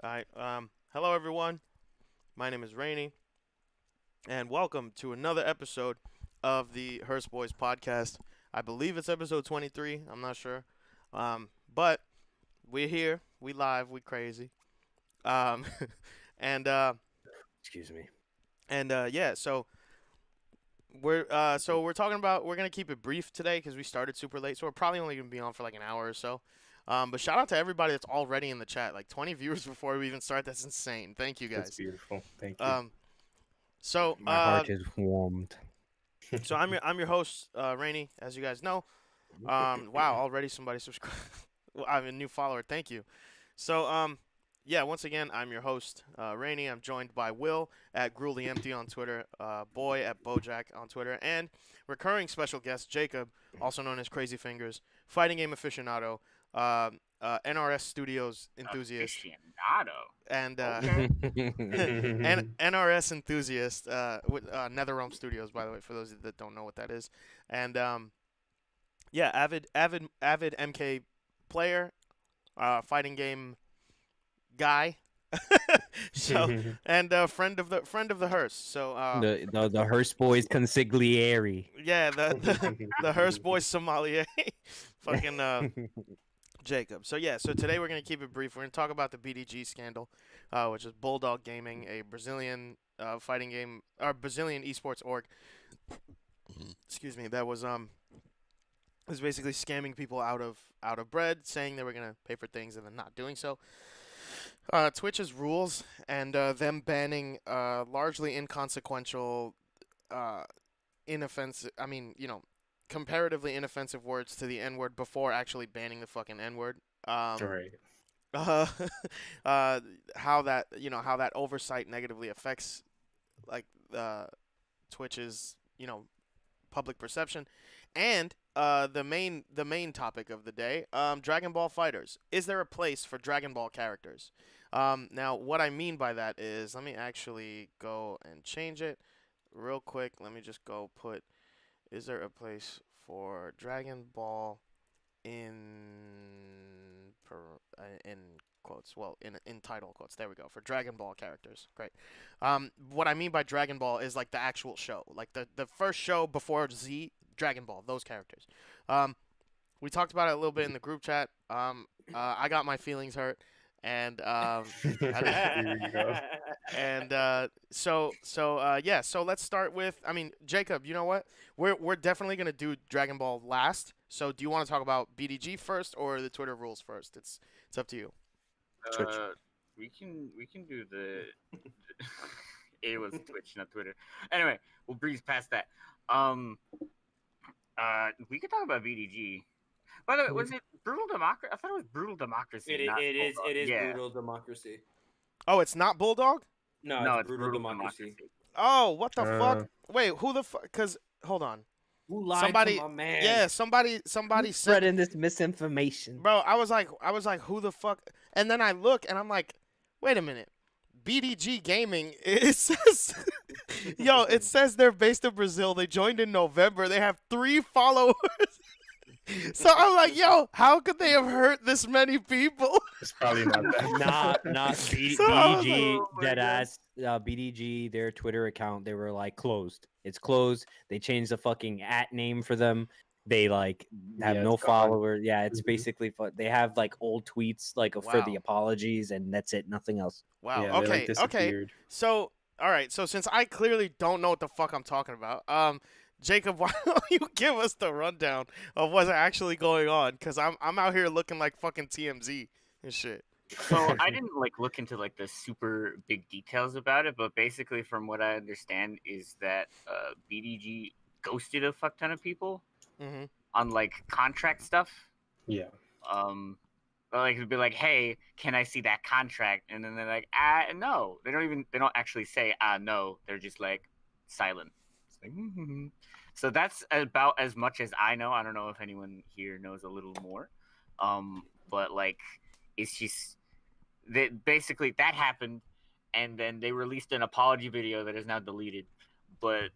All right. Hello, everyone. My name is Rainey, and welcome to another episode of the Hearst Boys podcast. I believe it's episode 23. I'm not sure. But we're here. We live. We crazy. Um, and Excuse me. yeah. So we're talking about. We're gonna keep it brief today because we started super late. So we're probably only gonna be on for like an hour or so. But shout out to everybody that's already in the chat. Like 20 viewers before we even start. That's insane. Thank you That's guys. beautiful. Thank you. Um, So, My heart is warmed. I'm your host, Rainey, as you guys know. Wow, already somebody subscribed. Well, I'm a new follower. Thank you. So, yeah, once again, I'm your host, Rainey. I'm joined by Will at Gruel the Empty on Twitter, Boy at Bojack on Twitter, and recurring special guest Jacob, also known as Crazy Fingers, fighting game aficionado, NRS Studios enthusiast, Aficionado. and Okay. NRS enthusiast with NetherRealm Studios, by the way, for those that don't know what that is, and yeah, avid MK player, fighting game guy. So and friend of the Hearst. So the Hearst boys consigliere. yeah, the Hearst boy sommelier, fucking Jacob. So yeah, so today we're gonna keep it brief. We're gonna talk about the BDG scandal, which is Bulldog Gaming, a Brazilian fighting game or Brazilian esports org. Excuse me. That was basically scamming people out of bread, saying they were gonna pay for things and then not doing so. Twitch's rules and them banning largely inconsequential, inoffensive. I mean, comparatively inoffensive words to the N word before actually banning the fucking N word. Right. Uh, how that oversight negatively affects like Twitch's public perception, and the main topic of the day, Dragon Ball FighterZ. Is there a place for Dragon Ball characters? Now, what I mean by that is, let me actually go and change it real quick. Let me just go put. Is there a place for Dragon Ball in quotes? Well, in title quotes. There we go for Dragon Ball characters. Great. What I mean by Dragon Ball is like the actual show, like the first show before Z. Dragon Ball, those characters. Um, we talked about it a little bit in the group chat. I got my feelings hurt, and Here we go. and yeah. So let's start with. I mean, Jacob, you know what? We're definitely gonna do Dragon Ball last. So do you want to talk about BDG first or the Twitter rules first? It's up to you. Twitch. We can do the. It was Twitch, not Twitter. Anyway, we'll breeze past that. We could talk about VDG. By the way, was it Brutal Democracy? I thought it was Brutal Democracy. It not is Bulldog. it is Yeah. brutal democracy. Oh, it's not Bulldog. No, No, it's brutal democracy. Oh, what the Uh, fuck? Wait, who the fuck? Cause hold on. Who lied Somebody, to my man? yeah, somebody said. Spreading this misinformation. Bro, I was like, who the fuck? And then I look and I'm like, wait a minute. BDG Gaming, it says, yo, it says they're based in Brazil. They joined in November. They have 3 followers. So I'm like, yo, how could they have hurt this many people? It's probably not that. So BDG, Oh my dead God. ass. BDG, their Twitter account, they were like closed. It's closed. They changed the fucking @name for them. They like have Yeah, no it's gone. followers. Yeah, it's Mhm. basically they have like old tweets like for the Wow. apologies, and that's it. Nothing else. Wow. Yeah, they, like, Okay. Okay. disappeared. So, all right. So since I clearly don't know what the fuck I'm talking about, Jacob, why don't you give us the rundown of what's actually going on? Cause I'm out here looking like fucking TMZ and shit. So I didn't look into the super big details about it, but basically from what I understand is that BDG ghosted a fuck ton of people Mm-hmm. on contract stuff. Yeah. It'd be like, hey, can I see that contract? And then they're like, no. They don't actually say no. They're just like silent. It's like, mm-hmm. So that's about as much as I know. I don't know if anyone here knows a little more. But it's just that basically that happened, and then they released an apology video that is now deleted. But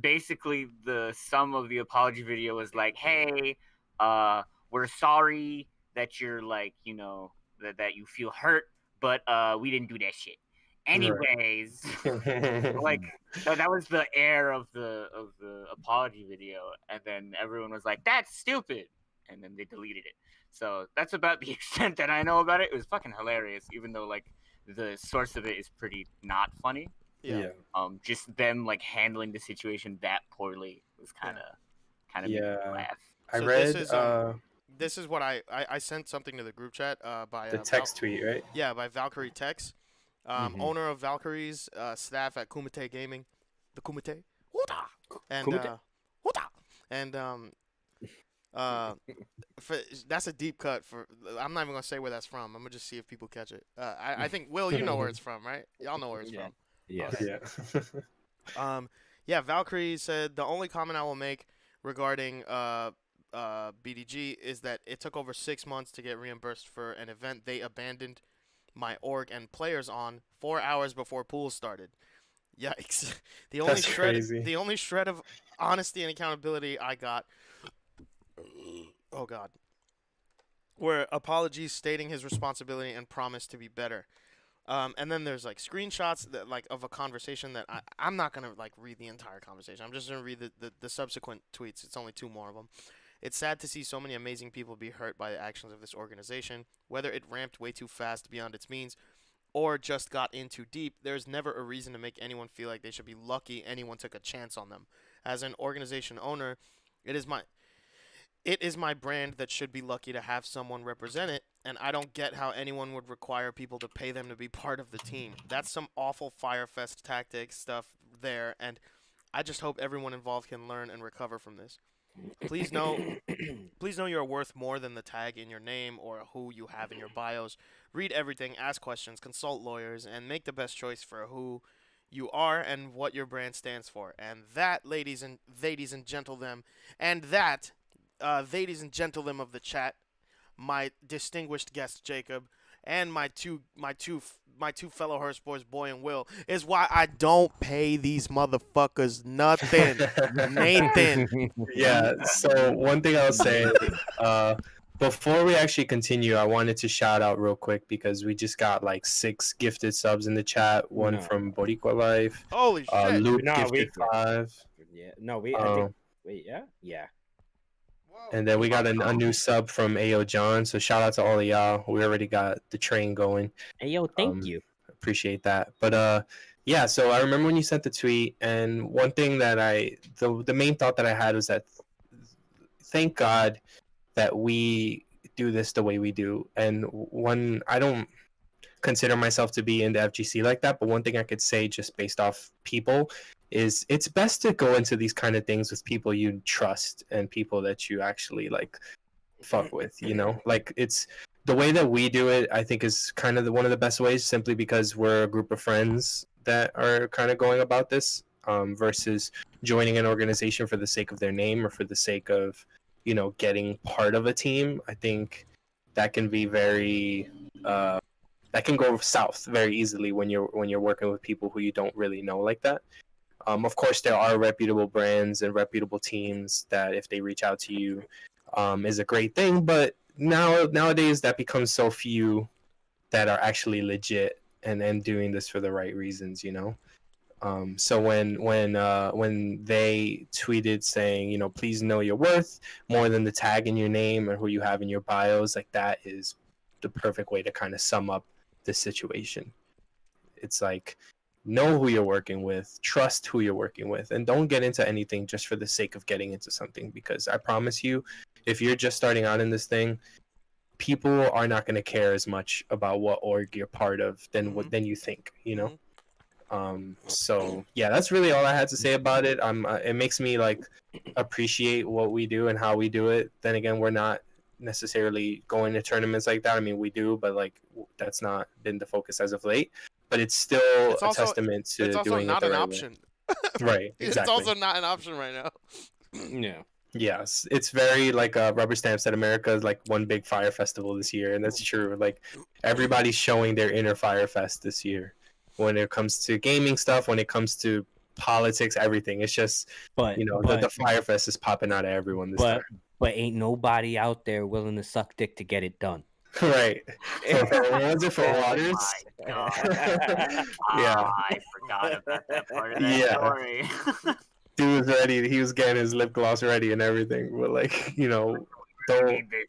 basically, the sum of the apology video was like, "Hey, we're sorry that you're that you feel hurt but we didn't do that shit. Anyways, like that was the air of the apology video, and then everyone was like, "That's stupid," and then they deleted it. So that's about the extent that I know about it. It was fucking hilarious, even though like the source of it is pretty not funny. Yeah. Just them like handling the situation that poorly was kind of made me laugh. I So read this is what I sent something to the group chat by the text tweet, right? Yeah, by Valkyrie Tex, owner of Valkyrie's staff at Kumite Gaming, the Kumite, and Kumite? that's a deep cut for. I'm not even gonna say where that's from. I'm gonna just see if people catch it. I think Will, you know where it's from, right? Y'all know where it's from. Yes. Okay. Yeah. Valkyrie said the only comment I will make regarding BDG is that it took over 6 months to get reimbursed for an event they abandoned my org and players on 4 hours before pools started. Yikes! The only That's shred, crazy. the only shred of honesty and accountability I got. Oh God. Were apologies stating his responsibility and promise to be better. And then there's like screenshots that like of a conversation that I'm not gonna like read the entire conversation. I'm just gonna read the subsequent tweets. It's only 2 more of them. It's sad to see so many amazing people be hurt by the actions of this organization. Whether it ramped way too fast beyond its means or just got in too deep, there's never a reason to make anyone feel like they should be lucky anyone took a chance on them. As an organization owner, it is my brand that should be lucky to have someone represent it, and I don't get how anyone would require people to pay them to be part of the team. That's some awful Firefest tactic stuff there, and I just hope everyone involved can learn and recover from this. Please know you're worth more than the tag in your name or who you have in your bios. Read everything, ask questions, consult lawyers, and make the best choice for who you are and what your brand stands for. And that, ladies and gentlemen, ladies and gentlemen of the chat, my distinguished guest Jacob, and my two fellow Hearst boys, Boy and Will, is why I don't pay these motherfuckers nothing. Nathan. Yeah. So one thing I'll say, before we actually continue, I wanted to shout out real quick because we just got like 6 gifted subs in the chat. One from Boricua Life. Holy shit. Luke No, gifted 5. Yeah. No, I think. Wait. Yeah. Yeah. And then we got a new sub from AO John. So shout out to all of y'all. We already got the train going. Hey, yo, thank you. Appreciate that. But yeah, so I remember when you sent the tweet, and one thing that the main thought that I had was that thank God that we do this the way we do. And I don't consider myself to be in the FGC like that, but one thing I could say just based off people is it's best to go into these kind of things with people you trust and people that you actually like fuck with, you know? Like it's the way that we do it, I think is kind of one of the best ways, simply because we're a group of friends that are kind of going about this versus joining an organization for the sake of their name or for the sake of, you know, getting part of a team. I think that can be very that can go south very easily when you're working with people who you don't really know like that. Of course, there are reputable brands and reputable teams that if they reach out to you is a great thing. But nowadays, that becomes so few that are actually legit and doing this for the right reasons, you know. So when they tweeted saying, you know, please know your worth more than the tag in your name or who you have in your bios, like that is the perfect way to kind of sum up this situation. It's like, know who you're working with, trust who you're working with, and don't get into anything just for the sake of getting into something, because I promise you, if you're just starting out in this thing, people are not going to care as much about what org you're part of than you think, you know. So yeah, that's really all I had to say about it. It makes me like appreciate what we do and how we do it. Then again, we're not necessarily going to tournaments like that. I mean, we do, but like that's not been the focus as of late. But it's still a testament to it's also doing not it the an right option. Right, exactly. It's also not an option right now. Yeah. Yes, it's very like Rubber Stamps at America is like one big fire festival this year, and that's true. Like everybody's showing their inner Fire Fest this year when it comes to gaming stuff, when it comes to politics, everything. It's just, the Fire Fest is popping out of everyone this time. But ain't nobody out there willing to suck dick to get it done. Right. Was it for Waters? Oh my god. Yeah. I forgot about that part of that Yeah. story. Dude was ready. He was getting his lip gloss ready and everything. But like, I don't. need this.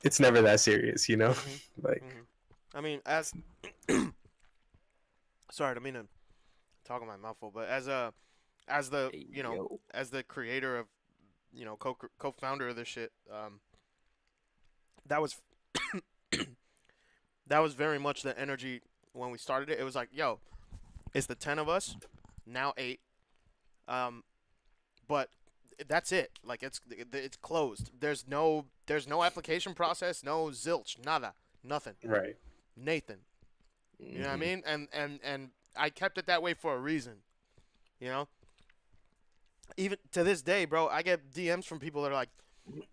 It's never that serious, Mhm. Like, I mean, sorry, I don't mean to talk in my mouthful, but as the Yo. as the creator of co-founder of this shit, that was that was very much the energy when we started it. It was like, yo, it's the 10 of us, now 8, but that's it. Like it's closed. There's no application process, no zilch, nada, nothing. right. Nathan, you know what I mean? And I kept it that way for a reason, you know. Even to this day, bro, I get DMs from people that are like,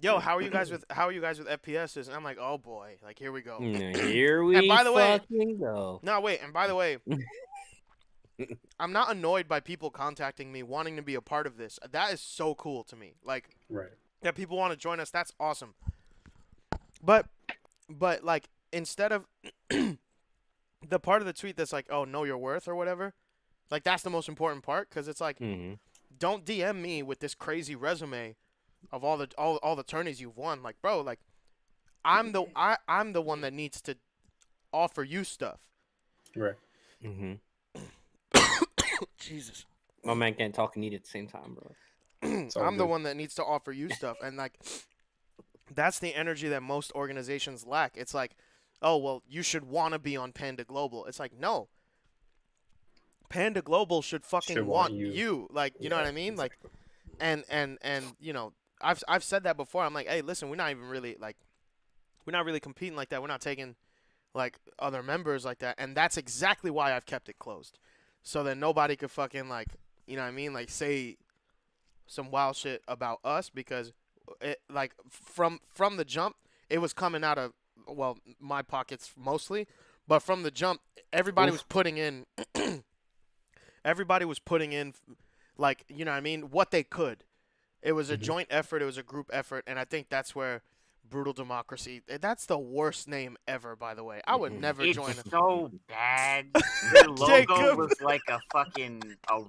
"Yo, how are you guys with FPSs?" And I'm like, "Oh boy, like here we go." Here we by the way- fucking go. No, wait, and by the way, I'm not annoyed by people contacting me wanting to be a part of this. That is so cool to me. Like Right. that people want to join us. That's awesome. But like instead of the part of the tweet that's like, "Oh, know your worth" or whatever, like that's the most important part because it's like, don't DM me with this crazy resume of all the tourneys you've won. Like, bro, like I'm the one that needs to offer you stuff. Right. Jesus. My man can't talk and eat at the same time, bro. all I'm the good. one that needs to offer you stuff, and like that's the energy that most organizations lack. It's like, oh well, you should want to be on Panda Global. It's like, no, Panda Global should fucking Should want want you. you. Like, you know what I mean? Like, and you know, I've said that before. I'm like, hey, listen, we're not even really like, we're not really competing like that. We're not taking like other members like that, and that's exactly why I've kept it closed, so that nobody could fucking like, you know what I mean? Like say some wild shit about us because it like from the jump it was coming out of my pockets mostly, but from the jump everybody was putting in everybody was putting in like, you know what I mean, what they could. It was a joint effort, it was a group effort, and I think that's where Brutal Democracy, that's the worst name ever, by the way. I would never It's join a so bad. Their logo Jacob. was like a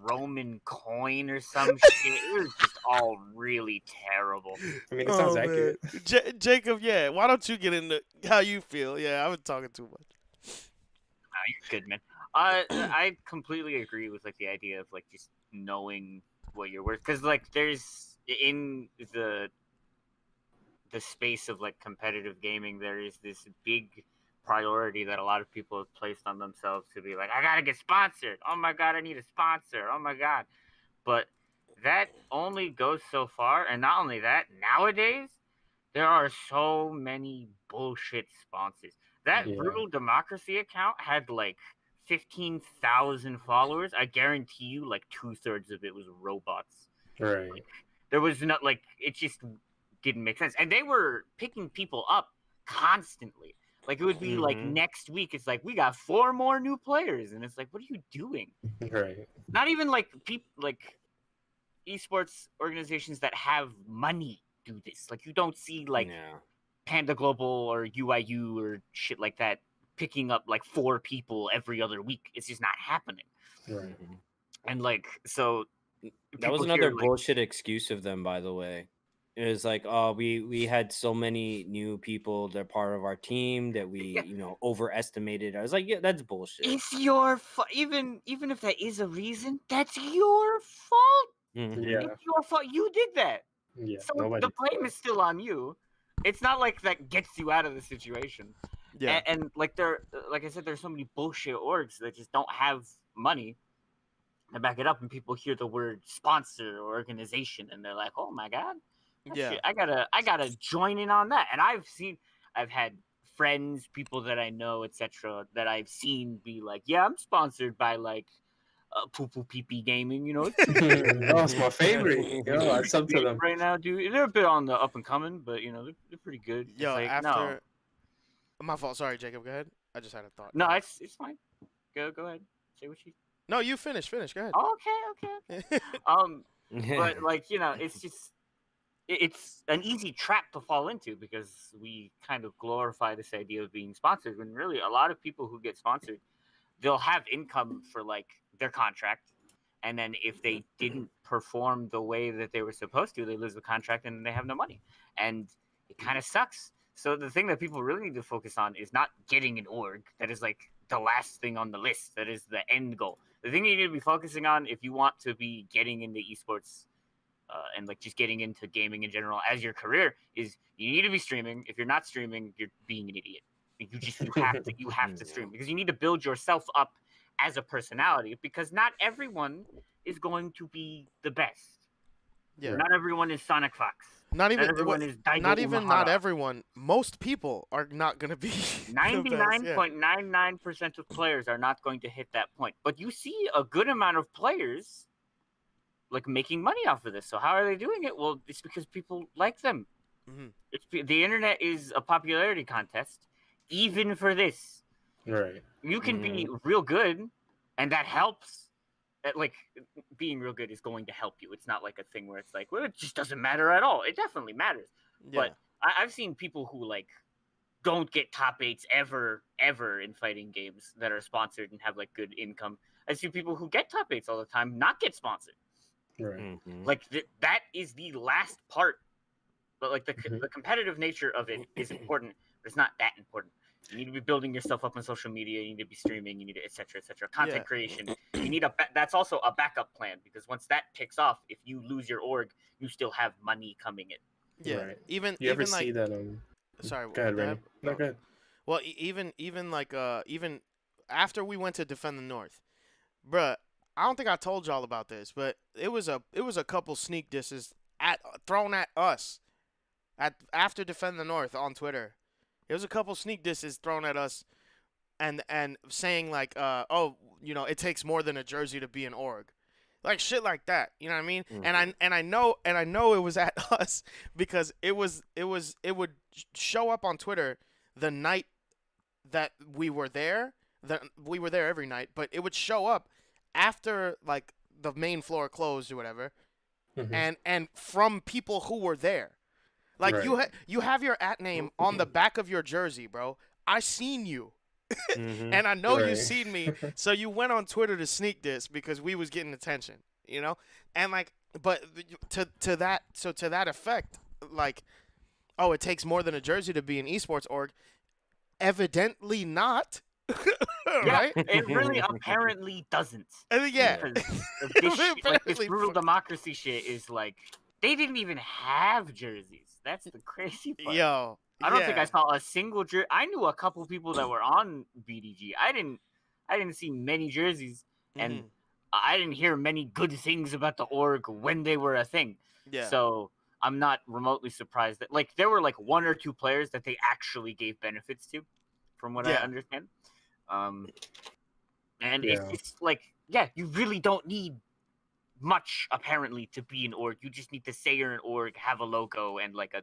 Roman coin or some shit. It was just all really terrible. I mean, it sounds man. accurate. Jacob, yeah, why don't you get into how you feel? Yeah, I've been talking too much. You're good, man. I completely agree with like the idea of like just knowing what you're worth, because like there's in the space of like competitive gaming, there is this big priority that a lot of people have placed on themselves to be like, I gotta get sponsored. Oh my god, I need a sponsor. Oh my god. But that only goes so far, and not only that, nowadays there are so many bullshit sponsors. That Yeah. Brutal Democracy account had like 15,000 followers. I guarantee you, like 2/3 of it was robots. Right. There was not like, it just didn't make sense, and they were picking people up constantly. Like it would be like next week, it's like we got 4 more new players, and it's like, what are you doing? Right. Not even like people like esports organizations that have money do this. Like you don't see like Panda Global or UIU or shit like that picking up like 4 people every other week. It's just not happening. Right. And like, so That was people another hear, like, bullshit excuse of them, by the way. It was like, oh, we had so many new people. They're part of our team that we, overestimated. I was like, yeah, that's bullshit. it's your even if that is a reason, that's your fault. Yeah. It's your fault. You did that. Yeah. So Nobody. the blame is still on you. It's not like that gets you out of the situation. Yeah. And like like I said, there's so many bullshit orgs that just don't have money to back it up, and people hear the word sponsor or organization, and they're like, "Oh my god, Yeah. shit, I gotta join in on that." And I've had friends, people that I know, etc., that I've seen be like, "Yeah, I'm sponsored by like Poo Poo Pee Pee Gaming," you know. Oh, it's my favorite. Yo, I sub to them. Right now, dude, they're a bit on the up and coming, but they're pretty good. It's Yo, like, after my fault. Sorry, Jacob. Go ahead. I just had a thought. no, it's fine. Go ahead. Say what you. No, you finish. Go ahead. Okay. But like, it's just it's an easy trap to fall into because we kind of glorify this idea of being sponsored when really a lot of people who get sponsored, they'll have income for like their contract, and then if they didn't perform the way that they were supposed to, they lose the contract and they have no money, and it kind of sucks. So the thing that people really need to focus on is not getting an org. That is like the last thing on the list. That is the end goal. The thing you need to be focusing on if you want to be getting into esports and like just getting into gaming in general as your career is you need to be streaming. If you're not streaming, you're being an idiot. You have to stream because you need to build yourself up as a personality because not everyone is going to be the best. Yeah. Not everyone is Sonic Fox. Not even everyone is Daigo not even Umehara. not everyone. Most people are not going to be 99.99% of players are not going to hit that point. But you see a good amount of players like making money off of this. So how are they doing it? Well, it's because people like them. Mm-hmm. The internet is a popularity contest, even for this. Right. You can be real good, and that helps. Like being real good is going to help you. It's not like a thing where it's like, well, it just doesn't matter at all. It definitely matters. Yeah. But I've seen people who like don't get top 8s ever in fighting games that are sponsored and have like good income. I see people who get top 8s all the time not get sponsored. Right. Like that is the last part. But like the competitive nature of it is important, but it's not that important. You need to be building yourself up on social media. You need to be streaming. You need to, etc. Content creation. You need that's also a backup plan because once that kicks off, if you lose your org, you still have money coming in. Yeah. Right. Even You ever even like see that? sorry. Go ahead, Randy. No, Oh. go ahead. Well, even like even after we went to defend the North, bruh, I don't think I told y'all about this, but it was a couple sneak disses thrown at us after defend the North on Twitter. There was a couple sneak disses thrown at us, and saying like, oh, you know, it takes more than a jersey to be an org, like shit like that. You know what I mean? And I know it was at us because it would show up on Twitter the night that we were there. We were there every night, but it would show up after like the main floor closed or whatever, and from people who were there. Like you have your @ name on the back of your jersey, bro. I seen you, and I know you seen me. So you went on Twitter to sneak this because we was getting attention, you know. And like, but to that effect, like, oh, it takes more than a jersey to be an esports org. Evidently not. Right? It really apparently doesn't. Yeah. This brutal democracy shit is like they didn't even have jerseys. That's the crazy part. Yo, I don't think I saw a single jersey. I knew a couple people that were on BDG. I didn't see many jerseys, and I didn't hear many good things about the org when they were a thing. Yeah. So I'm not remotely surprised that like there were like 1 or 2 players that they actually gave benefits to, from what I understand. And it's like, yeah, you really don't need much apparently to be an org. You just need to say you're an org, have a logo, and like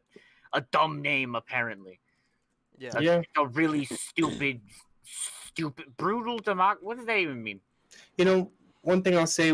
a dumb name apparently. Yeah. That's a really stupid, brutal what does that even mean? You know, one thing I'll say,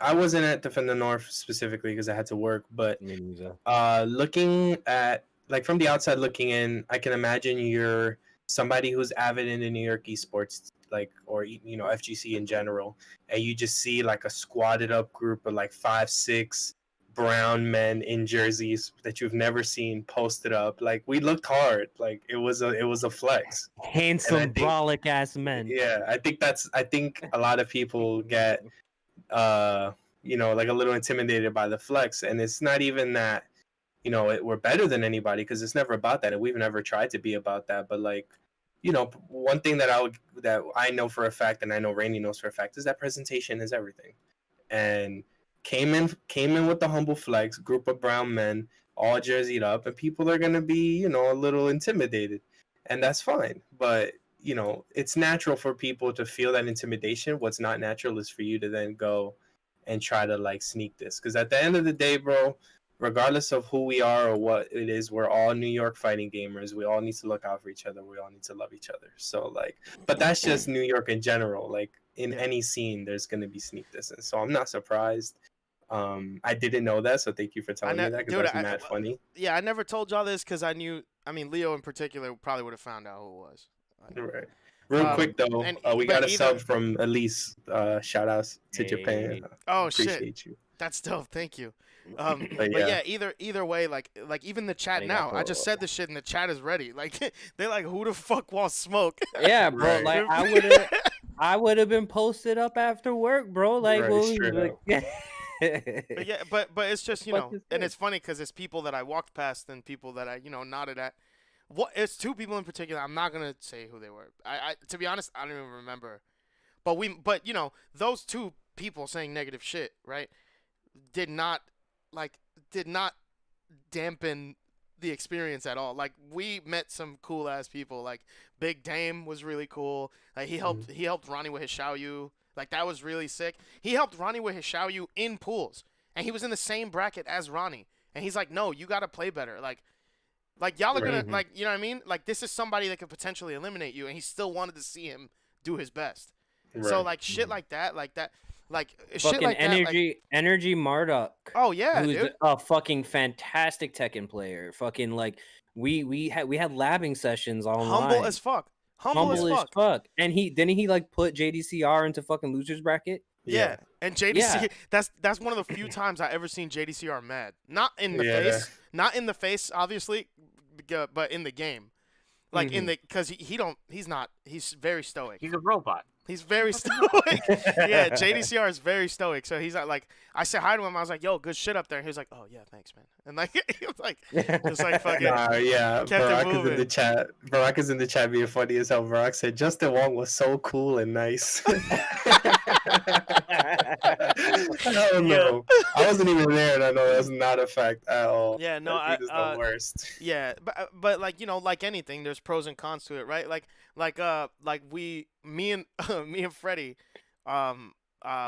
I wasn't at Defend the North specifically because I had to work, but looking at like from the outside looking in, I can imagine you're somebody who's avid into New York Esports, like, or you know, FGC in general, and you just see like a squatted up group of like 5'6" brown men in jerseys that you've never seen posted up. Like, we looked hard. Like, it was a flex. Handsome, brolic ass men. Yeah, I think a lot of people get you know, like a little intimidated by the flex, and it's not even that, you know, we're better than anybody, because it's never about that, and we've never tried to be about that. But like, you know, one thing that I know for a fact, and I know Randy knows for a fact, is that presentation is everything. And came in with the humble flex, group of brown men, all jerseyed up, and people are gonna be, you know, a little intimidated, and that's fine. But you know, it's natural for people to feel that intimidation. What's not natural is for you to then go and try to like sneak this, because at the end of the day, bro, regardless of who we are or what it is, we're all New York fighting gamers. We all need to look out for each other. We all need to love each other. So like, but that's just New York in general. Like in any scene, there's gonna be sneak this, and so I'm not surprised. I didn't know that, so thank you for telling me that because dude, that's mad funny. Yeah, I never told y'all this because I knew. I mean, Leo in particular probably would have found out who it was. Right. Real quick though, and- we but got a either- sub from Elise. Shout outs to Hey. Japan. Oh shit, Appreciate you. that's dope. Thank you. But But yeah. yeah, either way, like even the chat now. I just said this shit and the chat is ready. Like they're like, who the fuck wants smoke? Yeah, bro. Right. Like I would have been posted up after work, bro. Like, Right, what was straight like, up. But yeah, but it's just Fuck know, is and this? it's funny because it's people that I walked past and people that I nodded at. What it's two people in particular. I'm not gonna say who they were. I to be honest, I don't even remember. But those two people saying negative shit, right? Did not dampen the experience at all. Like we met some cool ass people. Like Big Dame was really cool. Like he helped Ronnie with his Xiaoyu. Like that was really sick. He helped Ronnie with his Xiaoyu in pools, and he was in the same bracket as Ronnie. And he's like, no, you gotta play better. Like y'all are gonna like, you know what I mean? Like this is somebody that could potentially eliminate you, and he still wanted to see him do his best. Right. So like shit like that, like shit fucking like energy Marduk. Oh yeah, who's dude. a fucking fantastic Tekken player. Fucking like we had labbing sessions online. Humble as fuck. Humble as fuck. And he like put JDCR into fucking losers bracket. Yeah. And JDC, Yeah. that's one of the few times I ever seen JDCR mad. Not in the Yeah. face, not in the face, obviously, but in the game. Like in the, because he's very stoic. He's a robot. He's very stoic. Yeah, JDCR is very stoic. So he's not like, I said hi to him. I was like, yo, good shit up there. And he was like, oh yeah, thanks, man. And like, he was like, just like fucking. Yeah, kept it Barack is in moving. the chat. Barack is in the chat being funny as hell. Barack said Justin Wong was so cool and nice. I don't know. I wasn't even there, and I know that's not a fact at all. Yeah, no, That dude is the worst. Yeah, but like like anything, there's pros and cons to it, right? Like me and Freddie,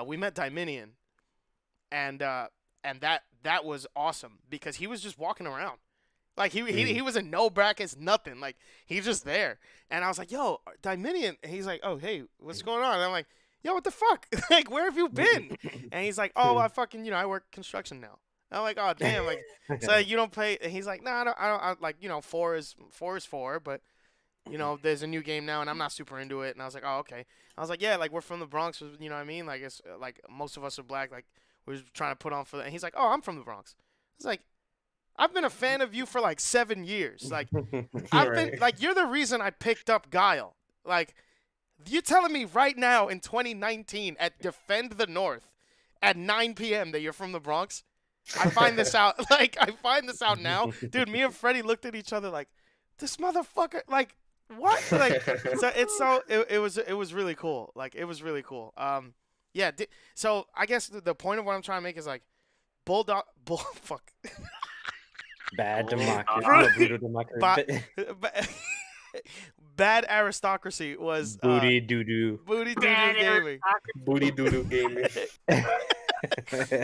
we met Dominion, and that was awesome because he was just walking around, like he was in no brackets, nothing, like he's just there, and I was like, yo, Dominion, and he's like, oh hey, what's going on? And I'm like, yo, what the fuck? Like, where have you been? And he's like, oh, I fucking I work construction now. I'm like, oh damn, like, so you don't play? And he's like, no, I don't like, 4 is 4, but there's a new game now, and I'm not super into it. And I was like, oh okay. I was like, yeah, like we're from the Bronx, you know what I mean? Like it's like most of us are black, like we're just trying to put on for that. And he's like, oh, I'm from the Bronx. It's like, I've been a fan of you for like 7 years. Like I've been like, you're the reason I picked up Guile. Like you're telling me right now in 2019 at Defend the North at 9 p.m. that you're from the Bronx? I find this out. Like, I find this out now. Dude, me and Freddie looked at each other like, this motherfucker, like, what? Like, so it was really cool. Like, it was really cool. Yeah. So I guess the point of what I'm trying to make is like, fuck. Bad democracy. Brutal- Brutal democracy. Bad aristocracy was Booty doo doo. Booty Doo Doo Gaming. Booty doodoo gaming.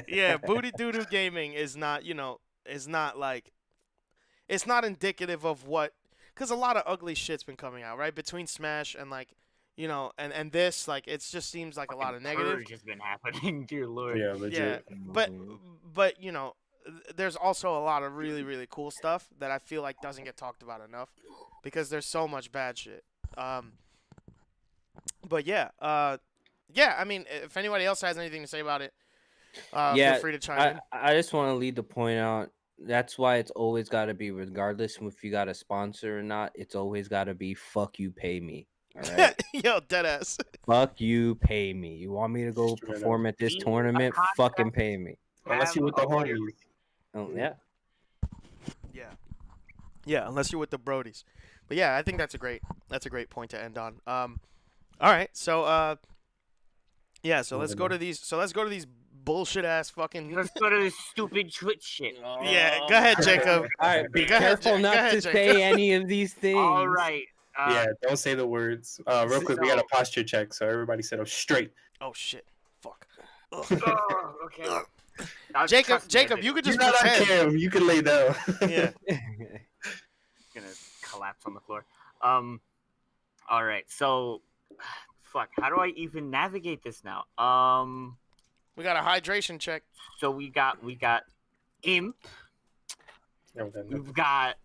Yeah, Booty Doo Doo Gaming is not, is not like, it's not indicative of what, because a lot of ugly shit's been coming out, right? Between Smash and like, and this, like, it just seems like a lot of negative. Purge has been happening, dear lord. Yeah, legit. Yeah, but there's also a lot of really, really cool stuff that I feel like doesn't get talked about enough because there's so much bad shit. But yeah, I mean, if anybody else has anything to say about it, feel free to chime in. I just want to lead the point out. That's why it's always got to be, regardless if you got a sponsor or not, it's always got to be, fuck you, pay me. All right? Yo, deadass. Fuck you, pay me. You want me to go Straight up. perform at this Be a tournament? contract. Fucking pay me. Unless you with the homies. Oh, yeah. Yeah, unless you're with the Brodies. But yeah, I think that's a great point to end on. All right, so let's go to these bullshit ass fucking. Let's go to this stupid Twitch shit. Yeah, go ahead, Jacob. All right, be Go ahead, careful Jake. not Go ahead, to Jake. say any of these things. All right. Yeah, don't say the words. Real quick, we got a So- posture check, so everybody sit up straight. Oh shit, fuck. Ugh. Oh, okay. Now, Jacob, trust me, you could You're just not on pretend. cam. You can lay down. Yeah. Gonna collapse on the floor. All right. So, fuck. How do I even navigate this now? We got a hydration check. So we got imp. We've got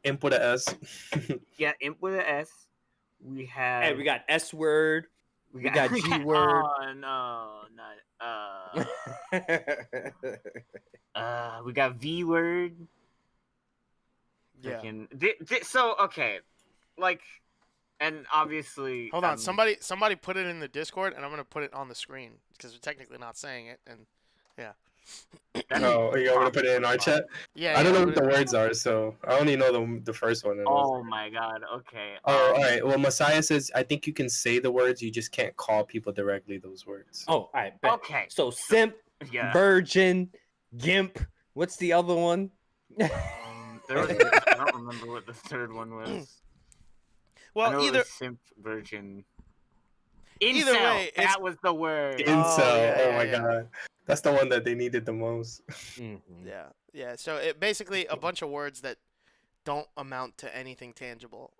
Imp with a S. yeah, imp with an S. We have Hey, we got S word. We got G word. Oh no, not we got V word. Yeah. So okay, like, and obviously. Hold on. Somebody put it in the Discord, and I'm gonna put it on the screen because we're technically not saying it. And yeah. Oh, you want to put it in our chat? Yeah. I don't know what put the it- words are, so I only know the first one. Oh my god. Okay. Oh, all right. Well, Messiah says I think you can say the words, you just can't call people directly those words. Oh, all right. Bet. Okay. So simp, Yeah. virgin, gimp. What's the other one? There was, I don't remember what the third one was. I know Well, it either was simp, virgin. Either Incel, way, it's- that was the word. Incel. yeah, my yeah. god, that's the one that they needed the most. yeah. So it basically a bunch of words that don't amount to anything tangible.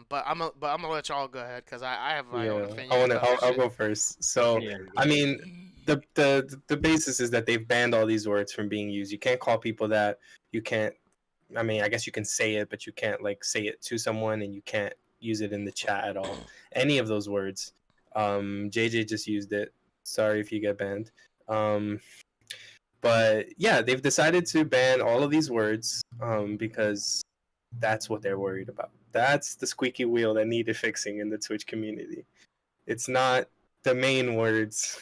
But I'm gonna let y'all go ahead because I have my own opinion. I'll go first. So Yeah. I mean, the basis is that they've banned all these words from being used. You can't call people that. You can't. I mean, I guess you can say it, but you can't like say it to someone, and you can't use it in the chat at all. Any of those words. JJ just used it. Sorry if you get banned. But yeah, they've decided to ban all of these words because that's what they're worried about. That's the squeaky wheel that needed fixing in the Twitch community. It's not the main words,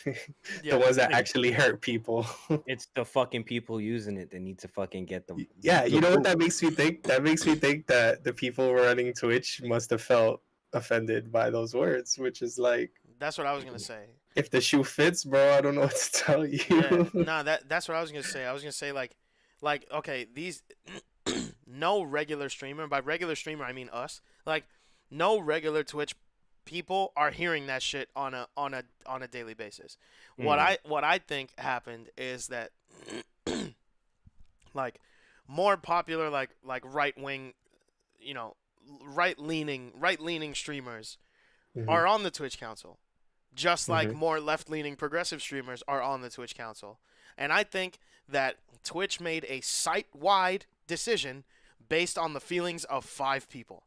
Yeah. the ones that actually hurt people. It's the fucking people using it that need to fucking get them. Yeah, you know what that boot. makes me think? That makes me think that the people running Twitch must have felt offended by those words, which is like, That's what I was gonna say. if the shoe fits, bro, I don't know what to tell you. Yeah. Nah, that's what I was gonna say. I was gonna say like okay, these no regular streamer. By regular streamer, I mean us. Like, no regular Twitch people are hearing that shit on a daily basis. What I think happened is that like more popular like right wing, you know, right leaning streamers are on the Twitch council, just like more left leaning progressive streamers are on the Twitch council. And I think that Twitch made a site wide decision based on the feelings of 5 people.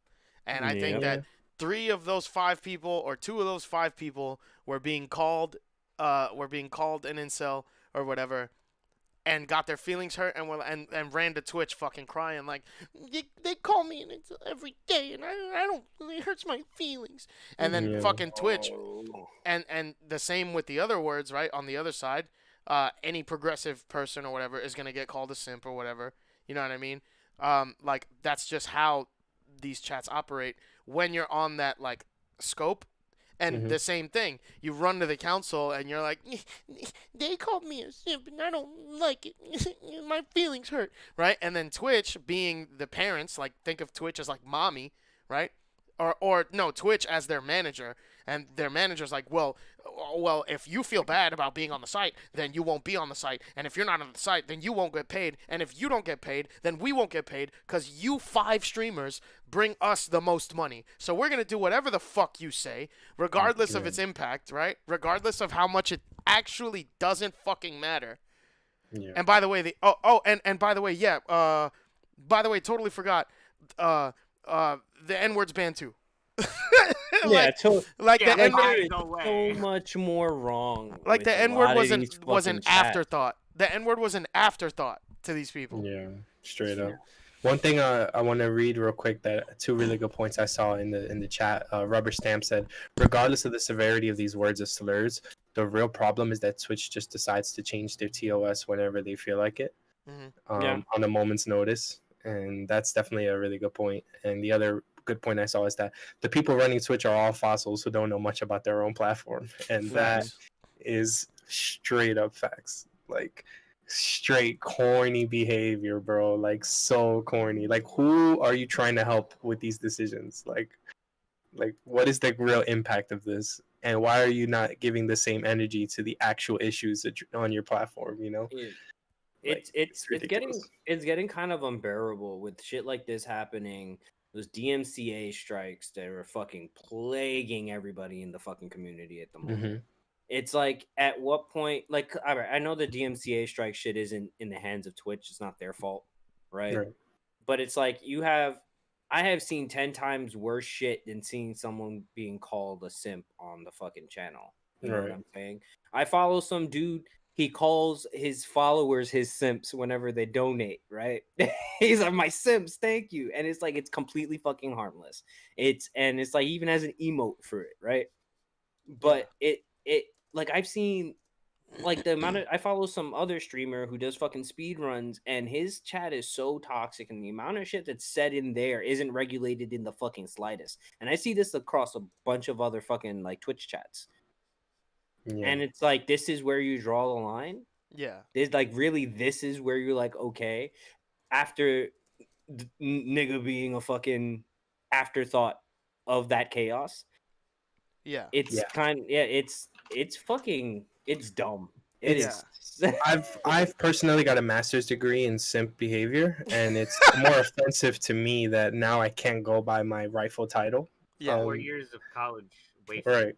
And I think that 3 of those 5 people or 2 of those 5 people were being called an incel or whatever, and got their feelings hurt and ran to Twitch fucking crying like, they call me an incel every day and I don't, it hurts my feelings. And then fucking Twitch and the same with the other words, right? On the other side, any progressive person or whatever is gonna get called a simp or whatever. You know what I mean? Like, that's just how these chats operate when you're on that like scope. And the same thing, you run to the council and you're like, they called me a simp and I don't like it. My feelings hurt, right? And then Twitch, being the parents, like, think of Twitch as like mommy, right? Or no, Twitch as their manager, and their manager's like, well, if you feel bad about being on the site, then you won't be on the site, and if you're not on the site, then you won't get paid, and if you don't get paid, then we won't get paid, because you 5 streamers bring us the most money, so we're gonna do whatever the fuck you say, regardless of its impact, right? Regardless of how much it actually doesn't fucking matter. Yeah. And by the way, and by the way, by the way, totally forgot, the N-word's banned too. Like the N-word is so much more wrong. Like, the N-word was an chat. afterthought. The N-word was an afterthought to these people. Yeah, straight up. One thing I want to read real quick, that 2 really good points I saw in the chat. Rubber Stamp said, regardless of the severity of these words as slurs, the real problem is that Twitch just decides to change their TOS whenever they feel like it, on a moment's notice. And that's definitely a really good point. And the other good point I saw is that the people running Twitch are all fossils who don't know much about their own platform. And that is straight up facts. Like, straight corny behavior, bro. Like, so corny. Like, who are you trying to help with these decisions? Like what is the real impact of this? And why are you not giving the same energy to the actual issues on your platform, you know? Yeah. Like, it's getting kind of unbearable with shit like this happening. Those DMCA strikes that are fucking plaguing everybody in the fucking community at the moment. It's like, at what point, like, all right, I know the DMCA strike shit isn't in the hands of Twitch. It's not their fault, right? Right. But it's like, I have seen 10 times worse shit than seeing someone being called a simp on the fucking channel. You know what Right. I'm saying? I follow some dude. He calls his followers his simps whenever they donate, right? He's like, my simps, thank you. And it's like, it's completely fucking harmless. It's like, he even has an emote for it, right? But it like, I've seen, like, the amount of, I follow some other streamer who does fucking speed runs, and his chat is so toxic, and the amount of shit that's said in there isn't regulated in the fucking slightest. And I see this across a bunch of other fucking, like, Twitch chats. Yeah. And it's like, this is where you draw the line. Yeah. This, like, really, this is where you're like, okay, after nigga being a fucking afterthought of that chaos. Yeah. It's it's fucking, it's dumb. It It's- is. I've personally got a master's degree in simp behavior, and it's more offensive to me that now I can't go by my rightful title. Yeah. 4 years of college. Wait. Right.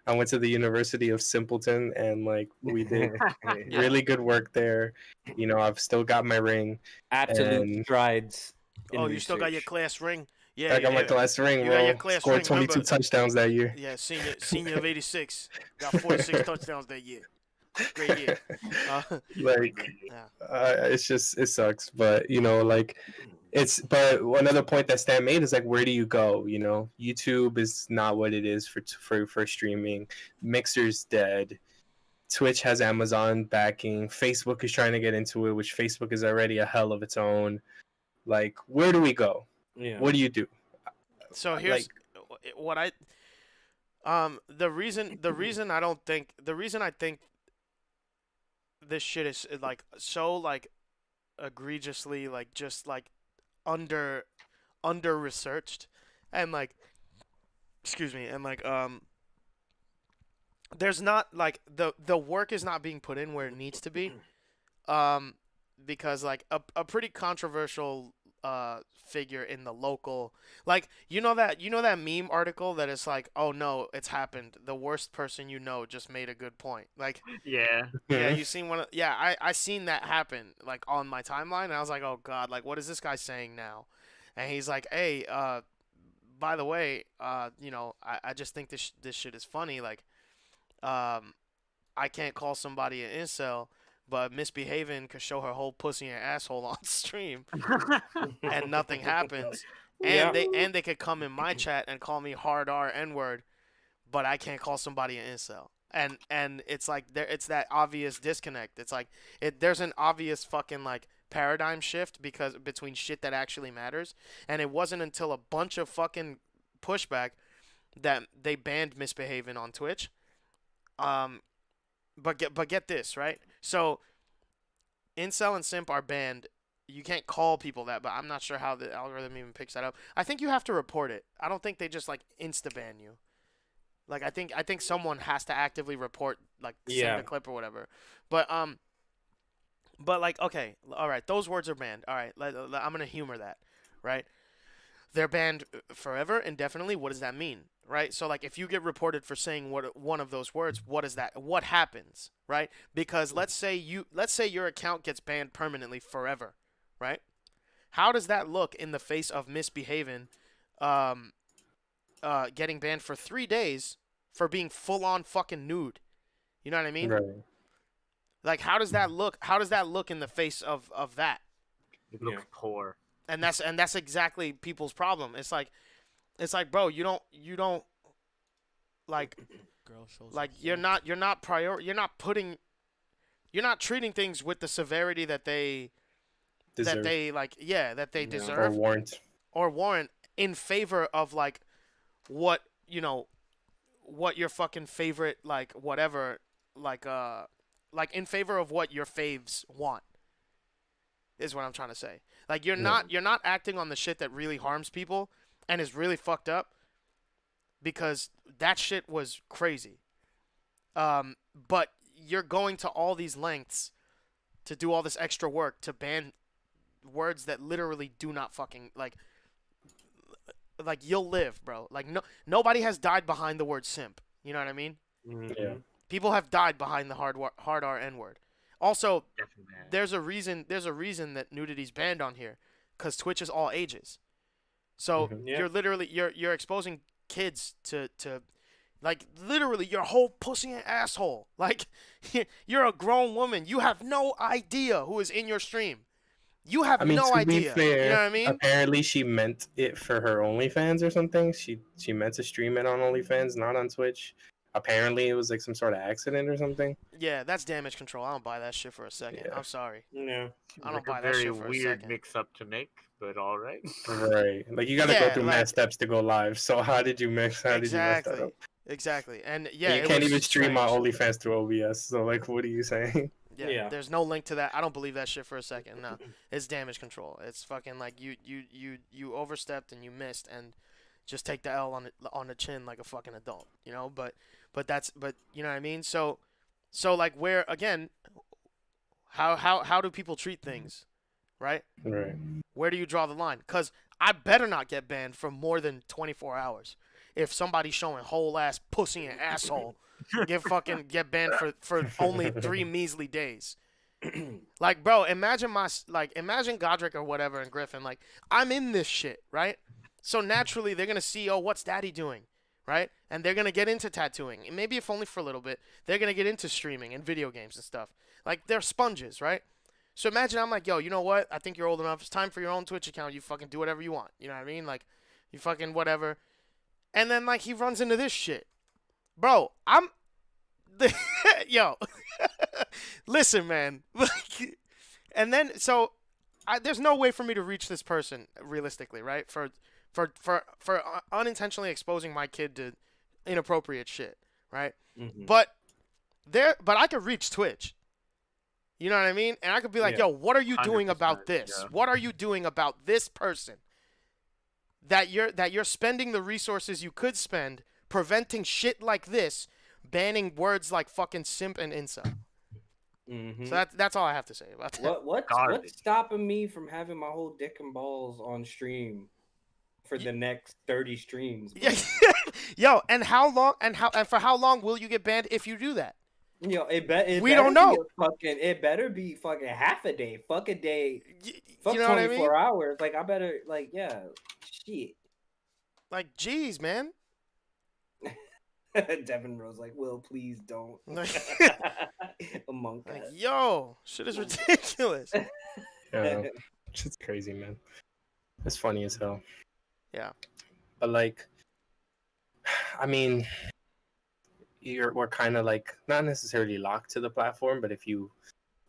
I went to the University of Simpleton, and like we did really good work there. You know, I've still got my ring. Absolute And- strides. in Oh, you still got your research. class ring? Yeah. I got my yeah. class ring, You got bro. your class Scored ring, 22 remember? touchdowns that year. Yeah, senior of '86. Got 46 touchdowns that year. Great year. Like, Yeah. it's just, it sucks, but you know, like, but another point that Stan made is like, where do you go? You know, YouTube is not what it is for streaming. Mixer's dead. Twitch has Amazon backing. Facebook is trying to get into it, which Facebook is already a hell of its own. Like, where do we go? Yeah. What do you do? So here's what I the reason I think this shit is like so like egregiously like just like under researched and like excuse me and like there's not like the work is not being put in where it needs to be because like a pretty controversial figure in the local, like, you know that meme article that is like, oh no, it's happened, the worst person you know just made a good point, like, Yeah. yeah, you seen one of, yeah, I seen that happen like on my timeline, and I was like, oh god, like, what is this guy saying now? And he's like, hey, by the way, you know, I just think this shit is funny, like, I can't call somebody an incel, but Misbehavin could show her whole pussy and asshole on stream, and nothing happens. And they could come in my chat and call me hard R N-word, but I can't call somebody an incel. And it's like it's that obvious disconnect. It's like there's an obvious fucking like paradigm shift because between shit that actually matters. And it wasn't until a bunch of fucking pushback that they banned Misbehavin on Twitch. But get this, right? So, incel and simp are banned. You can't call people that, but I'm not sure how the algorithm even picks that up. I think you have to report it. I don't think they just like insta ban you. Like I think someone has to actively report, like send a clip or whatever. But like, okay, all right, those words are banned. All right, I'm gonna humor that, right? They're banned forever, indefinitely. What does that mean? Right? So like if you get reported for saying one of those words, what is that? What happens, right? Because let's say your account gets banned permanently forever, right? How does that look in the face of Misbehavin getting banned for 3 days for being full on fucking nude? You know what I mean? Right. Like how does that look? How does that look in the face of that? It looks poor. And that's exactly people's problem. It's like, bro, you don't like you're not treating things with the severity that they Deserve. deserve Or warrant. in favor of like what your fucking favorite like whatever like in favor of what your faves want is what I'm trying to say. Like you're not acting on the shit that really harms people and is really fucked up, because that shit was crazy. But you're going to all these lengths to do all this extra work to ban words that literally do not fucking like you'll live, bro. Like nobody has died behind the word simp. You know what I mean? Yeah. People have died behind the hard R N word. Also, Definitely. there's a reason that nudity's banned on here, because Twitch is all ages. So Mhm. Yeah. you're literally you're exposing kids to like literally your whole pussy and asshole. Like you're a grown woman. You have no idea who is in your stream. You have I mean, no to be idea. fair, You know what I mean? apparently she meant it for her OnlyFans or something. She meant to stream it on OnlyFans, not on Twitch. Apparently, it was like some sort of accident or something. Yeah, that's damage control. I don't buy that shit for a second. Yeah. I'm sorry. Yeah. I don't Like buy a that very shit for a weird second. mix-up to make, but all right. Right. Like you gotta go Yeah, through like- mad steps to go live. So how did you mess that Exactly. up? Exactly. And And yeah, you it can't was even stream on strange. OnlyFans through OBS. So like, what are you saying? Yeah, Yeah. there's no link to that. I don't believe that shit for a second. No, it's damage control. It's fucking like you overstepped and you missed, and just take the L on the chin like a fucking adult, you know. But you know what I mean. So like where again, how do people treat things, right? Right. Where do you draw the line? Cause I better not get banned for more than 24 hours. If somebody's showing whole ass pussy and asshole, get banned for only 3 measly days. Like, bro, imagine Godric or whatever and Griffin. Like, I'm in this shit, right? So naturally they're gonna see, oh, what's Daddy doing, right? And they're gonna get into tattooing. And maybe if only for a little bit, they're gonna get into streaming and video games and stuff. Like, they're sponges, right? So imagine I'm like, yo, you know what? I think you're old enough. It's time for your own Twitch account. You fucking do whatever you want. You know what I mean? Like, you fucking whatever. And then like he runs into this shit, bro. Yo, listen, man. And then there's no way for me to reach this person realistically, right? For unintentionally exposing my kid to inappropriate shit, right? Mhm. But I could reach Twitch. You know what I mean? And I could be like, Yeah. yo, what are you doing about 100%, this? yeah. What are you doing about this person? That you're spending the resources you could spend preventing shit like this, banning words like fucking simp and incel. Mhm. So that's all I have to say about that. What's Garbage. stopping me from having my whole dick and balls on stream for the next 30 streams? bro? Yeah. Yo, and for how long will you get banned if you do that? Yo, we We don't know. It better be fucking half a day. Fuck a day. Fuck You know what I 24 mean? hours. Like I better yeah. Shit. Like, geez, man. Devin Rose like, Will, please don't. Among Like, us. yo, shit is ridiculous. Yeah. Shit's crazy, man. It's funny as hell. Yeah. But like, I mean, we're kind of like not necessarily locked to the platform, but if you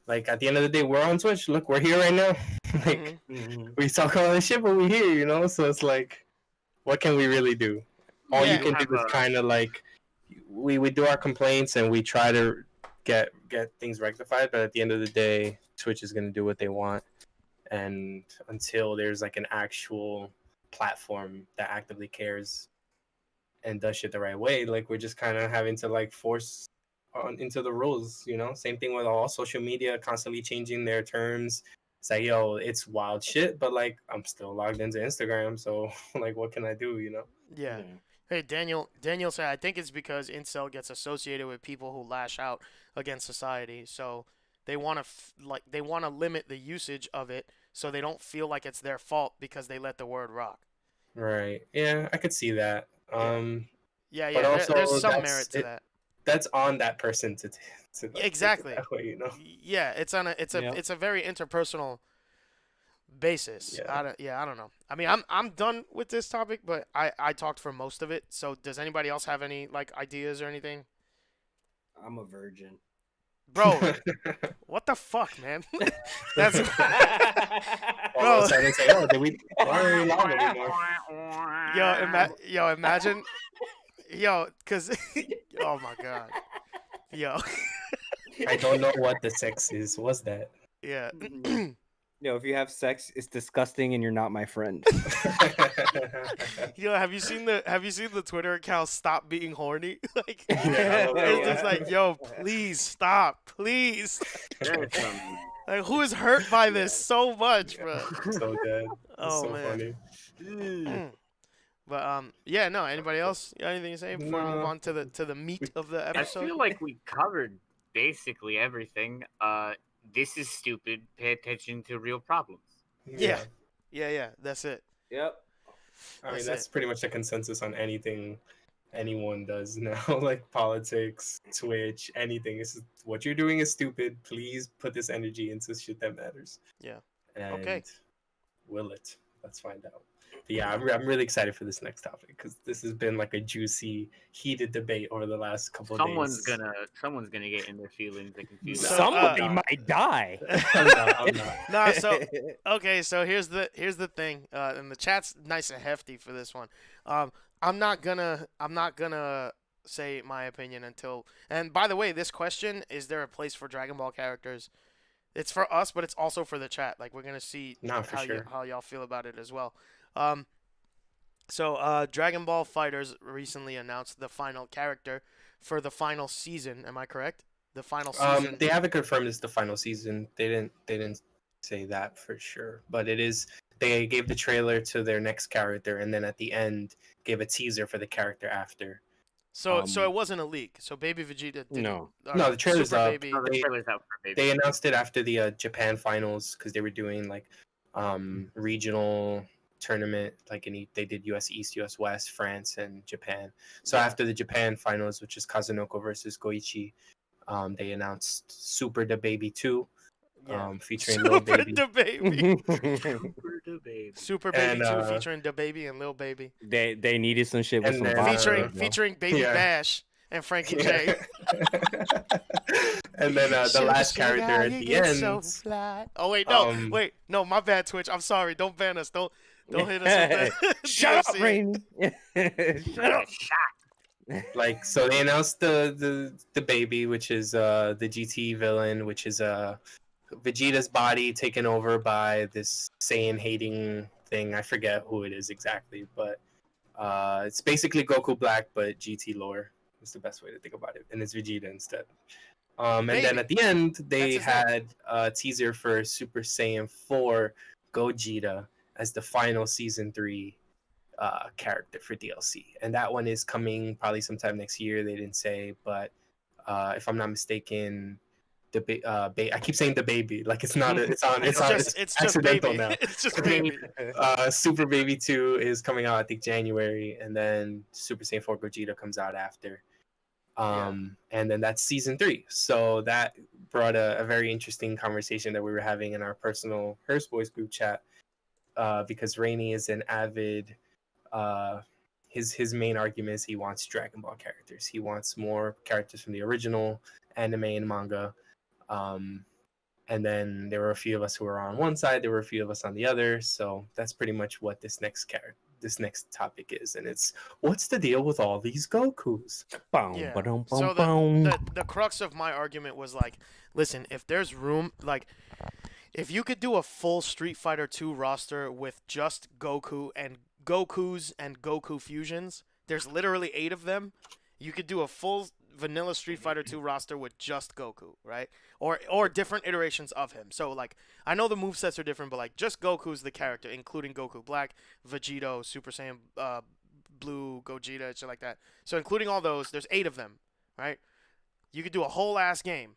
like, at the end of the day, we're on Twitch. Look, we're here right now. Like, Mhm. we talk all this shit, but we're here, you know. So it's like, what can we really do? All Yeah. you can do is kind of like, we do our complaints and we try to get things rectified. But at the end of the day, Twitch is gonna do what they want, and until there's like an actual platform that actively cares and does shit the right way, like we're just kind of having to like force on into the rules, you know. Same thing with all social media constantly changing their terms. It's like, yo, it's wild shit, but like I'm still logged into Instagram, so like what can I do, you know? Yeah. Hey, Daniel said, I think it's because incel gets associated with people who lash out against society, so they want to limit the usage of it so they don't feel like it's their fault because they let the word rock. Right. Yeah, I could see that. Yeah, But also, there's some that's merit to it. that. That's on that person to like, take it Exactly. that way, you know. Yeah, it's a very interpersonal basis. Yeah. I don't know. I mean, I'm done with this topic, but I talked for most of it. So does anybody else have any like ideas or anything? I'm a virgin. Bro, what the fuck, man? That's All of a sudden it's like, oh, did we? Why are we loud anymore? imagine, cause, oh my god, yo, I don't know what the sex is. What's that? yeah, Yo, if you have sex, it's disgusting and you're not my friend. yo, have you seen the Twitter account Stop Being Horny? Like, Yeah, it's just like, yo, please stop, please. There's some- Like, who is hurt by this so much, bro? So dead. It's Oh so man. funny. But yeah, no. Anybody else got anything to say before we move No. on to the meat of the I episode? feel like we covered basically everything. This is stupid. Pay attention to real problems. Yeah. Yeah. That's it. Yep. I mean, That's that's it. pretty much the consensus on anything anyone does now, like politics, Twitch, anything. It's just, what you're doing is stupid. Please put this energy into shit that matters. Yeah. And Okay. will it? Let's find out. But yeah, I'm really excited for this next topic because this has been like a juicy, heated debate over the last couple of Someone's days. gonna get in their feelings and confused. So, Somebody uh, might die. I'm not. Nah, so okay, so here's the thing, and the chat's nice and hefty for this one. I'm not gonna say my opinion until. And by the way, this question: is there a place for Dragon Ball characters? It's for us, but it's also for the chat. Like we're gonna see No, for sure. how y'all feel about it as well. So Dragon Ball FighterZ recently announced the final character for the final season. Am I correct? The final season. They haven't confirmed it's the final season. They didn't say that for sure, but it is. They gave the trailer to their next character, and then at the end gave a teaser for the character after. So Um, it wasn't a leak. So Baby Vegeta didn't. No. or No, the trailer's Super up. Baby. Oh, the They- trailer's out for baby. They announced it after the Japan finals because they were doing like regional tournament, like they did US East, US West, France, and Japan. So Yeah. after the Japan finals, which is Kazunoko versus Goichi, they announced Super the Baby 2, Yeah. featuring Lil Super Baby. the Baby. Super the baby. Super Baby And, 2 uh, featuring the Baby and Lil Baby. they needed some shit with And some then, fire, Featuring bro. featuring Baby Yeah. Bash and Frankie Yeah. J. And then the Sugar, last sugar, character at you the get end. so fly. Oh wait, no, um, no, my bad, Twitch. I'm sorry. Don't ban us. Don't hit us with the Shut up, DMCA. Rainy. Shut up. Like, so they announced the baby, which is the GT villain, which is Vegeta's body taken over by this Saiyan hating thing. I forget who it is exactly, but it's basically Goku Black, but GT lore is the best way to think about it, and it's Vegeta instead. And then Baby. at the end, they That's his name. had a teaser for Super Saiyan 4 Gogeta as the final season 3 character for DLC, and that one is coming probably sometime next year. They didn't say, but if I'm not mistaken, I keep saying the baby like it's not. It's It's just accidental Baby. now. It's just Baby. Super Baby 2 is coming out, I think, January, and then Super Saiyan 4 Gogeta comes out after. And then that's season 3. So that brought a very interesting conversation that we were having in our personal Hearst Boys group chat, because Rainey is an avid. His main argument is he wants Dragon Ball characters. He wants more characters from the original anime and manga. And then there were a few of us who were on one side. There were a few of us on the other. So that's pretty much what this next topic is, and it's what's the deal with all these Gokus? Yeah. Ba-dum, So bum, bum. the crux of my argument was like, listen, if there's room, like, if you could do a full Street Fighter 2 roster with just Gokus and Goku fusions, there's literally 8 of them. You could do a full vanilla Street Fighter 2 roster with just Goku, right? Or different iterations of him. So like, I know the movesets are different, but like just Goku's the character, including Goku Black, Vegito, Super Saiyan Blue, Gogeta, shit like that. So including all those, there's 8 of them, right? You could do a whole ass game.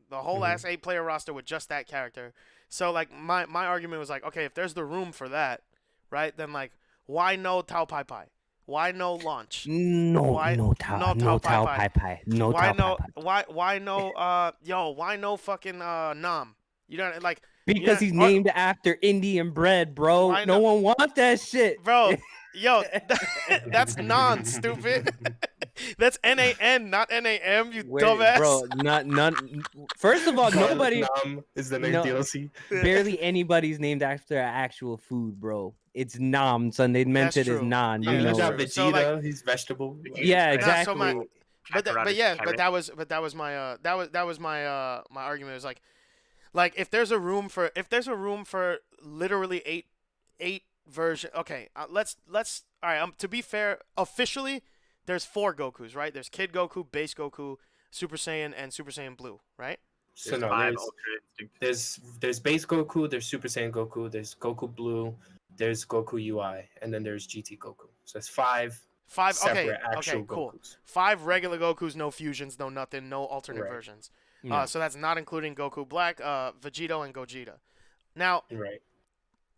The whole ass 8-player roster with just that character. So like my argument was like, okay, if there's the room for that, right? Then like, why no Tao Pai Pai? Why no launch? No, Why- no no Tao Tao Pai Pai. No why Tao no Pai Pai. why no why no fucking Nam? You know, like, Because yeah, he's named after Indian bread, bro. Why No not? one wants that shit. bro, yo, that's stupid. That's NAN, not NAM, you Where- dumbass. Bro, none. First of all, nobody, Nam is the next No. DLC. barely anybody's named after actual food, bro. It's Nam, son. They meant That's it as true. Nan. Yeah, I You mean, that's you know. got true. Vegeta. So, like- He's vegetable. Yeah, Yeah, exactly. so my- But Kakarot yeah, is but carrot. that was my my argument. It was like if there's a room for literally eight version. Okay, let's all right. To be fair, officially there's 4 Gokus, right? There's Kid Goku, Base Goku, Super Saiyan, and Super Saiyan Blue, right? So There's no, 5 Ultra Instinct. there's base Goku, there's Super Saiyan Goku, there's Goku Blue, there's Goku UI, and then there's GT Goku. So it's 5 5. separate Okay. actual Okay. Cool. Gokus. 5 regular Gokus, no fusions, no nothing, no alternate Right. versions. No. So that's not including Goku Black, Vegito, and Gogeta. Now, Right.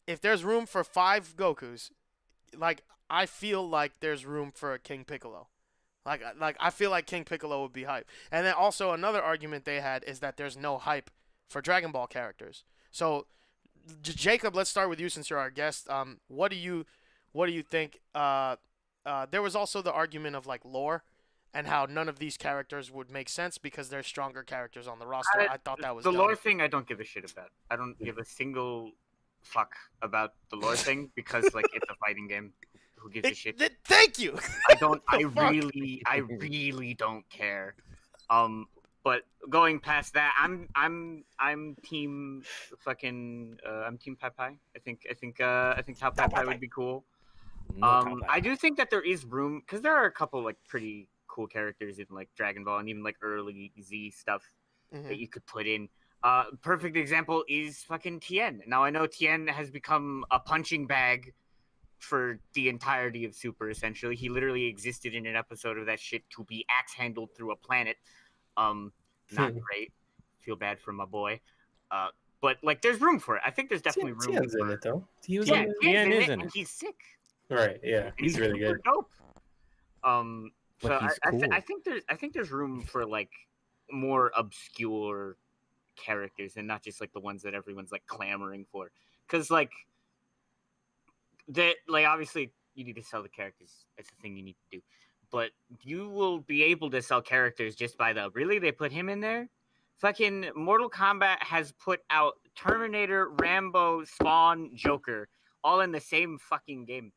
if there's room for 5 Gokus, like I feel like there's room for a King Piccolo. Like I feel like King Piccolo would be hype. And then also another argument they had is that there's no hype for Dragon Ball characters. So Jacob, let's start with you since you're our guest. What do you think? There was also the argument of like lore and how none of these characters would make sense because they're stronger characters on the roster. I thought that was the dumb. lore thing. I don't give a shit about. I don't give a single fuck about the lore thing because like it's a fighting game. Who gives a shit? Thank you. I don't. I fuck? really don't care. But going past that, I'm team fucking. I'm team Pai Pai. I think Tao Pai Pai would be cool. I do think that there is room because there are a couple like pretty cool characters in like Dragon Ball and even like early Z stuff that you could put in. Perfect example is fucking Tien. Now I know Tien has become a punching bag for the entirety of Super. Essentially, he literally existed in an episode of that shit to be axe handled through a planet. Not great. Feel bad for my boy. But like, there's room for it. I think there's definitely room. Tien's in it though. He was Yeah, in it. Tien's is in in it. He's sick. Right. Yeah. He's really super good. Dope. So But he's cool. I think there's room for like more obscure characters and not just like the ones that everyone's like clamoring for. Because like that, like obviously you need to sell the characters. It's a thing you need to do. But you will be able to sell characters just by the really they put him in there. Fucking Mortal Kombat has put out Terminator, Rambo, Spawn, Joker, all in the same fucking game,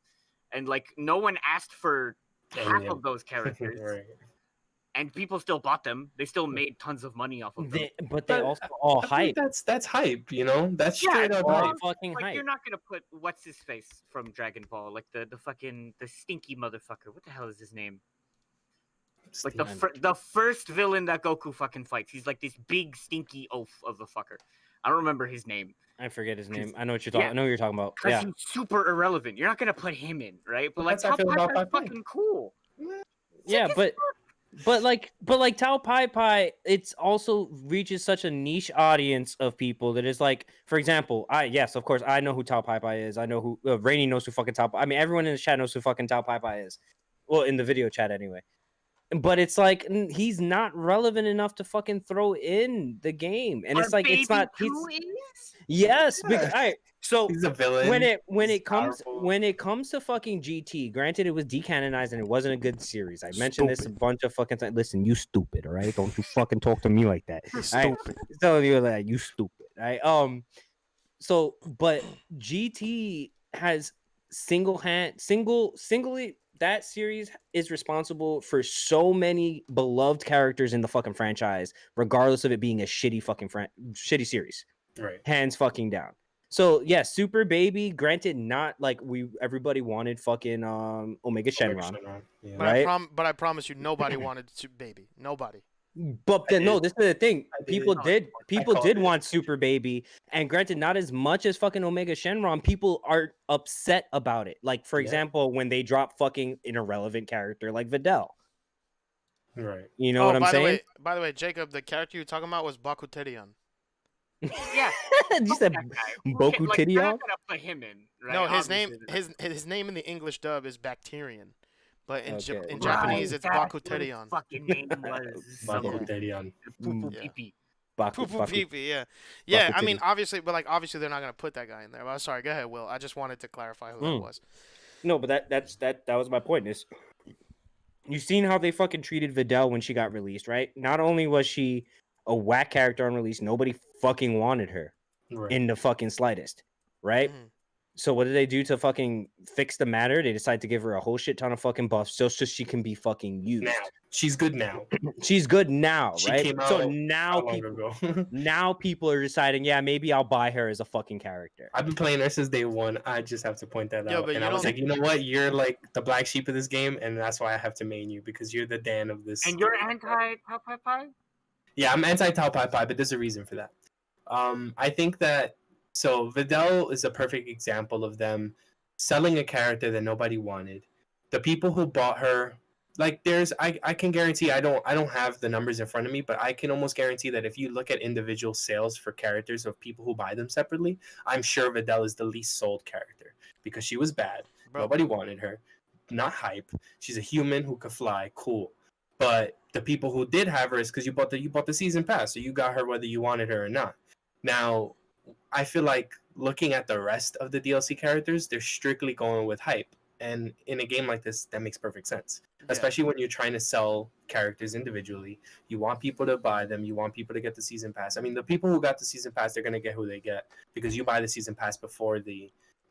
and like no one asked for half of those characters, Right. and people still bought them. They still made tons of money off of them. But they also all I think hype. that's hype, you know? That's straight up all hype. fucking Like hype. you're not gonna put what's his face from Dragon Ball, like the fucking the stinky motherfucker. What the hell is his name? Like the first villain that Goku fucking fights. He's like this big stinky oaf of a fucker. I don't remember his name. I forget his name. I know what you're talking. Yeah. I know what you're talking about. Because Yeah. he's super irrelevant. You're not gonna put him in, right? But like That's how I Tao feel about Pai Pai's Pai Pai. fucking cool. Yeah, but like Tao Pai Pai, it's also reaches such a niche audience of people that is like, for example, yes, of course, I know who Tao Pai Pai is. I know who Rainy knows who fucking I mean, everyone in the chat knows who fucking Tao Pai Pai is. Well, in the video chat anyway. But it's like he's not relevant enough to fucking throw in the game, and it's like it's not. Yes, Yeah. all right. So He's a villain. when He's it comes powerful. to fucking GT, granted it was decanonized and it wasn't a good series. I mentioned this a bunch of fucking times. Listen, you stupid, all right? Don't you fucking talk to me like that. All right? Telling you that you stupid, right? So but GT has singly that series is responsible for so many beloved characters in the fucking franchise, regardless of it being a shitty fucking shitty series. Right. Hands fucking down. So yeah, Super Baby, granted, not like everybody wanted fucking Omega Shenron. Yeah. But Right? but I promise you, nobody wanted Super Baby. Nobody. But then, no, this is the thing. I did. People called did it. want Super Baby, and granted, not as much as fucking Omega Shenron. People are upset about it. Like, for Yeah. example, when they drop fucking an irrelevant character like Videl. Right. You know what I'm saying? By the way, Jacob, the character you're talking about was Bakutedion. Yeah. You said that guy. Boku Like, you're Tidion? not gonna put him in, right? No, his Obviously, his name in the English dub is Bacterian, but in Okay. in Japanese it's that's what his Bakutedion. Fucking name was Bakutedion. Poo-poo Yeah. pee-pee. Baku, Poo Baku. pee, yeah. Yeah, I mean, Bakutedion. obviously, but like, obviously, they're not gonna put that guy in there. But sorry, go ahead, Will. I just wanted to clarify who that was. No, but that was my point. Is you seen how they fucking treated Videl when she got released, right? Not only was she a whack character on release, nobody fucking wanted her Right. in the fucking slightest, right? Mhm. So what did they do to fucking fix the matter? They decided to give her a whole shit ton of fucking buffs just so she can be fucking used. Now she's good now. She's good now, She right? came So out now How long people ago? now people are deciding, yeah, maybe I'll buy her as a fucking character. I've been playing her since day one. I just have to point that Yo, out. but And you I was don't- like, you know what? You're like the black sheep of this game, and that's why I have to main you because you're the Dan of this. And you're anti Tao Pai Pai? Yeah, I'm anti Tao Pai Pai, but there's a reason for that. I think that Videl is a perfect example of them selling a character that nobody wanted, the people who bought her, like I can guarantee, I don't have the numbers in front of me, but I can almost guarantee that if you look at individual sales for characters of people who buy them separately, I'm sure Videl is the least sold character because she was bad. Bro. Nobody wanted her. Not hype. She's a human who could fly. Cool. But the people who did have her is because you bought the season pass, so you got her whether you wanted her or not. Now, I feel like looking at the rest of the DLC characters, they're strictly going with hype. And in a game like this, that makes perfect sense. Yeah. Especially when you're trying to sell characters individually. You want people to buy them. You want people to get the season pass. I mean, the people who got the season pass, they're going to get who they get because you buy the season pass before the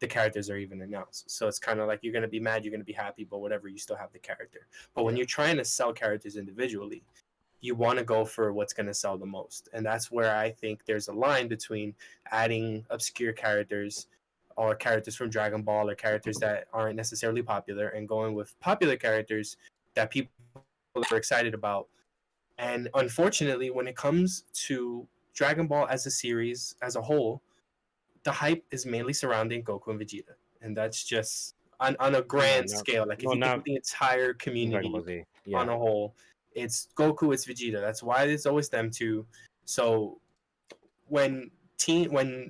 characters are even announced. So it's kind of like you're going to be mad, you're going to be happy, but whatever, you still have the character. But when you're trying to sell characters individually, you want to go for what's going to sell the most. And that's where I think there's a line between adding obscure characters or characters from Dragon Ball or characters that aren't necessarily popular and going with popular characters that people are excited about. And unfortunately, when it comes to Dragon Ball as a series as a whole, the hype is mainly surrounding Goku and Vegeta. And that's just on a grand scale. Like if you think of the entire community on a whole, it's Goku, it's Vegeta. That's why it's always them two. So when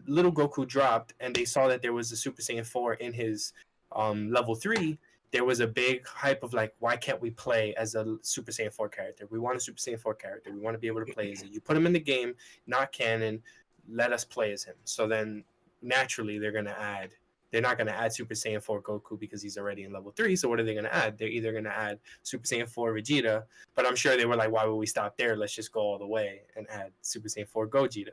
little Goku dropped and they saw that there was a Super Saiyan 4 in his level 3, there was a big hype of like, why can't we play as a Super Saiyan 4 character? We want a Super Saiyan 4 character. We want to be able to play as it. You put him in the game, not canon, let us play as him. So then naturally they're not going to add Super Saiyan 4 Goku because he's already in level 3. So what are they going to add? They're either going to add Super Saiyan 4 Vegeta, but I'm sure they were like, why would we stop there? Let's just go all the way and add Super Saiyan 4 Gogeta.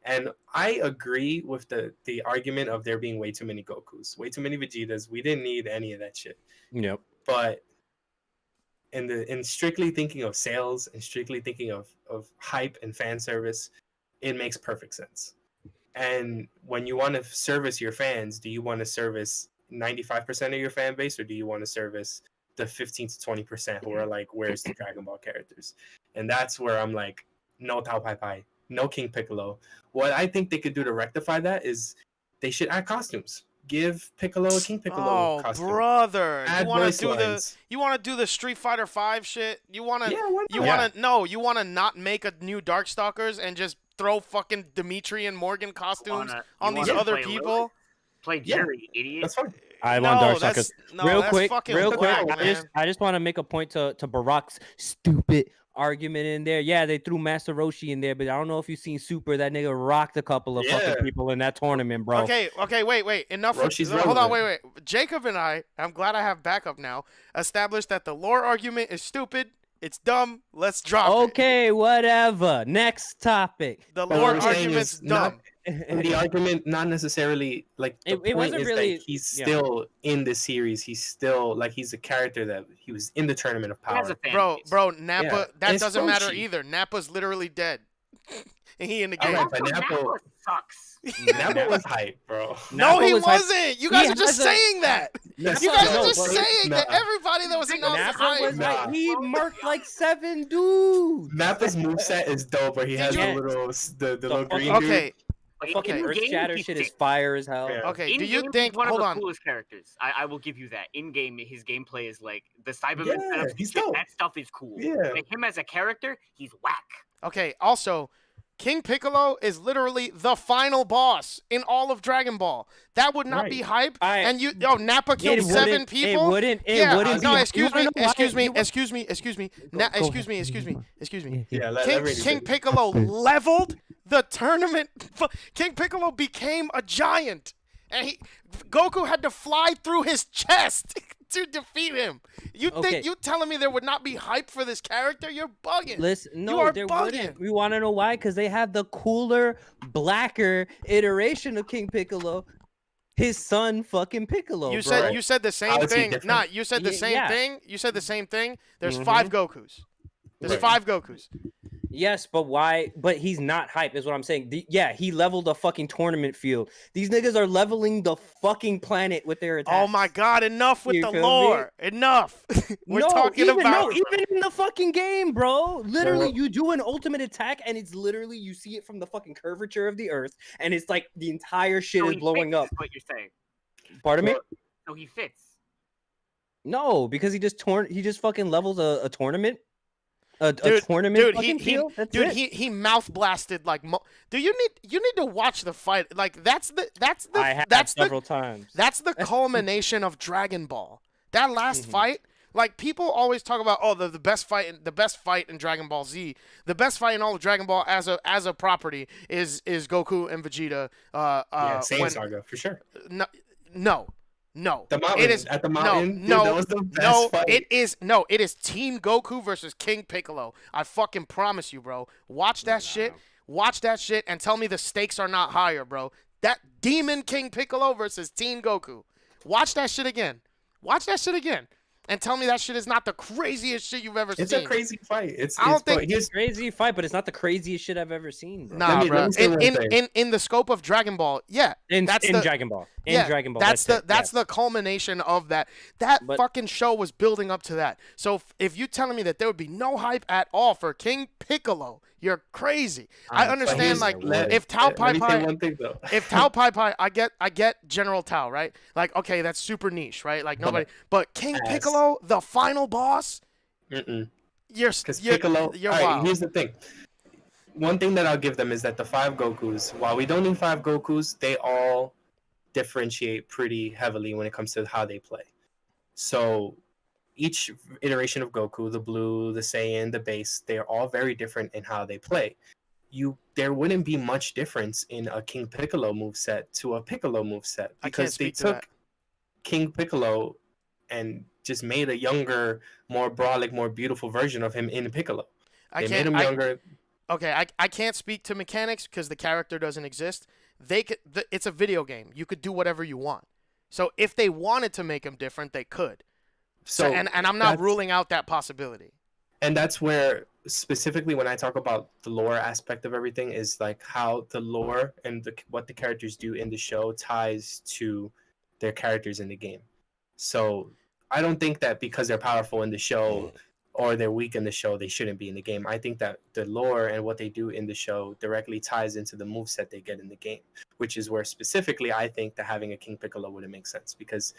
And I agree with the argument of there being way too many Gokus, way too many Vegetas. We didn't need any of that shit. Yep. But in strictly thinking of sales and strictly thinking of hype and fan service, it makes perfect sense. And when you want to service your fans, do you want to service 95% of your fan base, or do you want to service the 15 to 20% who are like, where's the Dragon Ball characters? And that's where I'm like, no Tao Pai Pai, no King Piccolo. What I think they could do to rectify that is they should add costumes. Give Piccolo a King Piccolo costume. Oh, brother! Add You want voice to do lines. You want to do the Street Fighter 5 shit? You want to? Yeah, why not? You want to? No, you want to not make a new Darkstalkers and just throw fucking Dimitri and Morgan costumes on these other people? Play Jerry, idiot. That's fine. I want Darkstalkers. that's real that's quick, fucking real quick. whack, man. I just want to make a point to Barack's stupid argument in there. Yeah, they threw Master Roshi in there, but I don't know if you've seen Super. That nigga rocked a couple of fucking people in that tournament, bro. Okay, wait. Enough. Hold on, wait. Jacob and I'm glad I have backup now, established that the lore argument is stupid. It's dumb. Let's drop it. Okay, whatever. Next topic. The But lore what I'm saying argument's is dumb. And the argument, not necessarily like the It point wasn't is really- that he's still in the series. He's still like he's a character that he was in the Tournament of He has Power. a fan base. Bro, Nappa. Yeah, That it's doesn't matter Roshi. either. Nappa's literally dead. And he in the All game. right, but Also, Nappa- Nappa sucks. Nappa was hype, bro. No, Nappa he was hype. wasn't. You guys He are just has a- saying that. Yes, You guys No, are just but- saying that Nah. everybody that was announced is Nappa hype. was Nah. like, he murked like 7 dudes. Nappa's moveset is dope, where he has you- the little the little fucking- green Okay, Like, Fucking in Earth game, Shatter he's shit is sick. fire as hell. Yeah. okay. In Do you game, think? he's one Hold of the on. coolest characters? I will give you that. In game, his gameplay is like the Cyberman Yeah, setup. he's Shit, dope. that stuff is cool. Yeah. But him as a character, he's whack. Okay. Also, King Piccolo is literally the final boss in all of Dragon Ball. That would not be hype. And Nappa killed 7 people. It wouldn't. No, be- excuse you wanna me. know why? Excuse me. You wa- Excuse me. Excuse me. Excuse me. Excuse me. Excuse me. Yeah, King Piccolo leveled the tournament. King Piccolo became a giant, and Goku had to fly through his chest to defeat him. You think you telling me there would not be hype for this character? You're bugging. Listen, You no, are there bugging. wouldn't. We want to know why? Because they have the cooler, blacker iteration of King Piccolo. His son, fucking Piccolo. You bro. said the same How is he thing. different? Nah, you said the same Yeah. thing. You said the same thing. There's 5 Gokus. There's Right. 5 Gokus. Yes, but why? But he's not hype, is what I'm saying. Yeah, he leveled a fucking tournament field. These niggas are leveling the fucking planet with their attacks. Oh my God! Enough with You the feel me? lore. Enough. We're talking about. even in the fucking game, bro. Literally, Well- you do an ultimate attack, and it's literally you see it from the fucking curvature of the Earth, and it's like the entire shit So is he blowing fits, up. is what you're saying. Pardon me? So he fits. No, because he just fucking levels a tournament. A Dude, tournament dude, fucking field. That's dude, it. he mouth blasted like. Dude, you need to watch the fight. Like that's I have that's several times. That's the culmination of Dragon Ball. That last Mhm. fight, like people always talk about, oh, the best fight in Dragon Ball Z, the best fight in all of Dragon Ball as a property is Goku and Vegeta. Yeah, same when, saga for sure. No. The mountain It is at the mountain. No, dude, that was the best no. fight. It is Team Goku versus King Piccolo. I fucking promise you, bro. Watch that shit. Watch that shit and tell me the stakes are not higher, bro. That Demon King Piccolo versus Team Goku. Watch that shit again. Watch that shit again. And tell me that shit is not the craziest shit you've ever It's seen. a crazy fight. I don't think It's a crazy fight, but it's not the craziest shit I've ever seen, bro. Nah, bro. let me say one thing. In the scope of Dragon Ball, yeah. In the, Dragon Ball. Dragon Ball. That's it, that's yes. the culmination of that. That But- fucking show was building up to that. So if you're telling me that there would be no hype at all for King Piccolo, you're crazy. I But understand, here's- like, Let- if Tao let Pai me say Pai, one thing though. if Tao Pai Pai, I get General Tao, right? Like, okay, that's super niche, right? Like nobody, but King Ass. Piccolo, the final boss, Mm-mm. because Because Piccolo. you're all right, wild. here's the thing. One thing that I'll give them is that the 5 Gokus, while we don't need 5 Gokus, they all differentiate pretty heavily when it comes to how they play. So each iteration of Goku, the blue, the Saiyan, the base, they're all very different in how they play. There wouldn't be much difference in a King Piccolo moveset to a Piccolo moveset I can't because they speak to took that. King Piccolo and just made a younger, more brolic, more beautiful version of him in Piccolo. I They can't. made him younger. Okay, I can't speak to mechanics because the character doesn't exist. It's a video game. You could do whatever you want. So if they wanted to make him different, they could. So and I'm not that's- ruling out that possibility. And that's where specifically when I talk about the lore aspect of everything is like how the lore and what the characters do in the show ties to their characters in the game. So I don't think that because they're powerful in the show or they're weak in the show, they shouldn't be in the game. I think that the lore and what they do in the show directly ties into the moveset they get in the game, which is where specifically I think that having a King Piccolo wouldn't make sense because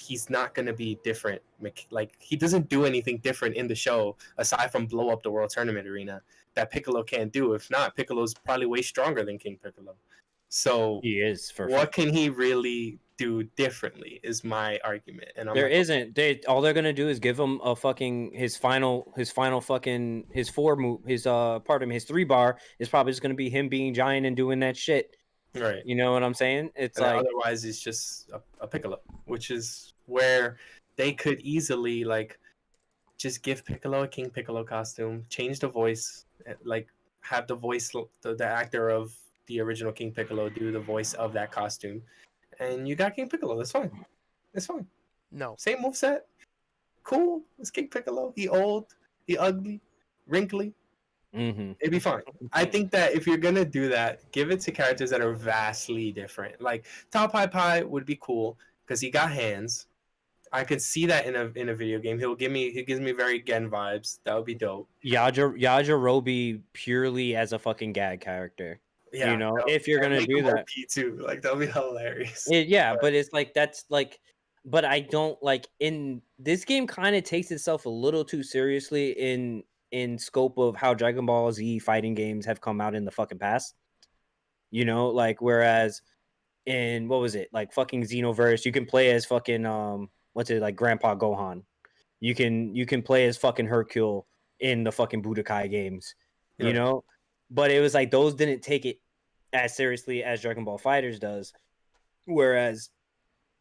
he's not going to be different. Like, he doesn't do anything different in the show aside from blow up the World Tournament arena that Piccolo can't do. If not, Piccolo's probably way stronger than King Piccolo. So He is for what can he really do differently is my argument. And I'm There like, isn't. All they're gonna do is give him a fucking his final fucking his 4 move his 3 bar is probably just gonna be him being giant and doing that shit. right. You know what I'm saying? It's And like otherwise it's just a Piccolo, which is where they could easily like just give Piccolo a King Piccolo costume, change the voice, like have the voice, the actor of the original King Piccolo do the voice of that costume, and you got King Piccolo. That's fine. That's fine. No. Same moveset. Cool. It's King Piccolo. He old. He ugly. Wrinkly. It'd be fine. I think that if you're gonna do that, give it to characters that are vastly different. Like Tao Pai Pai would be cool because he got hands. I could see that in a video game. He gives me very Gen vibes. That would be dope. Yajirobe purely as a fucking gag character. Yeah, You know, if you're gonna make do him that. OP too. Like that would be hilarious. But it's like that's like, but I don't like in this game. Kind of takes itself a little too seriously in scope of how Dragon Ball Z fighting games have come out in the fucking past. You know, like whereas in what was it like fucking Xenoverse, you can play as fucking what's it like Grandpa Gohan. You can play as fucking Hercule in the fucking Budokai games. You Right. know, but it was like those didn't take it as seriously as Dragon Ball FighterZ does. Whereas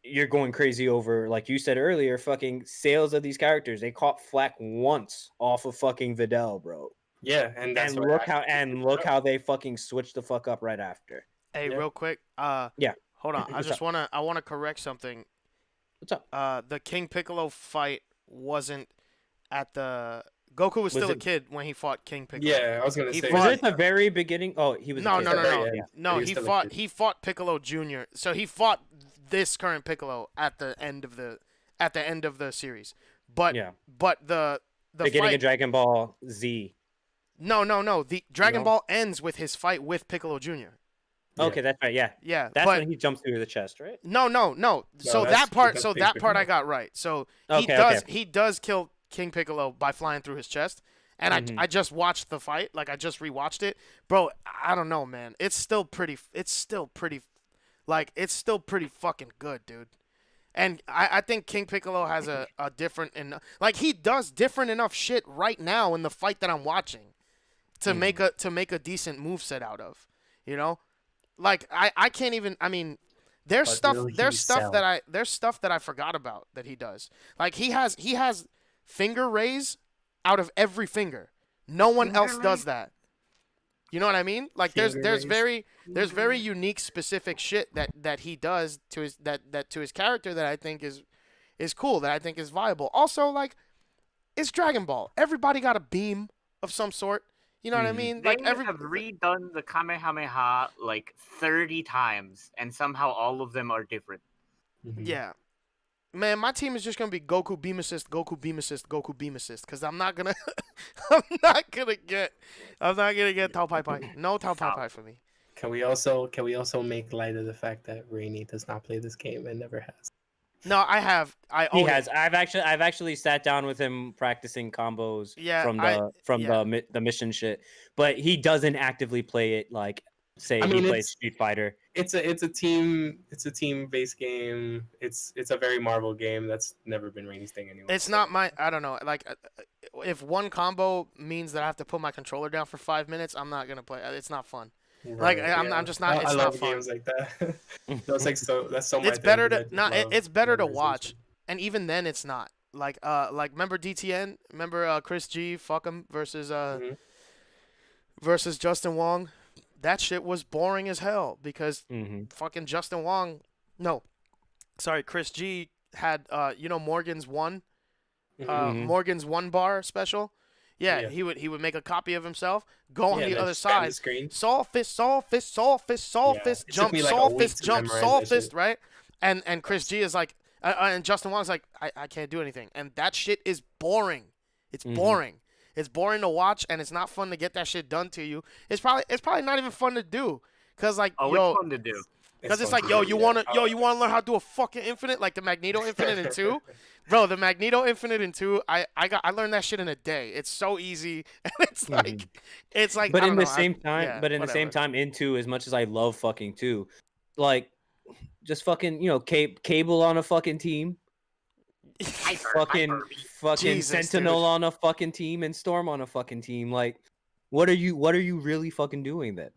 you're going crazy over, like you said earlier, fucking sales of these characters. They caught flack once off of fucking Videl, bro. Yeah, and that's And what look how they fucking switched the fuck up right after. Hey, Yeah. real quick. Yeah. Hold on. I What's just up? wanna correct something. What's up? The King Piccolo fight wasn't at the. Goku was still a it- kid when he fought King Piccolo. Yeah, I was gonna He say. fought- Was it at the very beginning? Oh, he was. a No, kid. no, no, no, Yeah. no. He was He still a fought. kid. He fought Piccolo Jr. So he fought this current Piccolo at the end of the series. But Yeah. but the Beginning fight. of Dragon Ball Z. No. The Dragon No? Ball ends with his fight with Piccolo Jr. Okay, that's right. Yeah, Yeah, that's but when he jumps through the chest, right? no. So that's- that's that King part I Piccolo. got right. So Okay. he does kill King Piccolo by flying through his chest. And Mhm. I just watched the fight, like I just rewatched it, bro. I don't know, man. It's still pretty fucking good, dude. And I think King Piccolo has a different and like he does different enough shit right now in the fight that I'm watching to make a decent moveset out of, you know. Like I can't even. I mean, there's But stuff will he there's stuff sell? that I forgot about that he does. Like he has finger raise out of every finger. No one Finger else does raise? that. You know what I mean? Like there's Finger raise? there's very unique specific shit that he does to his to his character that I think is cool, that I think is viable. Also, like, it's Dragon Ball. Everybody got a beam of some sort. You know what I mean? They Like have redone the Kamehameha like 30 times, and somehow all of them are different. Mhm. yeah. Man, my team is just gonna be Goku beam assist, Goku beam assist, Goku beam assist, because I'm not gonna I'm not gonna get Tao Pai Pai. No Tao Pai Pai for me. Can we also make light of the fact that Rainy does not play this game and never has? No, I He own has. it. I've actually sat down with him practicing combos Yeah, from the mission shit, but he doesn't actively play it like say I mean, he plays it's- Street Fighter. It's a team based game. It's a very Marvel game. That's never been Rainy's thing anyway. It's not my. I don't know. Like, if one combo means that I have to put my controller down for 5 minutes, I'm not gonna play. It's not fun. Like, I'm just not. I It's love not fun. games like that. That's like so. That's so. It's better to not. It's better to watch, and even then, it's not. Like remember DTN? Remember Chris G? Fuck him versus Mhm. versus Justin Wong. That shit was boring as hell because Mm-hmm. fucking Justin Wong. No, sorry, Chris G had Morgan's one. Mhm. Morgan's one bar special. Yeah, Yeah. he would make a copy of himself, go on Yeah, the then other just grab the side, screen. saw fist, saw fist, saw fist, saw Yeah, fist, it took jump, me like a saw week fist, to jump, memorize saw that fist, shit. right? And Chris G is like, and Justin Wong's like, I can't do anything, and that shit is boring. It's Mhm. boring. It's boring to watch, and it's not fun to get that shit done to you. It's probably not even fun to do, cause like Oh, yo, it's fun to do. because it's fun like, to do, you yeah. wanna learn how to do a fucking infinite, like the Magneto Infinite in 2? Bro, the Magneto Infinite in 2, I learned that shit in a day. It's so easy. And it's like But I in don't the know, same time, yeah, but in the same whatever. time, into as much as I love fucking too, like just fucking Cable on a fucking team, fucking Jesus, Sentinel dude. on a fucking team, and Storm on a fucking team. Like, what are you really fucking doing then?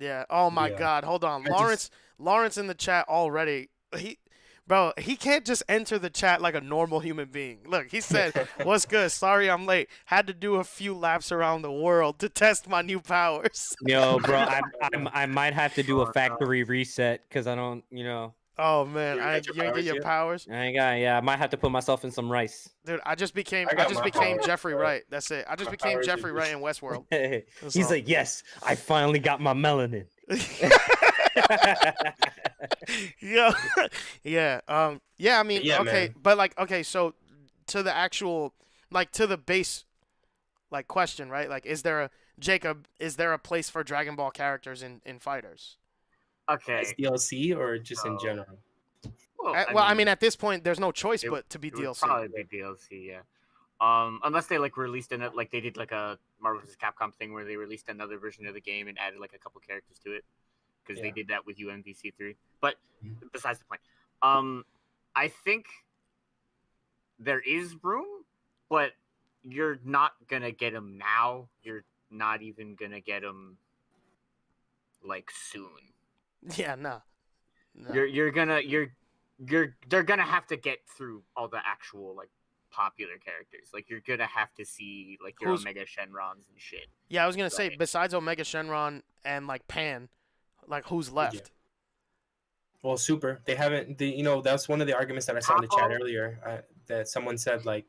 Yeah. Oh my Yeah. God. Hold on. I just- Lawrence in the chat already. He can't just enter the chat like a normal human being. Look, he said, "What's good? Sorry I'm late. Had to do a few laps around the world to test my new powers." Yo, bro, I might have to do Oh, a no. factory reset because I don't, Oh man, You you got your ain't get powers your yet? powers, I ain't got. Yeah, I might have to put myself in some rice. dude. I just became I got my powers, Jeffrey bro. Wright. That's it. I just My became powers are Jeffrey Wright just- in Westworld. That's He's all. like, yes, I finally got my melanin. Yeah, yeah. Yeah. I mean, Yeah, okay, man. but like, okay. So, to the actual, like, to the base, like, question, right? Like, is there a place for Dragon Ball characters in fighters? Okay. As DLC or just in So- general? Well, I mean, at this point, there's no choice it- but to be it would DLC. probably be DLC, yeah. Unless they like released it, like they did like a Marvel vs. Capcom thing where they released another version of the game and added like a couple characters to it, because they Yeah. did that with UMVC3. But Mhm. besides the point, I think there is room, but you're not gonna get them now. You're not even gonna get them like soon. Yeah, nah. No. They're gonna have to get through all the actual like popular characters. Like you're gonna have to see like your Who's- Omega Shenrons and shit. Yeah, I was gonna say, Right. besides Omega Shenron and like Pan, like who's left? Well, Super. They haven't. That's one of the arguments that I saw in the chat Taco? earlier. That someone said like,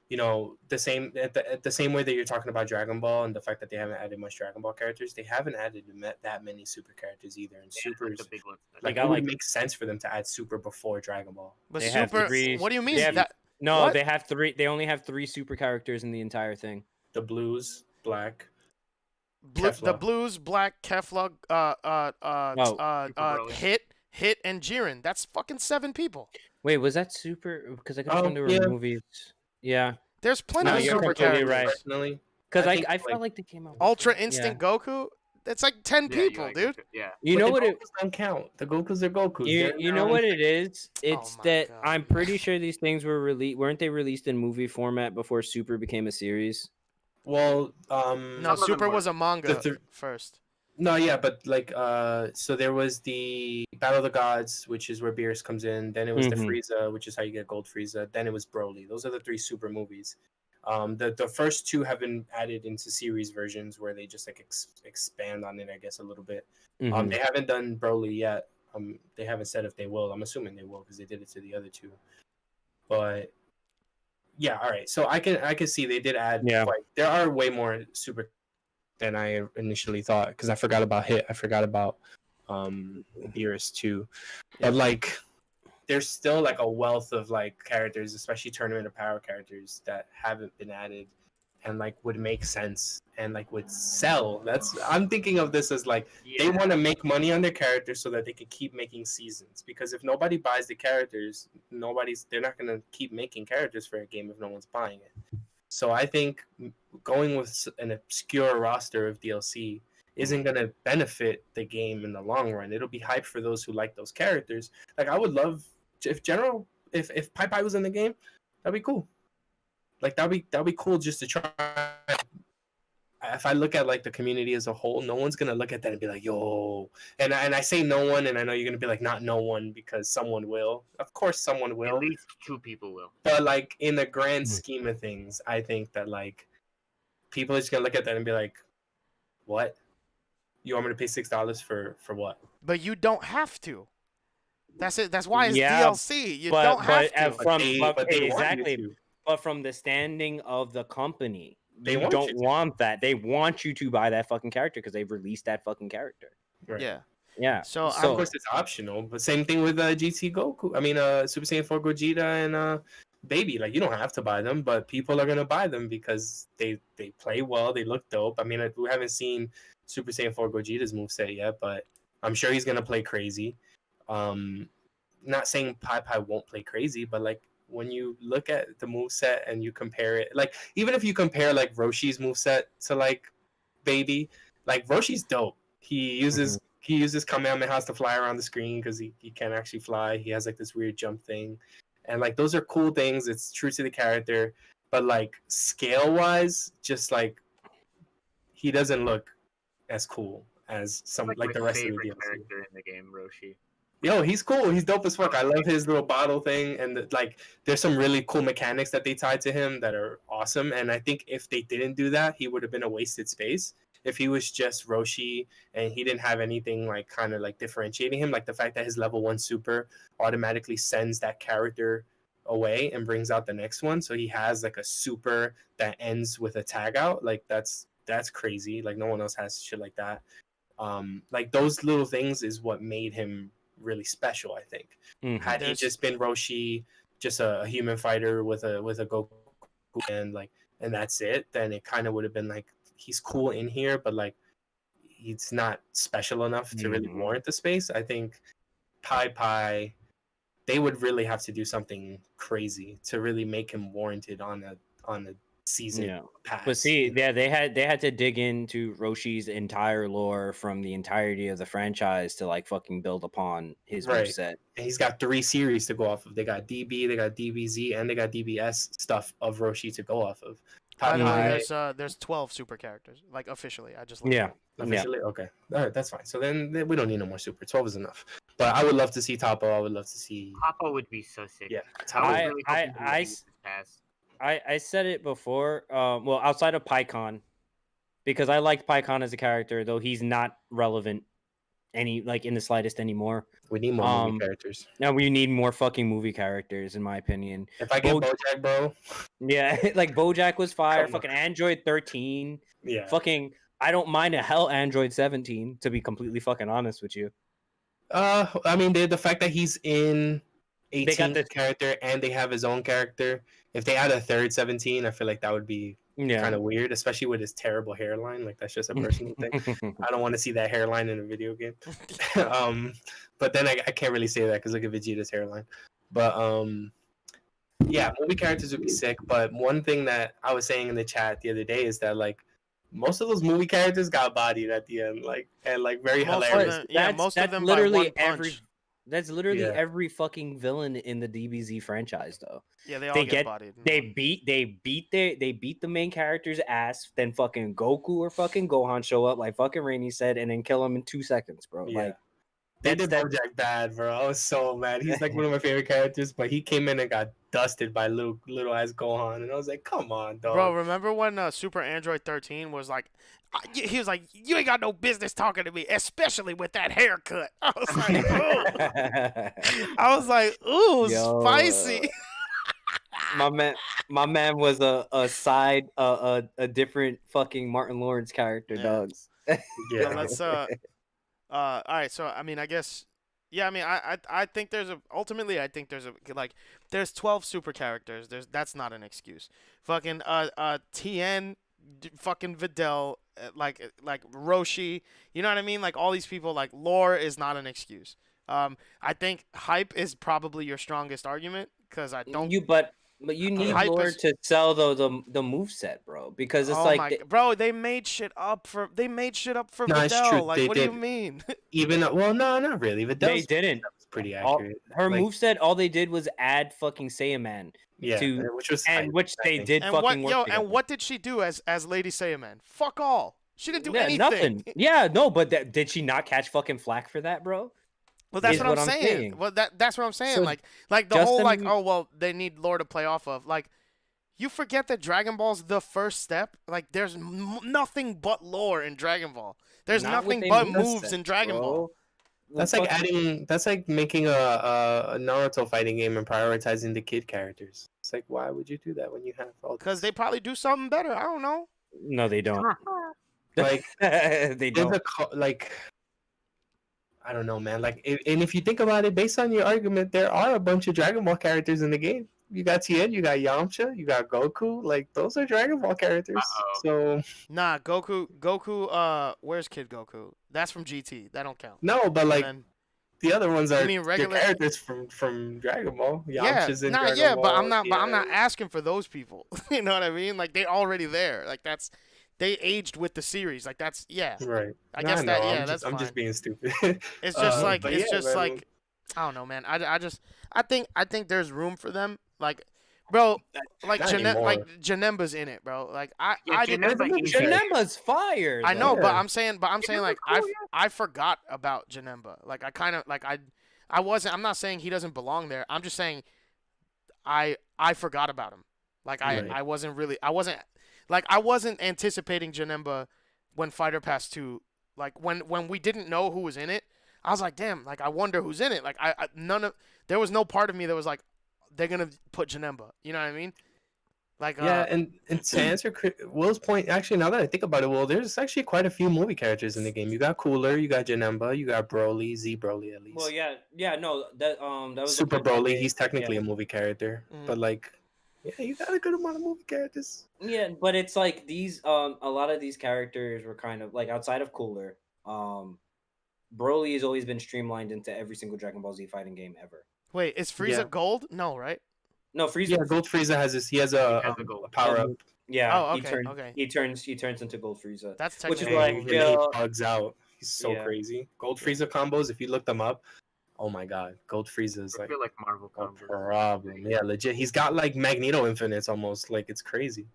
the same way that you're talking about Dragon Ball and the fact that they haven't added much Dragon Ball characters. They haven't added that many Super characters either. And Yeah, like Super's the big ones. like got, it would like- make sense for them to add Super before Dragon Ball. But They have Super, three- what do you mean? they have- That No, What? they have three. They only have 3 super characters in the entire thing. The Blues, Black, The Kefla. Blues, Black, Kefla, Oh. Hit, and Jiren. That's fucking 7 people. Wait, was that super? Because I could have Oh, sworn there were yeah. movies. Yeah, There's plenty No, of you're super completely characters. right. Personally, because I I, think, I like, felt like they came out. Ultra before. Instinct Yeah. Goku. That's like 10 Yeah, you people, like dude. Goku, yeah. You but know the what it? Gokus don't count. The Gokus are Gokus. You know what it is? It's my that God. I'm pretty sure these things were released. Weren't they released in movie format before Super became a series? Well, No, Some of them Super were. was a manga The first. no, yeah, but like, so there was the Battle of the Gods, which is where Beerus comes in. Then it was the Mhm. Frieza, which is how you get Gold Frieza. Then it was Broly. Those are the 3 super movies. The first 2 have been added into series versions where they just like expand on it, I guess, a little bit. Mhm. They haven't done Broly yet. They haven't said if they will. I'm assuming they will because they did it to the other 2. But yeah, all right. So I can see they did add. Yeah. Like, there are way more super than I initially thought because I forgot about Hit. I forgot about Beerus too. But like, there's still like a wealth of like characters, especially Tournament of Power characters that haven't been added and like would make sense and like would sell. I'm thinking of this as like they want to make money on their characters so that they can keep making seasons. Because if nobody buys the characters, they're not gonna keep making characters for a game if no one's buying it. So I think going with an obscure roster of DLC isn't going to benefit the game in the long run. It'll be hype for those who like those characters. Like, I would love if Pai Pai was in the game, that'd be cool. Like, that'd be cool just to try. If I look at like the community as a whole, no one's gonna look at that and be like, "Yo," and I say no one, and I know you're gonna be like, "Not no one," because someone will. Of course, someone will. At least 2 people will. But like in the grand Mhm. scheme of things, I think that like people are just gonna look at that and be like, "What? You want me to pay $6 for what?" But you don't have to. That's it. That's why it's Yeah, DLC. You don't have to. But they want you exactly. to. But from the standing of the company, They you want don't you to. want that. They want you to buy that fucking character because they've released that fucking character. Right. Yeah. Yeah. So, Of course, it's optional, but same thing with GT Goku. I mean, Super Saiyan 4 Gogeta and Baby. Like, you don't have to buy them, but people are gonna buy them because they play well, they look dope. I mean, we haven't seen Super Saiyan 4 Gogeta's moveset yet, but I'm sure he's gonna play crazy. Not saying Pai Pai won't play crazy, but like when you look at the moveset and you compare it, like even if you compare like Roshi's moveset to like Baby, like Roshi's dope. He uses Kamehamehas to fly around the screen because he can't actually fly. He has like this weird jump thing. And like those are cool things. It's true to the character. But like scale wise, just like he doesn't look as cool as some Like like my the rest of the favorite DLC. character in the game, Roshi. Yo, he's cool. He's dope as fuck. I love his little bottle thing, and like, there's some really cool mechanics that they tied to him that are awesome. And I think if they didn't do that, he would have been a wasted space. If he was just Roshi and he didn't have anything like kind of like differentiating him, like the fact that his level 1 super automatically sends that character away and brings out the next one, so he has like a super that ends with a tag out. Like that's crazy. Like no one else has shit like that. Like those little things is what made him really special, I think. Mhm. Had he just been Roshi, just a human fighter with a Goku and that's it, then it kind of would have been like he's cool in here, but like he's not special enough to really warrant the space. I think Pai Pai, they would really have to do something crazy to really make him warranted on a season pass. But see, yeah, they had to dig into Roshi's entire lore from the entirety of the franchise to like fucking build upon his moveset. And he's got 3 series to go off of. They got DB, they got DBZ, and they got DBS stuff of Roshi to go off of. by the way, Pai- there's 12 super characters, like officially. I just looked Yeah. it up. Officially? Okay. All right, that's fine. So then we don't need no more super. 12 is enough. But I would love to see Toppo. I would love to see. Papa would be so sick. Yeah. I Toppo. was really hoping he would use his pass. I said it before. Well, outside of PyCon, because I liked PyCon as a character, though he's not relevant in the slightest anymore. We need more movie characters. Now we need more fucking movie characters, in my opinion. If I get BoJack, bro. Yeah, like BoJack was fire. Come on. Fucking Android 13. Yeah. Fucking, I don't mind a hell Android 17. To be completely fucking honest with you. I mean, the fact that he's in 18 the character and they have his own character. If they add a third 17, I feel like that would be Yeah. kind of weird, especially with his terrible hairline. Like that's just a personal thing. I don't want to see that hairline in a video game. But then I can't really say that because look at Vegeta's hairline. But yeah, movie characters would be sick. But one thing that I was saying in the chat the other day is that like most of those movie characters got bodied at the end, like and like very Most of hilarious. them, yeah, most of that's them literally by one every. punch. That's literally Yeah. every fucking villain in the DBZ franchise, though. Yeah, they all They get get- bodied. in They one. beat the main character's ass, then fucking Goku or fucking Gohan show up, like fucking Rainy said, and then kill him in 2 seconds, bro. Yeah. Like They that's did that. Bojack bad, bro. I was so mad. He's like one of my favorite characters, but he came in and got dusted by little ass Gohan, and I was like, come on, dog. Bro, remember when Super Android 13 was like, he was like, you ain't got no business talking to me, especially with that haircut. I was like, ooh. I was like, ooh, Yo. spicy. my man was a different fucking Martin Lawrence character, Yeah. dogs. So Yeah, let's all right, so I mean, I guess yeah, I mean, I think ultimately I think there's 12 super characters. That's not an excuse. Fucking TN, fucking Videl, like Roshi, you know what I mean? Like all these people, like lore is not an excuse. I think hype is probably your strongest argument because I don't. But you need Hype lore is- to sell the moveset, bro. Because it's Oh like my bro, they made shit up for No, Videl. it's true, Like, they what do you did. mean? even well, no, not really. But they didn't. was pretty All, accurate. her Like, moveset, all they did was add fucking Saiyaman, yeah, to- which was and hype, which I they think. did And fucking what work together. and what did she do as Lady Saiyaman? Fuck all. She didn't do Yeah, anything. nothing. Yeah, no, but did she not catch fucking flack for that, bro? Well, that's is what I'm what I'm saying. saying. Well, that's what I'm saying. So like the whole like, Justin- oh well, they need lore to play off of. Like, you forget that Dragon Ball's the first step. Like, there's nothing but lore in Dragon Ball. There's Not nothing within but moveset, moves in Dragon bro. Ball. That's like adding. That's like making a Naruto fighting game and prioritizing the kid characters. It's like, why would you do that when you have all? Because they probably do something better. I don't know. No, they don't. like they there's don't. like. I don't know, man. Like, and if you think about it, based on your argument, there are a bunch of Dragon Ball characters in the game. You got Tien, you got Yamcha, you got Goku. Like, those are Dragon Ball characters. Uh-oh. So Nah, Goku. Where's Kid Goku? That's from GT. That don't count. no, but like And the other ones are mean the regular- characters from Dragon Ball. yeah, Yamcha's in nah, Dragon yeah, Ball. but I'm not Tien. asking for those people. You know what I mean? Like, they're already there. Like, they aged with the series. Like, that's yeah. Right. I Nah, guess that know, yeah, I'm that's I'm just fine. being stupid. It's just like but it's yeah, just man, like I don't know, man. I think there's room for them. Like, bro, like Not anymore. Janemba's in it, bro. Like Yeah, I didn't. Janemba is- Janemba's fire. I know, though. but Yeah. I'm saying like I forgot about Janemba. Like I kind of like I wasn't. I'm not saying he doesn't belong there. I'm just saying I forgot about him. Like Right. I wasn't anticipating Janemba when Fighter Pass 2. Like when we didn't know who was in it, I was like, damn. Like I wonder who's in it. Like there was no part of me that was like, they're gonna put Janemba. You know what I mean? Like Yeah, and to answer Will's point, actually, now that I think about it, Will, there's actually quite a few movie characters in the game. You got Cooler, you got Janemba, you got Broly, Z Broly at least. Well, yeah, no, that was the Super point that Broly, they- he's technically yeah. a movie character, but like, yeah, you got a good amount of movie characters. Yeah, but it's like these a lot of these characters were kind of like outside of Cooler. Broly has always been streamlined into every single Dragon Ball Z fighting game ever. wait, is Frieza Yeah. gold? No, right? No, Frieza. Yeah, Gold Frieza has this. He has He a has a gold. power up, Yeah. Oh, he okay, turns, okay. He turns into Gold Frieza. That's Which is technically like, a and movie. then he yeah. bugs out. He's so Yeah. crazy. Gold Frieza combos. If you look them up, oh my god, Gold Frieza is I like feel like Marvel a combos. problem. Yeah, legit. He's got like Magneto infinites almost. Like it's crazy.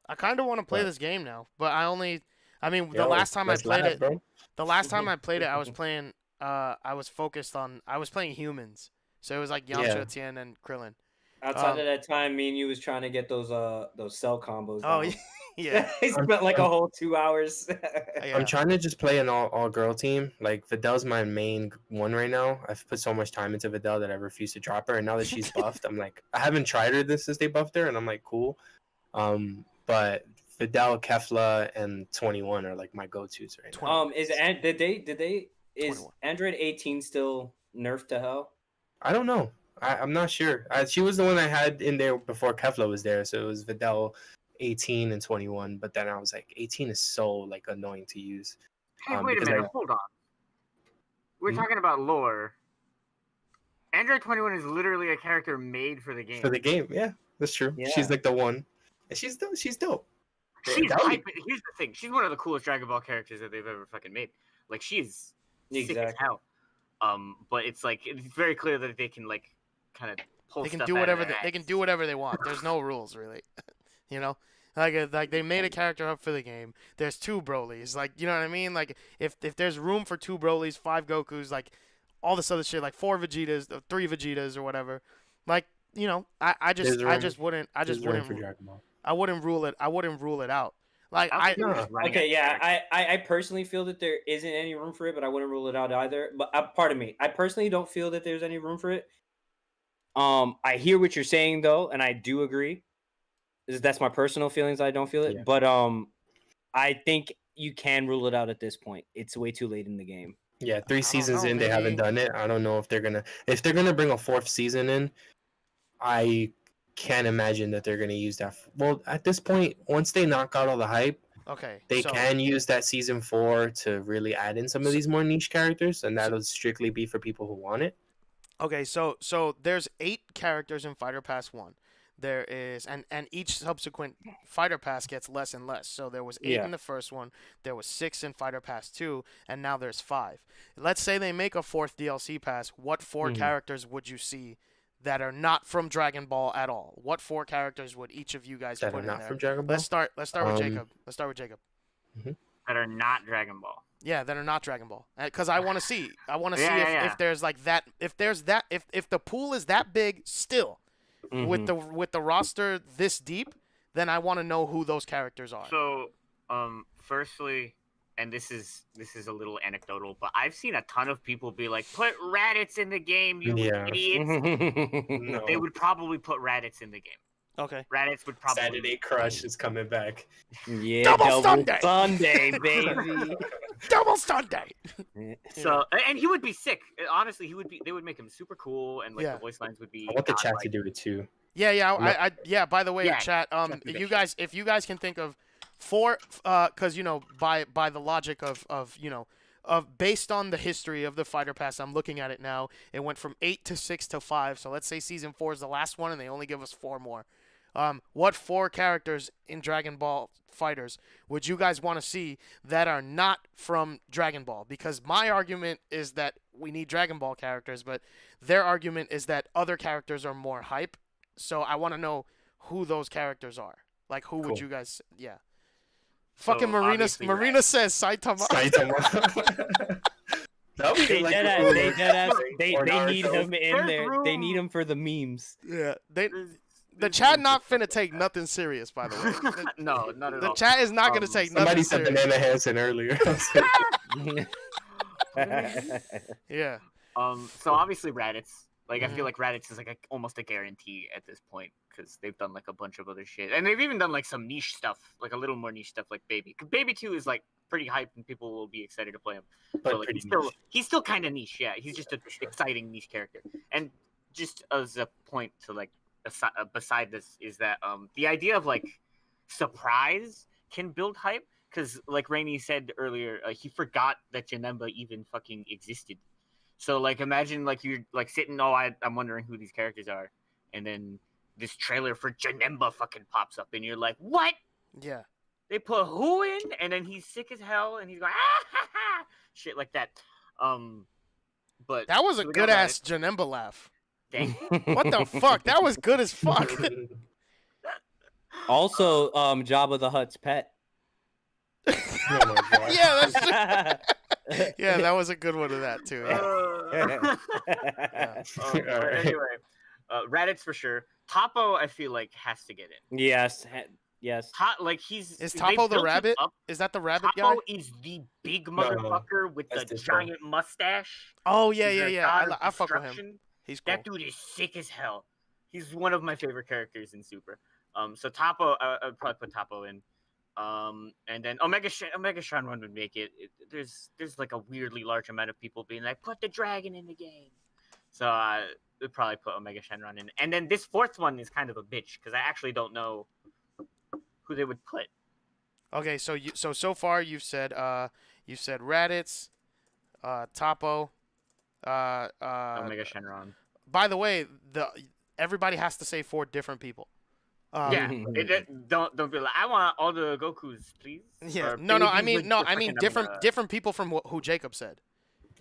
I kind of want to play But- this game now, but I mean, the Yo, last time I let's played laugh, it, bro. the last time I played it, I was playing. I was playing humans, so it was like Yamcha, Yeah. Tien, and Krillin. Outside of that time, me and you was trying to get those cell combos. Oh down. yeah. he spent like a whole 2 hours. Yeah. I'm trying to just play an all girl team. Like Videl's my main one right now. I've put so much time into Videl that I refuse to drop her. And now that she's buffed, I'm like, I haven't tried her since they buffed her, and I'm like, cool. But Videl, Kefla, and 21 are like my go-tos right now. Did they is 21. Android 18 still nerfed to hell? I don't know. I'm not sure. She was the one I had in there before Kefla was there, so it was Videl 18 and 21, but then I was like, 18 is so like annoying to use. Hey, wait a because minute. Hold on. We're Hmm? talking about lore. Android 21 is literally a character made for the game. For the game, yeah, that's true. Yeah. She's like the one, and she's dope. She's That would- hype. Here's the thing. She's one of the coolest Dragon Ball characters that they've ever fucking made. Like, she's sick as Exactly. hell. But it's like it's very clear that they can like kind of pull They can stuff do out of whatever their they can ass. do whatever they want. There's no rules really. You know, like they made a character up for the game. There's 2 Brolys. Like, you know what I mean? Like if there's room for 2 Brolys, 5 Gokus, like all this other shit, like 4 Vegetas, 3 Vegetas or whatever. Like, you know, I just There's room- wouldn't there's room for Dragon Ball. I wouldn't rule it out. Like I don't think I they're just running Okay, out of yeah, characters. I personally feel that there isn't any room for it, but I wouldn't rule it out either. But pardon me, I personally don't feel that there's any room for it. I hear what you're saying though, and I do agree. That's my personal feelings. I don't feel it, Yeah. but I think you can rule it out at this point. It's way too late in the game. Yeah, 3 don't seasons know, in, they haven't maybe- done it. I don't know if they're gonna bring a 4th season in. I can't imagine that they're gonna use that. Well, at this point, once they knock out all the hype, okay. they so, can use that season 4 to really add in some of these more niche characters, and that'll strictly be for people who want it. Okay, so there's 8 characters in Fighter Pass 1. There is and each subsequent Fighter Pass gets less and less. So there was 8 Yeah. in the first one, there was 6 in Fighter Pass 2, and now there's 5. Let's say they make a 4th DLC pass. What 4 Mhm. characters would you see that are not from Dragon Ball at all? What 4 characters would each of you guys That put are in not there? from Dragon Ball. Let's start with Um, Jacob. Let's start with Jacob. that are not Dragon Ball. Yeah, that are not Dragon Ball. Because I want to see. I want to see Yeah, if there's like that. If there's that. If the pool is that big still, with Mhm. the roster this deep, then I want to know who those characters are. So, firstly, and this is a little anecdotal, but I've seen a ton of people be like, "Put Raditz in the game, you Yeah. idiots." No. They would probably put Raditz in the game. Okay. Raditz would probably Saturday Crush is coming back. Yeah, Double Sunday! Sunday, baby. Double Sunday. So, and he would be sick. Honestly, he would be. They would make him super cool, and like Yeah. the voice lines would be. I want the chat godlike. to do it too. Yeah, yeah, No. yeah. By the way, Yeah, chat. chat do that You shit. guys, if you guys can think of 4, because you know, by the logic of you know, of based on the history of the Fighter Pass, I'm looking at it now. It went from 8 to 6 to 5. So let's say season 4 is the last one, and they only give us 4 more. What 4 characters in Dragon Ball Fighters would you guys want to see that are not from Dragon Ball? Because my argument is that we need Dragon Ball characters, but their argument is that other characters are more hype. So I want to know who those characters are. Like, who would Cool. you guys? Yeah. So, Fucking Marina. obviously, Marina says Saitama. Saitama. That would be They like dead a ass, cool- they dead ass, they or need Naruto. him in There's there. They room. need him for the memes. Yeah. They. There's- The there's chat room not for finna take nothing serious, by the way. The, No, not at the all. chat is not gonna take Somebody nothing said serious. Banana Hansen earlier. Yeah. So obviously Raditz. Like I Mhm. feel like Raditz is like almost a guarantee at this point because they've done like a bunch of other shit, and they've even done like some niche stuff, like a little more niche stuff, like Baby. 'Cause Baby 2 is like pretty hype, and people will be excited to play him. But So like pretty niche. he's still kind of niche. Yeah, he's just an exciting niche character. And just as a point to like beside this is that the idea of like surprise can build hype because like Rainey said earlier, he forgot that Janemba even fucking existed. So like imagine like you're like sitting, I'm wondering who these characters are, and then this trailer for Janemba fucking pops up, and you're like, what? Yeah. They put who in, and then he's sick as hell, and he's going ah ha ha, shit like that. But That was a so we got good Raditz. ass Janemba laugh. Dang. What the fuck? That was good as fuck. Also, Jabba the Hutt's pet. Oh my god. Yeah, that's yeah, that was a good one of that too. Yeah. But Alright. anyway, Raditz for sure. Topo, I feel like has to get in. Yes, yes. Like he's Is they Topo the built him rabbit? up. Is that the rabbit guy? Topo is the big motherfucker with That's the this one. giant mustache. Oh yeah, He's yeah, the yeah. god of I fuck with him. destruction. He's cool. That dude is sick as hell. He's one of my favorite characters in Super. So Topo, I'd probably put Topo in. And then Omega Shenron would make it. There's like a weirdly large amount of people being like, put the dragon in the game. So we'd probably put Omega Shenron in. And then this 4th one is kind of a bitch because I actually don't know who they would put. Okay, so far you've said Raditz, Topo, Omega Shenron. by the way, everybody has to say 4 different people. Yeah, don't be like, I want all the Gokus, please. Yeah. Or No, I babies mean with freaking, different people from who Jacob said.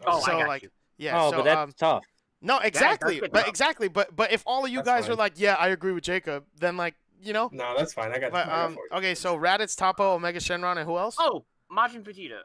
Oh, So I got like, you. yeah. Oh, so but that's tough. no, exactly, get but tough. exactly, but if all of you That's guys fine. are like, yeah, I agree with Jacob, then like, you know. No, that's fine. I got. But I got 4. okay, so Raditz, Topo, Omega Shenron, and who else? Oh, Majin Vegeta.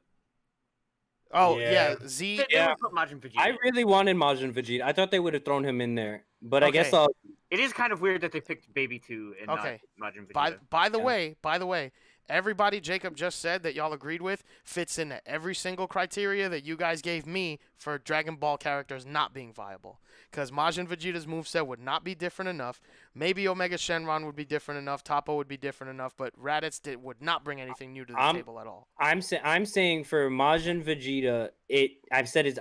Oh Yeah. yeah, Z. They Yeah. would put Majin Vegeta. I really wanted Majin Vegeta. I thought they would have thrown him in there, but I guess Okay. It is kind of weird that they picked Baby 2 and Okay. not Majin Vegeta. By the Yeah. way, everybody Jacob just said that y'all agreed with fits into every single criteria that you guys gave me for Dragon Ball characters not being viable. Because Majin Vegeta's moveset would not be different enough. Maybe Omega Shenron would be different enough. Topo would be different enough. But Raditz would not bring anything new to the table at all. I'm saying for Majin Vegeta,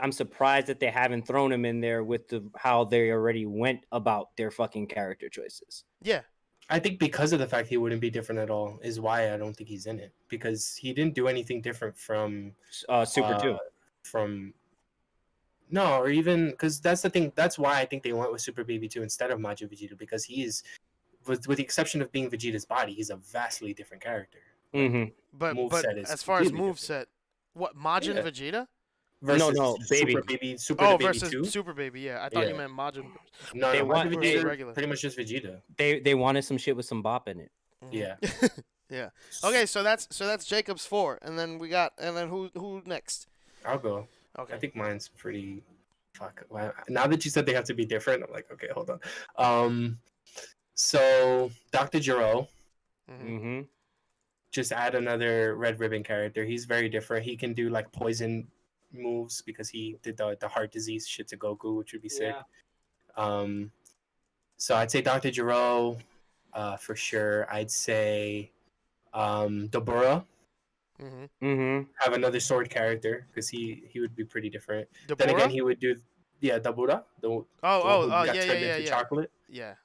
I'm surprised that they haven't thrown him in there with how they already went about their fucking character choices. Yeah. I think because of the fact he wouldn't be different at all is why I don't think he's in it, because he didn't do anything different from Super 2. from no, or even because that's the thing. That's why I think they went with Super Baby 2 instead of Majin Vegeta, because he is, with the exception of being Vegeta's body, he's a vastly different character. Mm-hmm. But Moveset is as far as completely moveset, what Majin Yeah. Vegeta? Versus No, Super Baby. Baby, Super Oh, Baby versus 2. Super Baby. Yeah, I thought you Yeah. meant Majin. No, They no, want- Majin they- Vegeta, regular. pretty much just Vegeta. They wanted some shit with some bop in it. Yeah. Yeah. Okay, so that's Jacob's 4, and then who next? I'll go. Okay. I think mine's pretty. Fuck. Wow. Now that you said they have to be different, I'm like, okay, hold on. So Dr. Gero, Mhm. Mm-hmm. just add another red ribbon character. He's very different. He can do like poison moves because he did the heart disease shit to Goku, which would be sick. So I'd say Dr. Gero, for sure. I'd say Dabura, Mhm. Mm-hmm. have another sword character because he would be pretty different. Then Dabura? again, he would do Dabura, the one who Oh, got yeah, turned yeah, into yeah. chocolate. Yeah.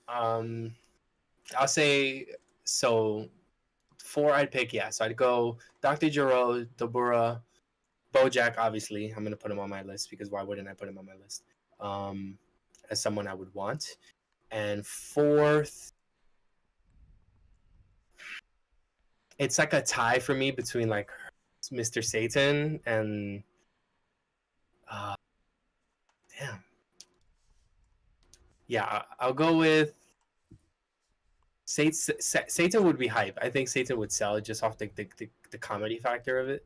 I'll say so. 4 I'd pick, yeah. So I'd go Dr. Gero, Dabura, Bojack. Obviously, I'm gonna put him on my list because why wouldn't I put him on my list? As someone I would want. And 4th, it's like a tie for me between like Mr. Satan and damn. Yeah, I'll go with Satan would be hype. I think Satan would sell just off the comedy factor of it.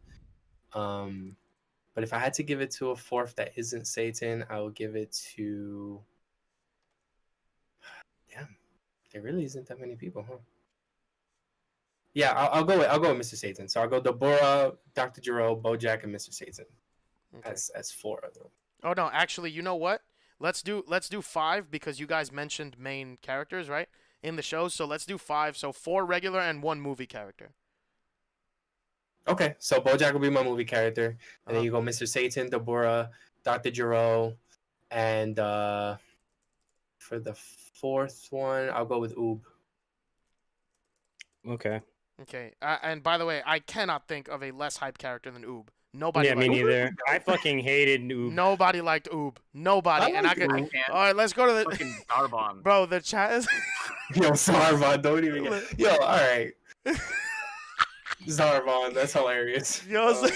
But if I had to give it to a 4th that isn't Satan, I would give it to. Damn, there really isn't that many people, huh? Yeah, I'll go with Mr. Satan. So I'll go Dabura, Dr. Gero, Bojack, and Mr. Satan Okay. as 4 of them. Oh no, actually, you know what? Let's do 5 because you guys mentioned main characters, right? In the show, so let's do 5. So 4 regular and 1 movie character. Okay, so Bojack will be my movie character, and Uh-huh. then you go Mr. Satan, Dabura, Dr. Gero, and for the 4th one, I'll go with Oob. Okay. Okay. And by the way, I cannot think of a less hype character than Oob. Nobody. Yeah, me liked neither. I fucking hated Noob. Nobody liked Oob. Nobody. And I liked could. Oob. I can't. All right, let's go to the. Fucking Zarbon. Bro, the chat is. Yo, Zarvon, don't even get... Yo, all right. Zarvon, that's hilarious. Yo, Um,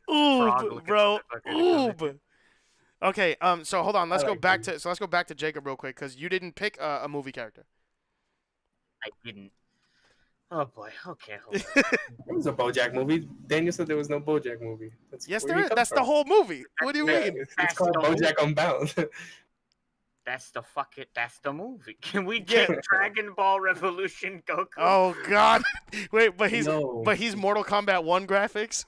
Oob, Frog-looking bro. motherfucker. Oob. Okay. So hold on. Let's I go like back Oob. to. Let's go back to Jacob real quick because you didn't pick a movie character. I didn't. Oh boy. Okay. Hold on. It was a Bojack movie. Daniel said there was no Bojack movie. That's Yes, where there you is. come That's the from. whole movie. What do you Yeah, mean? it's That's called the Bojack Unbound. That's the movie. Can we get Yeah. Dragon Ball Revolution Goku? Oh God. Wait, but he's No. Mortal Kombat 1 graphics.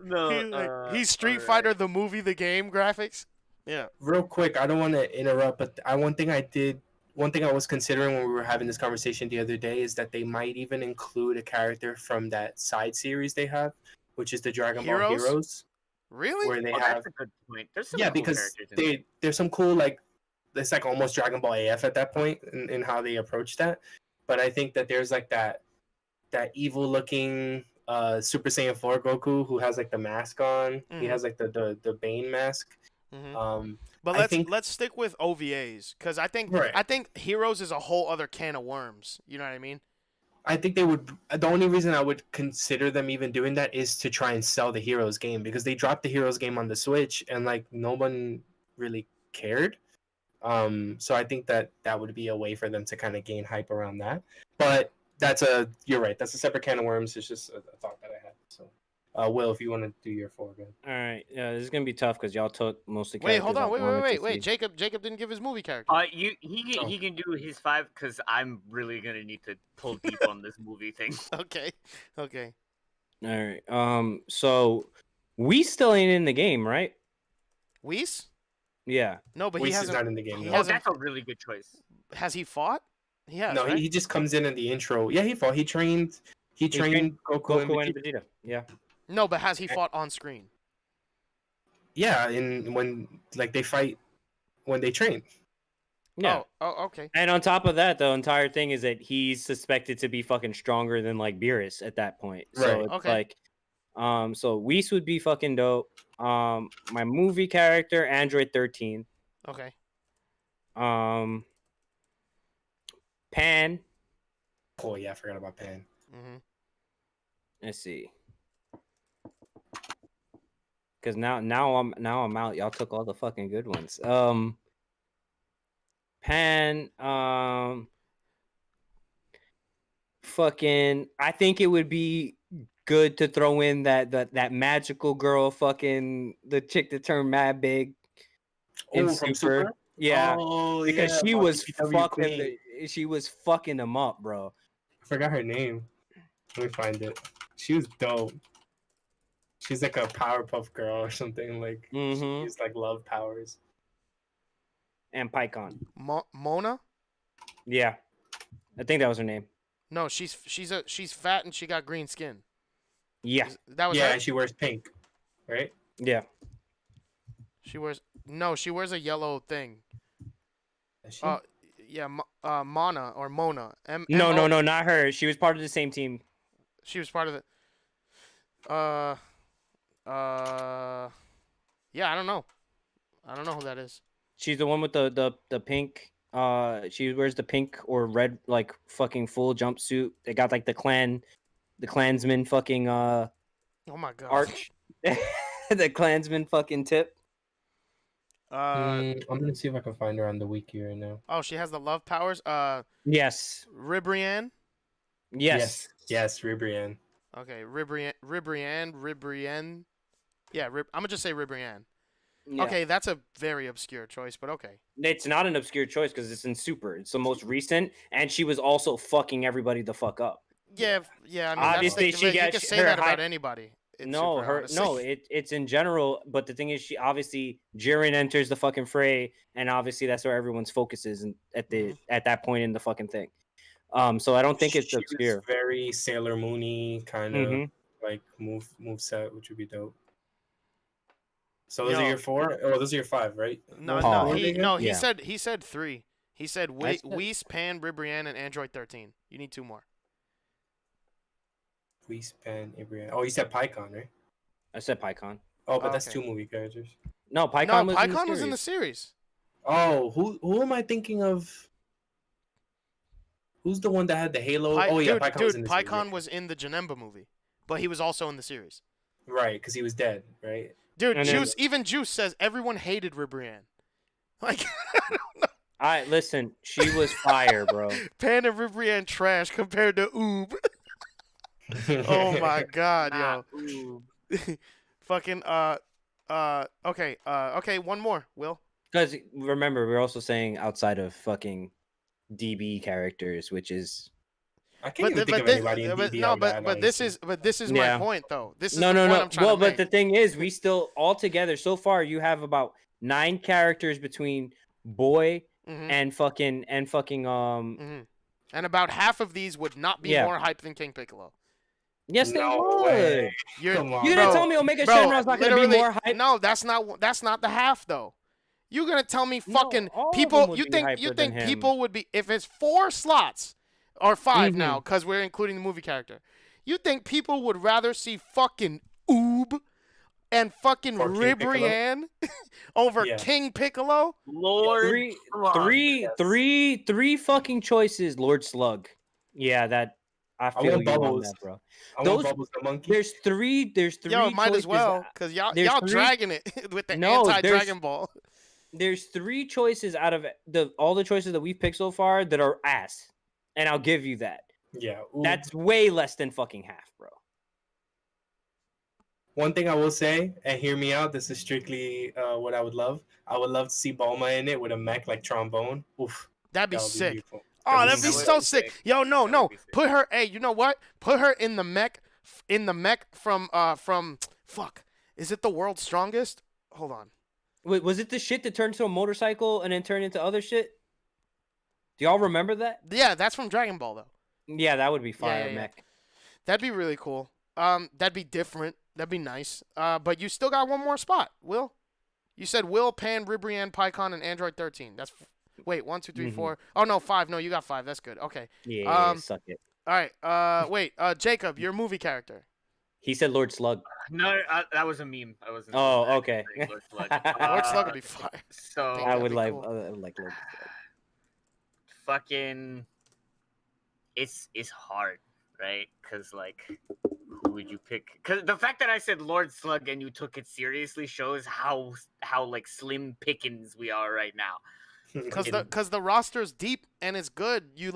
No. He's Street alright. Fighter the movie, the game graphics. Yeah. Real quick, I don't want to interrupt, but one thing I was considering when we were having this conversation the other day is that they might even include a character from that side series they have, which is the Dragon Ball Heroes? Heroes, Really? where they Oh, have that's a good point. There's some yeah, cool because characters in there. there's some cool like it's like almost Dragon Ball AF at that point in how they approach that. But I think that there's like that evil looking Super Saiyan 4 Goku who has like the mask on. He has like the Bane mask. But I think let's stick with OVAs because I think Right. I think Heroes is a whole other can of worms. You know what I mean? I think they would. The only reason I would consider them even doing that is to try and sell the Heroes game because they dropped the Heroes game on the Switch and like no one really cared. So I think that would be a way for them to kind of gain hype around that. But you're right. That's a separate can of worms. It's just a thought that I had. So, Will, if you want to do your 4, go ahead. All right, yeah, this is gonna be tough because y'all took most of the Wait, hold characters on, I wanted to wait. see. Jacob didn't give his movie character. He can do his 5 because I'm really gonna need to pull deep on this movie thing. Okay. All right. So we still ain't in the game, right? Whis? Yeah. No, but Whis he is hasn't. not in the game. he no. Oh, hasn't- that's a really good choice. Has he fought? He has. No, right? he just comes in the intro. Yeah, he fought. He trained trained Goku, and Goku and Vegeta. Vegeta. Yeah. No, but has he fought on screen? Yeah, when like they fight when they train. Yeah. Oh, okay. And on top of that, the entire thing is that he's suspected to be fucking stronger than like Beerus at that point. So Right. it's Okay. like, so Whis would be fucking dope. My movie character, Android 13. Okay. Pan. Oh yeah, I forgot about Pan. Mm-hmm. Let's see. Because now I'm out. Y'all took all the fucking good ones. Pan. Fucking. I think it would be good to throw in that magical girl. Fucking the chick that turned mad big. In Oh, from Super? Yeah. Oh, Because yeah, she fucking was PW Queen. fucking. She was fucking them up, bro. I forgot her name. Let me find it. She was dope. She's like a Powerpuff Girl or something. Like Mhm. she's like love powers. And PyCon. Mona? Yeah. I think that was her name. No, she's fat and she got green skin. Yeah. That was Yeah, her? and she wears pink, right? Yeah. She wears a yellow thing. Is she? Yeah, Mona or Mona. No, not her. She was part of the same team. She was part of it. Yeah, I don't know. I don't know who that is. She's the one with the pink. She wears the pink or red like fucking full jumpsuit. They got like the Klansman fucking Oh my god. arch, the Klansman fucking tip. I'm gonna see if I can find her on the wiki right now. Oh, she has the love powers. Yes. Ribrianne. Yes. Yes, Ribrianne. Okay, Ribrianne. Yeah, I'm gonna just say Ribrianne. Yeah. Okay, that's a very obscure choice, but okay. It's not an obscure choice because it's in Super. It's the most recent, and she was also fucking everybody the fuck up. Yeah. I mean, Obviously, that's she you got can say her that about hype- anybody. in No, Super, honestly. it's in general. But the thing is, she obviously Jiren enters the fucking fray, and obviously that's where everyone's focus is at that point in the fucking thing. So I don't think it's She was obscure. very Sailor Moony kind of Mhm. like move set, which would be dope. So those Yo. are your 4? Oh, those are your 5, right? No, What no, were they again? he Yeah. said 3. He said I said- Whis, Pan, Ribrianne, and Android 13. You need 2 more. Whis, Pan, Ibrian. Oh, you said PyCon, right? I said PyCon. Oh, but that's Okay. 2 movie characters. No, PyCon No, was PyCon in the was in the series. series. Oh, who am I thinking of? Who's the one that had the halo? Oh yeah, PyCon was in the series. PyCon was in the Janemba movie, but he was also in the series. Right, because he was dead, right? Dude, And then- Juice says everyone hated Ribrianne. Like, All right, listen, she was fire, bro. Pan and Ribrianne trash compared to Oob. Oh my god, yo. Fucking okay, one more, Will. Because remember, we're also saying outside of fucking DB characters, which is I can't even think of anybody in but DB. no, but this is my Yeah. point though. This is no. the point I'm trying Well, to but make. the thing is, we still all together so far. You have about 9 characters between boy Mhm, and fucking mhm. And about half of these would not be Yeah. more hype than King Piccolo. Yes, they No would. way. You're, Come on, You didn't bro, tell me Omega bro, Shenron's not gonna be literally- more hype. No, that's not the half though. You gonna tell me No, fucking all of them people? would You be think hyper than him. people would be if it's 4 slots or 5 now Mhm. because we're including the movie character? You think people would rather see fucking Oob and fucking Or King Piccolo? Ribrianne over Yeah. King Piccolo? Lord, Three fucking choices, Lord Slug. Yeah, that I feel want you on Bubbles. that, bro. I Those- want Bubbles the monkey. There's three Yo, might choices. as well, cause y'all there's three- dragging it with the No, anti there's- Dragon Ball. There's 3 choices out of all the choices that we've picked so far that are ass, and I'll give you that. Yeah. Ooh. That's way less than fucking half, bro. One thing I will say, and hear me out, this is strictly what I would love. I would love to see Bulma in it with a mech like trombone. Oof. That'd be That would be sick. beautiful. Oh, That that'd be would so be sick. sick. Yo, no, That no. would be sick. Put her. Hey, you know what? Put her in the mech. From fuck. Is it the world's strongest? Hold on. Wait, was it the shit that turned to a motorcycle and then turned into other shit? Do y'all remember that? Yeah, that's from Dragon Ball though. Yeah, that would be fire, yeah, yeah. mech. That'd be really cool. That'd be different. That'd be nice. But you still got one more spot, Will. You said Will, Pan, Ribrianne, Pycon, and Android 13. That's wait, 1, 2, 3, Mhm. 4. Oh no, 5. No, you got 5. That's good. Okay. Yeah, suck it. All right. Wait. Jacob, your movie character. He said Lord Slug. No, that was a meme. I wasn't. Oh, actually okay. saying Lord Slug. Lord Slug would be fire. So I I that'd would be like, cool. I would like Lord Slug. fucking, it's hard, right? Because like, who would you pick? Because the fact that I said Lord Slug and you took it seriously shows how like slim pickings we are right now. Cause the roster's deep and it's good. You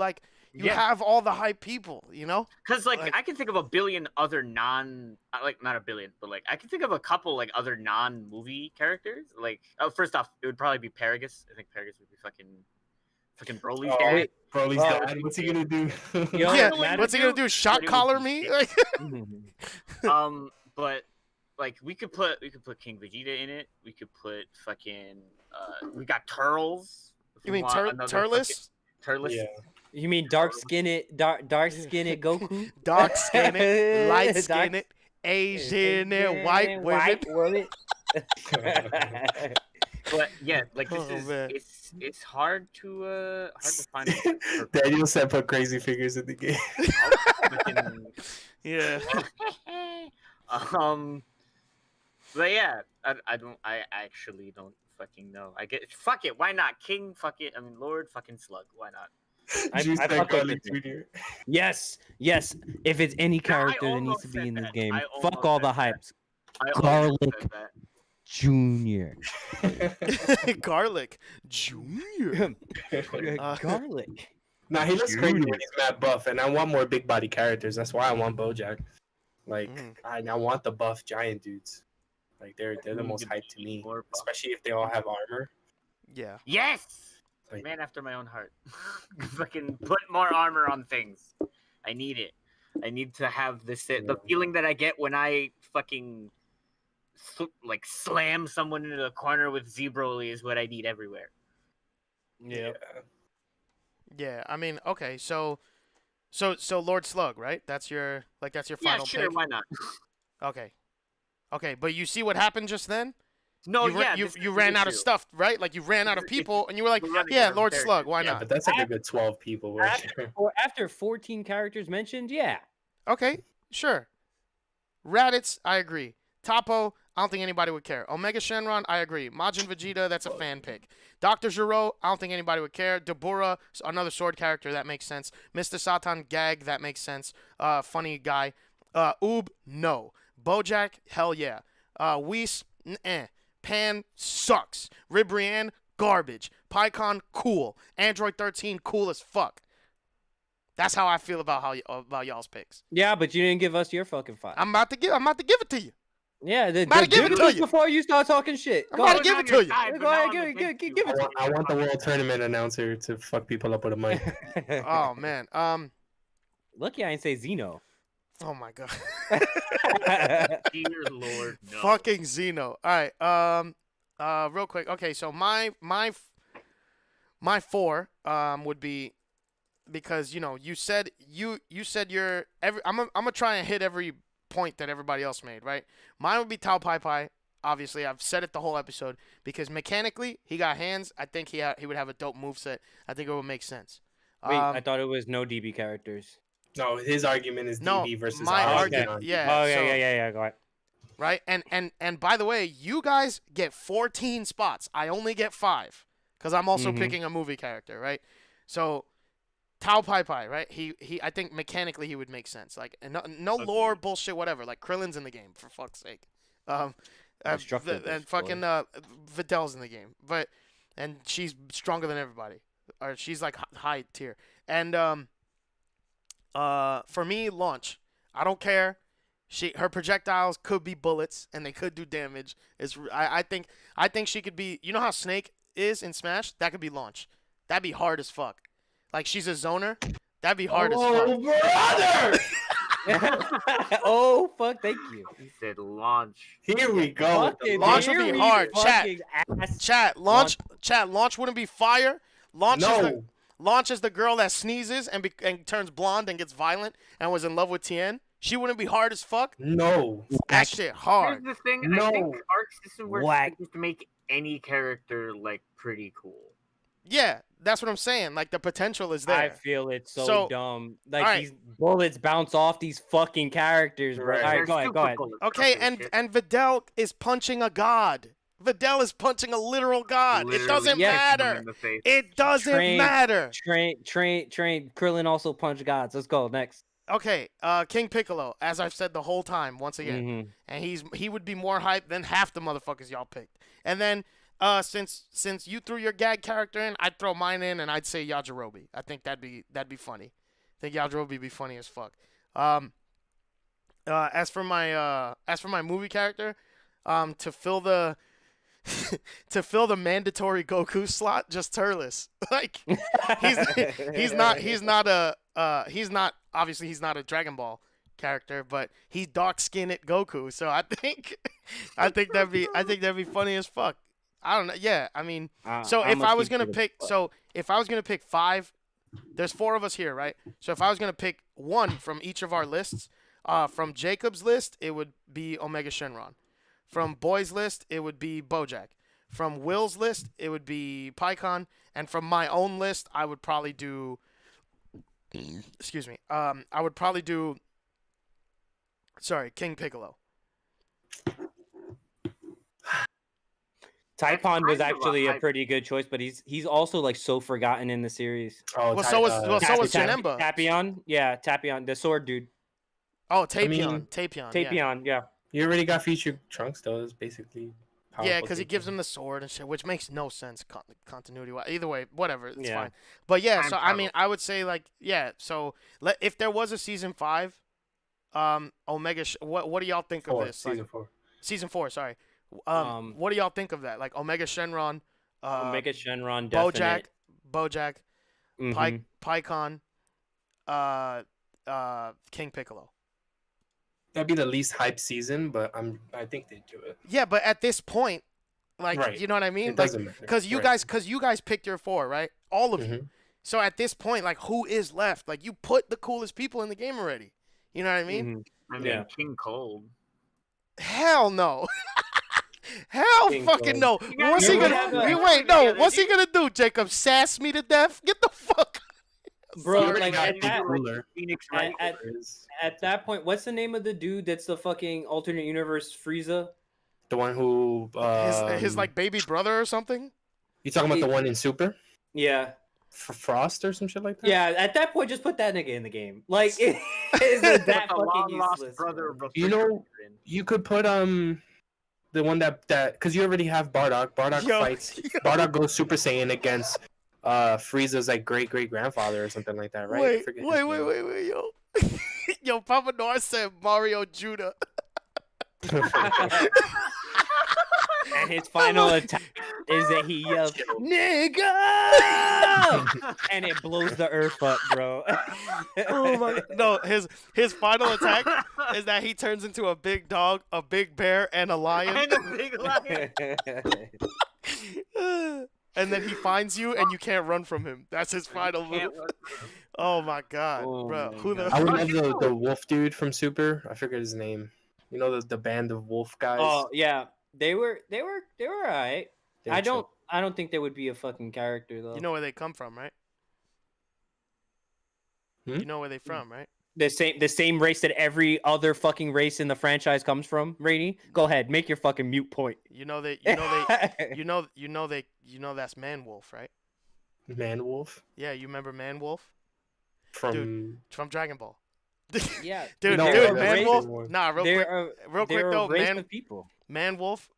Yeah. have all the hype people, you know? Because like, Like- I can think of a billion other not a billion, but like I can think of a couple like other non-movie characters. Like, first off, it would probably be Paragus. I think Paragus would be fucking Broly's Oh, dad. wait. Broly's Oh. dad. What's he gonna do? Yo, Yeah, Matt- what's he gonna do? Shot But it would collar be me? sick. Like, But like we could put King Vegeta in it. We could put fucking we got Turles. if you we mean want another fucking- Turles? Turles. Yeah. You mean dark skinned Goku? Dark skinned, light Dark- skinned, Asian, and white women. women. But yeah, like this Oh, is man. it's hard to find. a Daniel said put crazy figures in the game. fucking- Yeah. But yeah, I actually don't fucking know. I get fuck it. Why not King? Fuck it. I mean Lord fucking Slug. Why not? I Juice fuck that with Garlic it. Jr. Yes. If it's any I character that needs almost to be said in this that. game, I fuck almost all the said that. hypes. I almost Garlic. said that. Junior. Garlic Junior. Garlic. Nah, he looks crazy when he's mad buff, and I want more big body characters. That's why I want BoJack. Like, Mhm. I want the buff giant dudes. Like, they're the We most could hyped to me, more buff. especially if they all have armor. Yeah. Yes, Like- man after my own heart. Fucking put more armor on things. I need it. I need to have the feeling that I get when I fucking like slam someone into the corner with Z-Broly is what I need everywhere. Yeah. Yeah. I mean, okay, so Lord Slug, right? That's your Yeah, final sure. pick. Why not? Okay. Okay, but you see what happened just then? No, you, yeah. you, this is you the ran out of issue. stuff, right? Like you ran out of It's- people, and you were like, we're running "Yeah, out of Lord characters. Slug, why Yeah, not?" but that's like a good 12 people right there. After 14 characters mentioned, yeah. Okay, sure. Raditz, I agree. Topo, I don't think anybody would care. Omega Shenron, I agree. Majin Vegeta, that's a fan pick. Dr. Gero, I don't think anybody would care. Dabura, another sword character, that makes sense. Mr. Satan Gag, that makes sense. Funny guy. Oob, no. Bojack, hell yeah. Whis, Pan sucks. Ribrianne, garbage. Pycon, cool. Android 13, cool as fuck. That's how I feel about y'all's picks. Yeah, but you didn't give us your fucking five. I'm about to give it to you. Yeah, about to give it to us you. before you start talking shit. I'm Go about to ahead. give it to you. Side, but Go now ahead, I'm give against you. it I to want the world tournament announcer to fuck people up with a mic. Oh man. Lucky I didn't say Zeno. Oh my god. Dear Lord, no. Fucking Xeno. All right. Real quick. Okay, so my 4 would be because you said I'm gonna try and hit every point that everybody else made, right? Mine would be Tao Pai Pai. obviously, I've said it the whole episode because mechanically he got hands. I think he would have a dope moveset. I think it would make sense. Wait, I thought it was no DB characters. No, his argument is No, DB versus my RS argument- on. yeah. Oh so- yeah. Go ahead. right? And by the way, you guys get 14 spots. I only get 5 because I'm also Mhm. picking a movie character, right? So Tao Pai Pai, right? He I think mechanically he would make sense. Like no lore bullshit, whatever. Like Krillin's in the game for fuck's sake. Destructive And is fucking Videl's in the game, and she's stronger than everybody, or she's like high tier. And for me, Launch. I don't care. Her projectiles could be bullets and they could do damage. I think she could be. You know how Snake is in Smash? That could be Launch. That'd be hard as fuck. Like she's a zoner. That'd be hard as fuck. brother! Oh fuck! Thank you. He said launch. Here we go. with the Fucking Launch launch. would be here we hard. fucking ass. Chat. Launch wouldn't be fire. Launch No. is the girl that sneezes and turns blonde and gets violent and was in love with Tien. She wouldn't be hard as fuck. No. That shit hard. Here's the thing. I No. think Arc System works Whack. just to make any character like pretty cool. Yeah, that's what I'm saying. Like the potential is there. I feel it's so, So, dumb. Like alright. these bullets bounce off these fucking characters, bro. Right. All They're right, go ahead. super Go ahead. cool. Okay, Shit. and Videl is punching a god. Videl is punching a literal god. It Literally doesn't Yes. kicks them matter. in the face. It doesn't Train. matter. Train. Krillin also punch gods. Let's go next. Okay, King Piccolo, as I've said the whole time, once again, Mhm. and he would be more hyped than half the motherfuckers y'all picked. And then since you threw your gag character in, I'd throw mine in and I'd say Yajirobe. I think that'd be funny. I think Yajirobe would be funny as fuck. As for my movie character, to fill the to fill the mandatory Goku slot, just Turles. Like he's not obviously he's not a Dragon Ball character, but he's dark skinned Goku. So I think that'd be funny as fuck. I don't know. Yeah, I mean, so if I was gonna pick 5, there's 4 of us here, right? So if I was gonna pick 1 from each of our lists, from Jacob's list it would be Omega Shenron. From Boy's list it would be Bojack. From Will's list it would be Pycon, and from my own list I would probably do. Excuse me. I would probably do. Sorry, King Piccolo. Typhon was kind of a actually a hype- pretty good choice, but he's also like so forgotten in the series. Oh, Well, so was Tap- Janemba. Tapion, yeah, Tapion, the sword dude. Oh, Tapion. mean, Tapion. Tapion, yeah. You already got featured Trunks, though. It's basically. Yeah, because he gives him the sword and shit, which makes no sense continuity wise. Either way, whatever, it's Yeah. fine. But yeah, Time so I travel. mean, I would say like so if there was a season 5, Omega, what do y'all think of this? Season Like, 4. season 4, sorry. What do y'all think of that? Like Omega Shenron, Omega Shenron, Bojack, definite. Mhm. Pycon, King Piccolo. That'd be the least hype season, but I think they'd do it. Yeah, but at this point, like, Right. you know what I mean? It doesn't matter. Because you guys picked your 4, right? All of you. Mhm. So at this point, like, who is left? Like, you put the coolest people in the game already. You know what I mean? Mhm. I mean, Yeah. King Cold. Hell no. Hell King fucking Kong. no. You guys- What's he you gonna? have a- Wait, no. What's he gonna do, Jacob? Sass me to death? Get the fuck. Bro, already like got at the that, cooler. Phoenix at, Wright. at, at that point, what's the name of the dude that's the fucking alternate universe Frieza? The one who. His like baby brother or something. You talking about the one in Super? Yeah. Frost or some shit like that? Yeah, at that point, just put that nigga in the game. Like, it isn't that The fucking long-lost useless. brother bro. of You know- Refrigerator. You could put the one that because you already have Bardock. Bardock Yo, fights. Bardock goes Super Saiyan against Frieza's like great grandfather or something like that, right? I Wait, forget his wait, name. yo. Yo, Papa Noir said Mario Judah. And his final attack is that he yells, "Nigga!" and it blows the earth up, bro. Oh my! No, his final attack is that he turns into a big dog, a big bear, and a lion, And a big lion. and then he finds you, and you can't run from him. That's his final move. Can't run from him. Oh my god, Oh bro! my Who the? God. I would Oh, love you the wolf dude from Super. I forget his name. You know the band of wolf guys. Oh yeah, They were alright. They were I chill. don't think they would be a fucking character though. You know where they come from, right? Hmm? You know where they from, right? the same race that every other fucking race in the franchise comes from. Rainy, go ahead, make your fucking mute point. You know that's Manwolf, right? Manwolf Yeah, you remember Manwolf? from From Dragon Ball. Yeah, Dude, No, dude, that's the Manwolf. same one. Nah, real they're quick a though, race of people. Manwolf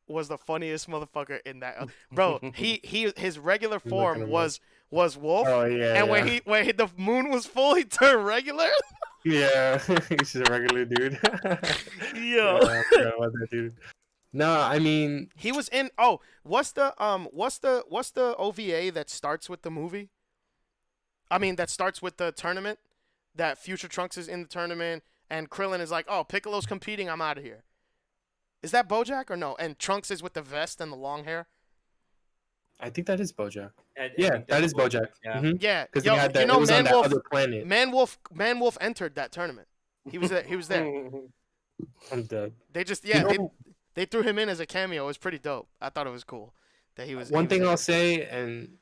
was the funniest motherfucker in that. Bro, his regular looking form him was Wolf, Oh yeah. and yeah. when the moon was full, he turned regular. Yeah, he's just a regular dude. Yo. Yeah, I forgot about that dude. No, I mean, He was in. What's the OVA that starts with the movie? I mean, that starts with the tournament. That Future Trunks is in the tournament, and Krillin is like, "Oh, Piccolo's competing. I'm out of here." Is that BoJack or no? And Trunks is with the vest and the long hair. I think that is BoJack. I Yeah, think that that's is BoJack. Yeah. Mhm. Yeah, Because yo, they had that. you know, It was on that Manwolf. other planet. Manwolf entered that tournament. He was there. I'm dead. They just You know, they threw him in as a cameo. It was pretty dope. I thought it was cool that he was. one thing there. I'll say, and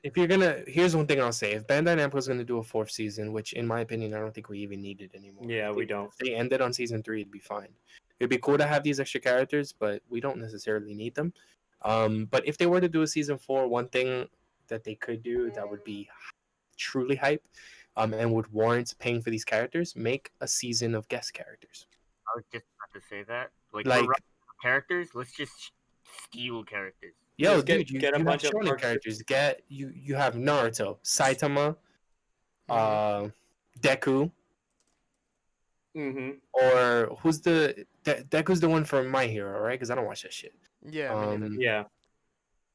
if you're gonna, here's one thing I'll say: if Bandai Namco is gonna do a fourth season, which in my opinion I don't think we even need it anymore. Yeah, I we think don't. If they ended on season 3, it'd be fine. It'd be cool to have these extra characters, but we don't necessarily need them. But if they were to do a season 4, one thing that they could do that would be truly hype, and would warrant paying for these characters, make a season of guest characters. I was just about to say that. Like, Like- we're running out of characters, let's just steal characters. Yo, Just dude, you get a have bunch of shonen arcs- characters. You have Naruto, Saitama, Mhm. Deku, Mm-hmm. or who's Deku's the one from My Hero, right? Because I don't watch that shit. Yeah, me neither. Yeah.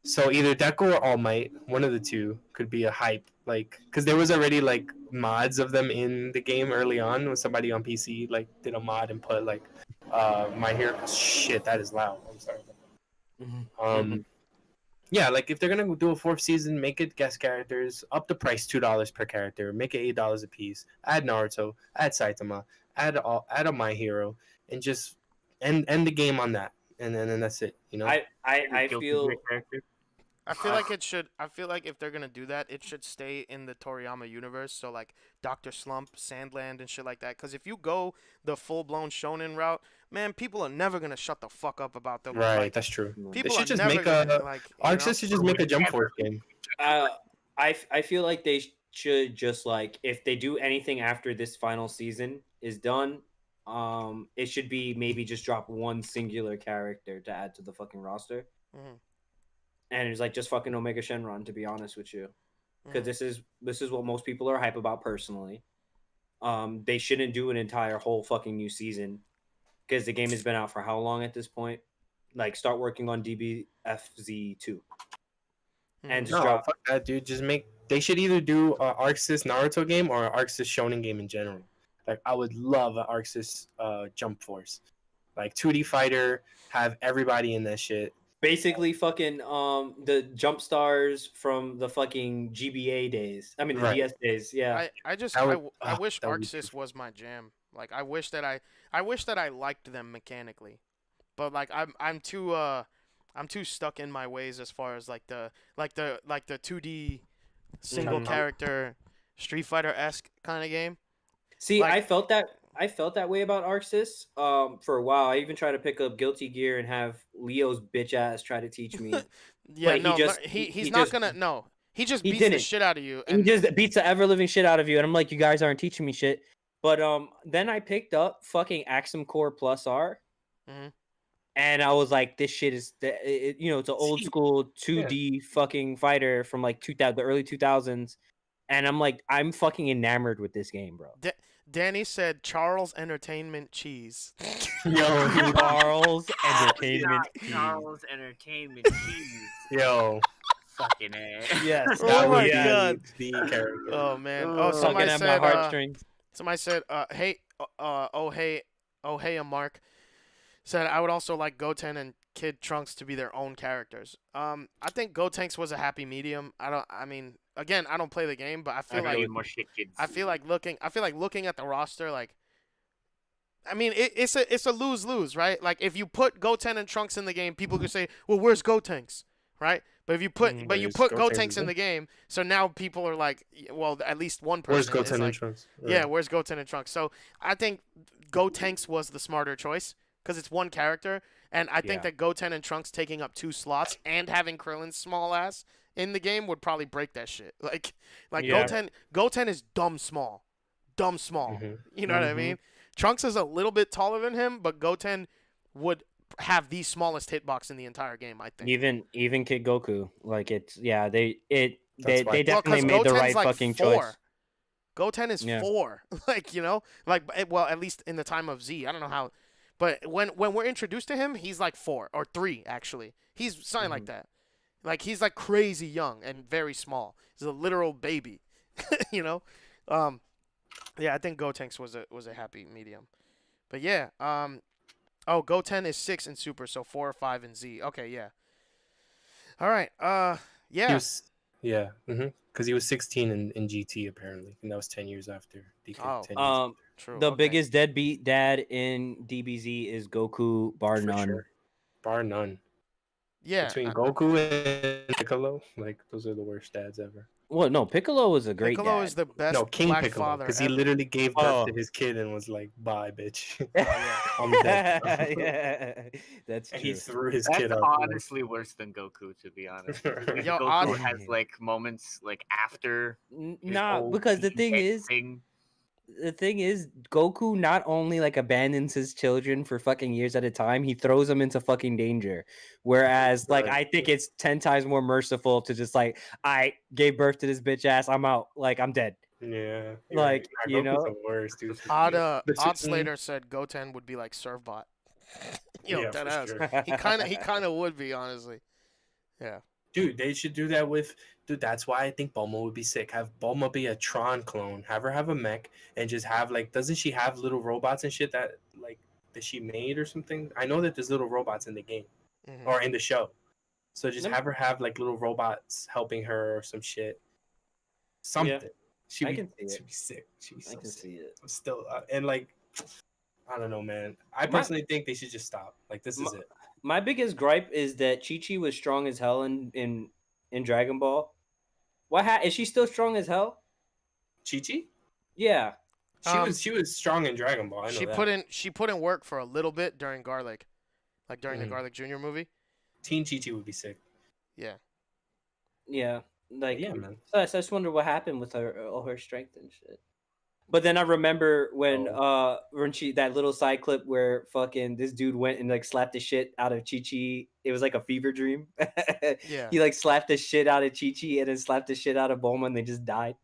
So either Deku or All Might, one of the two, could be a hype. Like, because there was already like mods of them in the game early on. When somebody on PC like did a mod and put like My Hero. Shit, that is loud. I'm sorry. Yeah, like if they're gonna do a fourth season, make it guest characters, up the price $2 per character, make it $8 a piece, add Naruto, add Saitama, add a My Hero, and just end the game on that, and then that's it. You know, I Guilty feel Gear character. I feel like it should. I feel like if they're gonna do that, it should stay in the Toriyama universe. So like Doctor Slump, Sandland, and shit like that. Because if you go the full blown shonen route, man, people are never gonna shut the fuck up about them. right? Like, That's true. people should are just never make gonna, a- like. Arxis should just make a Jump Force game. I feel like they should just like if they do anything after this final season is done, it should be maybe just drop one singular character to add to the fucking roster. Mhm. And it's like just fucking Omega Shenron, to be honest with you, because Mhm. this is what most people are hype about personally. They shouldn't do an entire whole fucking new season because the game has been out for how long at this point? Like start working on DBFZ2 and just No, drop. fuck that, dude. Just make. They should either do a Arxis Naruto game or an Arxis Shonen game in general. Like I would love an Arxis Jump Force, like 2D fighter, have everybody in that shit. Basically, fucking the jump stars from the fucking GBA days. I mean, the Right. DS days. Yeah. I just That would- I wish that would be Arxis was my jam. Like I wish that I liked them mechanically, but like I'm too stuck in my ways as far as like the 2D single Mhm. character Street Fighter esque kind of game. See, like- I felt that way about Arxis. For a while, I even tried to pick up Guilty Gear and have Leo's bitch ass try to teach me. Yeah, Like, no, he he's he not just- gonna no. He just he beats the didn't. shit out of you. He And just beats the ever living shit out of you, and I'm like, you guys aren't teaching me shit. But then I picked up fucking Axum Core Plus R, Mhm. and I was like, this shit is it's an old See, school 2D fucking fighter from like the early 2000s, and I'm like, I'm fucking enamored with this game, bro. Danny said Charles Entertainment Cheese. Yo, Charles Entertainment. Charles Entertainment Cheese. yo, Fucking A. Yes. Oh that my would God. be the character. Oh man. Ugh. Oh, Fucking somebody at my said heartstrings. somebody said a Mark said I would also like Goten and Kid Trunks to be their own characters. I think Gotenks was a happy medium. I mean again, I don't play the game, but I feel I like need more shit kids. I feel like looking at the roster, like I mean, it's a lose-lose, right? Like if you put Goten and Trunks in the game, people could say, "Well, where's Gotenks?" Right? But if you put Mm, but but you it's put Gotenks Gotenks is in there. the game, so now people are like, well, at least one person Where's is Goten and like, Trunks? yeah, where's Goten and Trunks? So I think Gotenks was the smarter choice because it's one character, and I think Yeah. that Goten and Trunks taking up 2 slots and having Krillin's small ass in the game would probably break that shit. Like Yeah. Goten is dumb small. Mhm. You know what I mean? Trunks is a little bit taller than him, but Goten would have the smallest hitbox in the entire game, I think. Even Kid Goku, like That's they why- they definitely made the right fucking choice. Goten is Yeah. 4. Like, you know, like well, at least in the time of Z. I don't know how, but when we're introduced to him, he's like 4 or 3 actually. He's something like that. Like he's like crazy young and very small. He's a literal baby. You know? Yeah, I think Gotenks was a happy medium. But yeah, oh, Goten is 6 in Super, so 4 or 5 in Z. Okay, yeah. All right. He Yeah. was, yeah, because he was 16 in GT apparently, and that was 10 years after. Oh. 10 years True. The okay. biggest deadbeat dad in DBZ is Goku, bar for none. sure. Bar none. Yeah. Between Goku and Piccolo, like those are the worst dads ever. Well, no, Piccolo was a great Piccolo dad. is the best No, King black Piccolo, father because he ever. literally gave birth Oh. to his kid and was like, "Bye, bitch." yeah. I'm dead. Yeah, that's And true. he threw his That's kid up. honestly worse than Goku, to be honest. Yo, Goku honest- has like moments like after. his Nah, whole because the thing PK is, thing. Goku not only like abandons his children for fucking years at a time, he throws them into fucking danger. Whereas, like, Right. I think it's 10 times more merciful to just like, I gave birth to this bitch ass, I'm out, like I'm dead. Yeah, you're Like, right. you Goku's know? the worst, dude. Odd But- Slater said Goten would be like Servbot. Yo, Yeah, that for ass. sure. He kind of would be, honestly. Yeah. Dude, they should do that with. Dude, that's why I think Bulma would be sick. Have Bulma be a Tron clone. Have her have a mech and just have like. Doesn't she have little robots and shit that she made or something? I know that there's little robots in the game Mhm. or in the show. So just Let me- have her have like little robots helping her or some shit. Something. She'd I be, can see it. she'd be sick. She'd be I so can sick. see it. I'm still and like. I don't know, man. I personally think they should just stop. Like this is it. My biggest gripe is that Chi-Chi was strong as hell in Dragon Ball. Is she still strong as hell? Chi-Chi? Yeah. She was strong in Dragon Ball. I know that. She put in work for a little bit during Garlic, like during the Mhm. Garlic Jr. movie. Teen Chi-Chi would be sick. Yeah. Yeah. Like Yeah, man. So I just wonder what happened with her, all her strength and shit. But then I remember when she that little side clip where fucking this dude went and like slapped the shit out of Chi-Chi. It was like a fever dream. Yeah. He like slapped the shit out of Chi-Chi and then slapped the shit out of Bulma and they just died.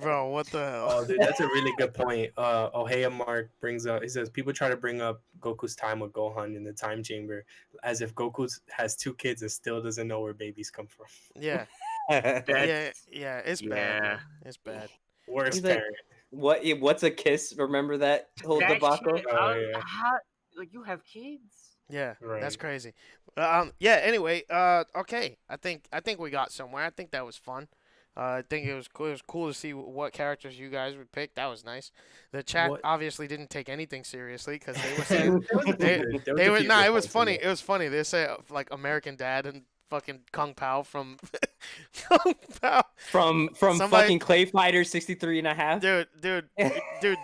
Bro, what the hell? Oh, dude, that's a really good point. Ohea Mark brings up. He says people try to bring up Goku's time with Gohan in the time chamber, as if Goku has 2 kids and still doesn't know where babies come from. Yeah. That's- Yeah. It's bad. Yeah. Man. It's bad. Worst He's like, parent. What's a kiss? Remember that whole That debacle? shit, Oh, yeah. how, like you have kids? Yeah, that's Right. crazy. Yeah. Anyway, okay. I think we got somewhere. I think that was fun. I think it was cool. It was cool to see what characters you guys would pick. That was nice. The chat What- obviously didn't take anything seriously because they were saying There was a few they, good- there was they a were few nah. good It was points in funny. there. It was funny. They say like American Dad and fucking Kung Pao from Kung Pao. From Somebody- fucking Clay Fighter 63 and a half. Dude.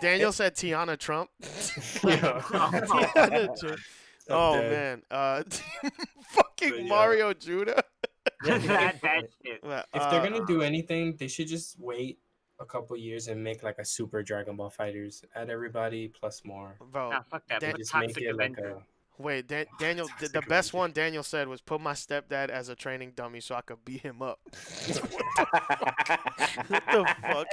Daniel said Tiana Trump. Yeah. Tiana Trump. I'm Oh dead. man. Fucking But, yeah. Mario Judah. that shit. But, If they're gonna do anything, they should just wait a couple years and make like a Super Dragon Ball FighterZ. Add everybody plus more. bro, Nah, fuck that. Dan- Put Just make Toxic it like Avenger. a. wait, Daniel. The Toxic best Avenger. one Daniel said was put my stepdad as a training dummy so I could beat him up. What the fuck?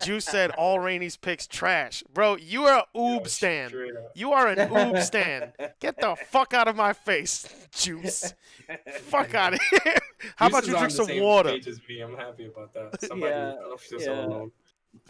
Juice said all Rainey's picks trash, bro. You are a oob stan. Straight up. You are an oob stan. Get the fuck out of my face, Juice. Fuck out of here. How about Juice you is on drink the some same water? page as me. I'm happy about that. Somebody Yeah, feel yeah. so alone.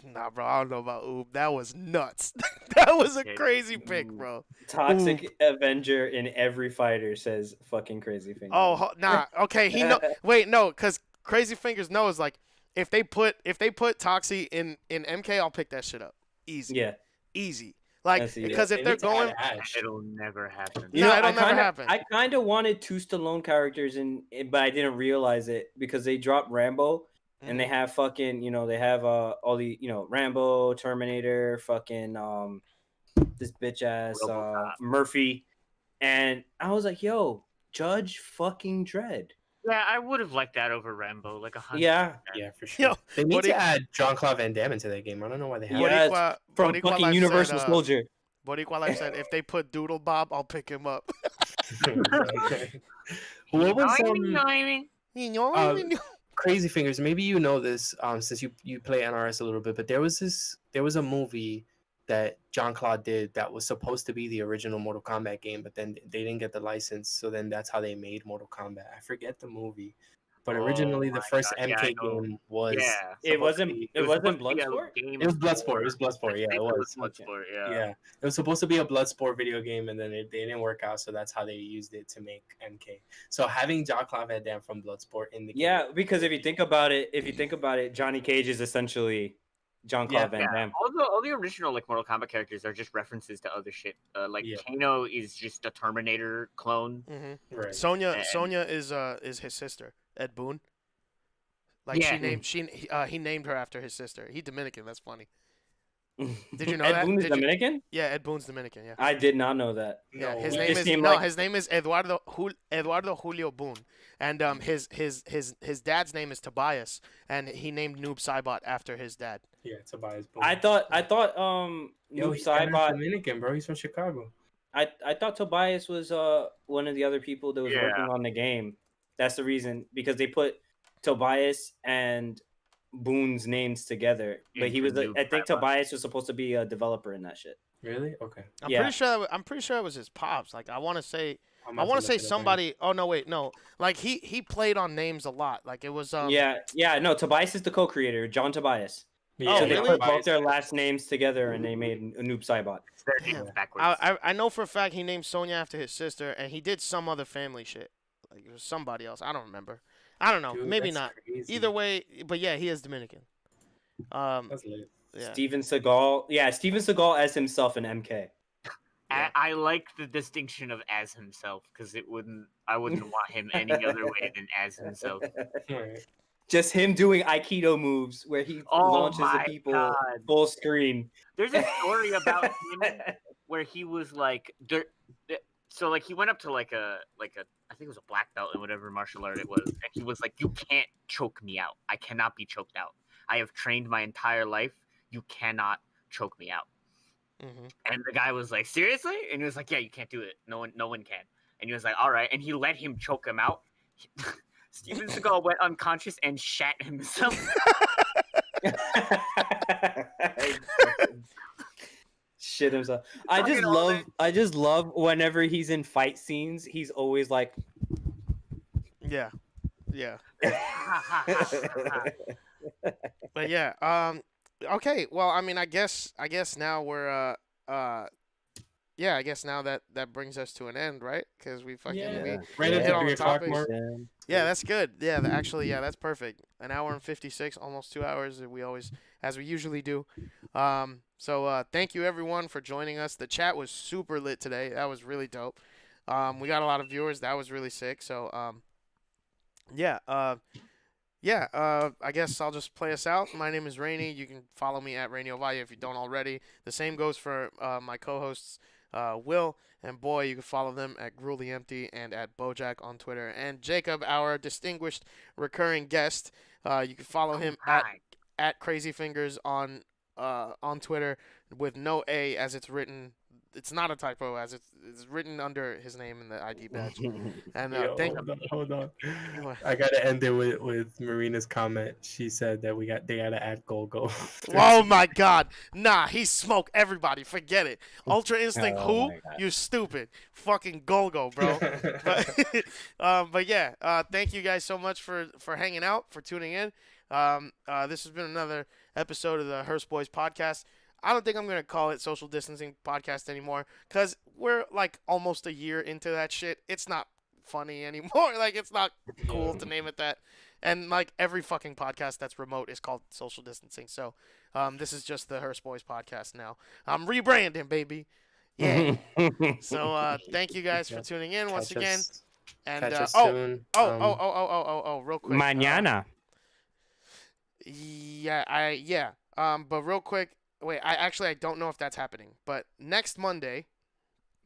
Nah, bro. I don't know about oob. That was nuts. That was a Yeah, crazy pick, oob. bro. Toxic Avenger in every fighter says fucking crazy thing. Oh nah. Okay, he know. Wait, no, because Crazy Fingers knows like if they put Toxie in MK, I'll pick that shit up. Easy. Yeah. Easy. Like, That's it. because if They they're need to add going, Ash. It'll never happen. No, it'll never happen. I kind of wanted 2 Stallone characters, but I didn't realize it because they dropped Rambo, and they have fucking, they have all the, Rambo, Terminator, fucking this bitch ass RoboCop. Murphy, and I was like, yo, Judge fucking Dredd. Yeah, I would have liked that over Rambo, like 100%. Yeah, Yeah, for sure. Yo, They need Boricua- to add Jean-Claude Van Damme into that game. I don't know why they have Yeah, Boricua- from Boricua fucking Life Universal said, Soldier. Boricua Life said, if they put Doodle Bob, I'll pick him up. it. What was Crazy Fingers? Maybe you know this, since you play NRS a little bit, but there was a movie that Jean-Claude did that was supposed to be the original Mortal Kombat game, but then they didn't get the license, so then that's how they made Mortal Kombat. I forget the movie, but originally the my first God, yeah, MK I know. game was Yeah. It wasn't. It wasn't supposed to be a Bloodsport. game It was of Bloodsport. war. It was Bloodsport. I Yeah, think it was. Bloodsport. Yeah. Yeah, it was supposed to be a Bloodsport video game, and then they didn't work out, so that's how they used it to make MK. So having Jean-Claude Van Damme from Bloodsport in the game, Yeah, because if you think about it, Johnny Cage is essentially Jean-Claude Van Yeah, Damme. all the original like Mortal Kombat characters are just references to other shit. Like Yeah. Kano is just a Terminator clone. Mm-hmm. right? Sonya And- is his sister, Ed Boon. Like Yeah. he named her after his sister. He Dominican. That's funny. Did you know Ed that? Boon is Did you- Dominican? Yeah, Ed Boon's Dominican. Yeah. I did not know that. Yeah, No, his It name just is seemed like- his name is Eduardo Julio Boone, and his dad's name is Tobias, and he named Noob Saibot after his dad. Yeah, Tobias. Boone. I thought Yo, Noob he's kinda Saibot. Dominican, bro. He's from Chicago. I thought Tobias was one of the other people that was Yeah. working on the game. That's the reason, because they put Tobias and Boone's names together. But he Into was Noob I think Saibot. Tobias was supposed to be a developer in that shit. Really? Okay. I'm Yeah. pretty sure it was his pops. Like I want to say I'm I about want to look say it up somebody. Oh no, wait, no. Like he played on names a lot. Like it was No, Tobias is the co-creator, John Tobias. Yeah, Oh, So they really? put both their last names together and they made a Noob Saibot. It's their Damn. names backwards. I know for a fact he named Sonya after his sister, and he did some other family shit. Like it was somebody else. I don't remember. I don't know. Dude, Maybe that's not. crazy. Either way, but yeah, he is Dominican. That's lit. Yeah. Steven Seagal. Yeah, Steven Seagal as himself in MK. I like the distinction of as himself because I wouldn't want him any other way than as himself. Right. Just him doing Aikido moves where he Oh launches the my people God. full screen. There's a story about him where he was like, so like he went up to like a I think it was a black belt in whatever martial art it was, and he was like, "You can't choke me out. I cannot be choked out. I have trained my entire life. You cannot choke me out." Hmm. And the guy was like, "Seriously?" And he was like, "Yeah, you can't do it. No one can." And he was like, "All right." And he let him choke him out. Steven Seagal went unconscious and shat himself. Shit himself. Fucking all I just love whenever he's in fight scenes, he's always like Yeah. Yeah. But yeah. Okay. Well, I mean, I guess now we're yeah. I guess now that brings us to an end, right? Because we fucking Yeah. we Right hit at the all the 3 o'clock topics. mark. Yeah, that's good. Yeah, actually, yeah, that's perfect. An hour and 56, almost 2 hours. As we usually do. So thank you everyone for joining us. The chat was super lit today. That was really dope. We got a lot of viewers. That was really sick. So yeah. I guess I'll just play us out. My name is Rainy. You can follow me at Rainy Ovaya if you don't already. The same goes for my co-hosts. Will and Boy, you can follow them at Gruely Empty and at Bojack on Twitter. And Jacob, our distinguished recurring guest, you can follow him at Crazy Fingers on Twitter with no A as it's written. It's not a typo as it's written under his name in the ID badge. And Yo, thank hold on. What? I gotta end it with Marina's comment. She said that they gotta add Golgo. Oh my God! Nah, he smoked everybody. Forget it. Ultra Instinct, Oh who? my God. You stupid fucking Golgo, bro. But yeah, thank you guys so much for hanging out, for tuning in. This has been another episode of the Hearst Boys podcast. I don't think I'm going to call it social distancing podcast anymore because we're like almost a year into that shit. It's not funny anymore. Like, it's not cool to name it that. And like every fucking podcast that's remote is called social distancing. So this is just the Hearst Boys podcast now. I'm rebranding, baby. Yeah. So thank you guys for Yep. tuning in once Catch again. us, And catch us oh, soon. real quick. Mañana. Yeah. But real quick, wait. I don't know if that's happening. But next Monday,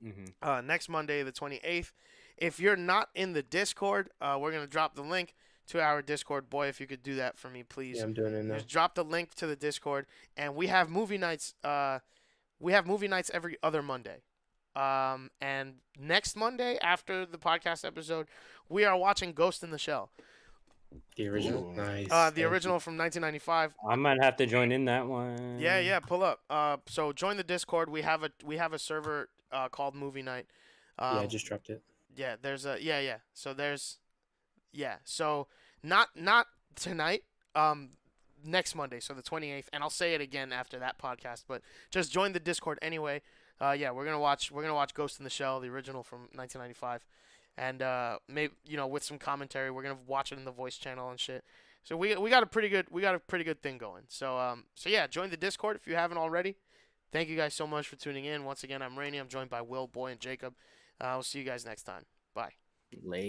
next Monday the 28th, if you're not in the Discord, we're gonna drop the link to our Discord. Boy, if you could do that for me, please. Yeah, I'm doing it now. Just drop the link to the Discord, and we have movie nights. We have movie nights every other Monday. And next Monday after the podcast episode, we are watching Ghost in the Shell. The original, Ooh. nice. The Thank original from 1995. I might have to join in that one. Yeah, pull up. So join the Discord. We have a server called Movie Night. Yeah, I just dropped it. Yeah, there's a So there's So not tonight. Next Monday, so the 28th, and I'll say it again after that podcast. But just join the Discord anyway. We're gonna watch Ghost in the Shell, the original from 1995, and maybe with some commentary. We're gonna watch it in the voice channel and shit. So we got a pretty good thing going. So yeah, join the Discord if you haven't already. Thank you guys so much for tuning in. Once again, I'm Rainy. I'm joined by Will, Boy, and Jacob. We'll see you guys next time. Bye. Later.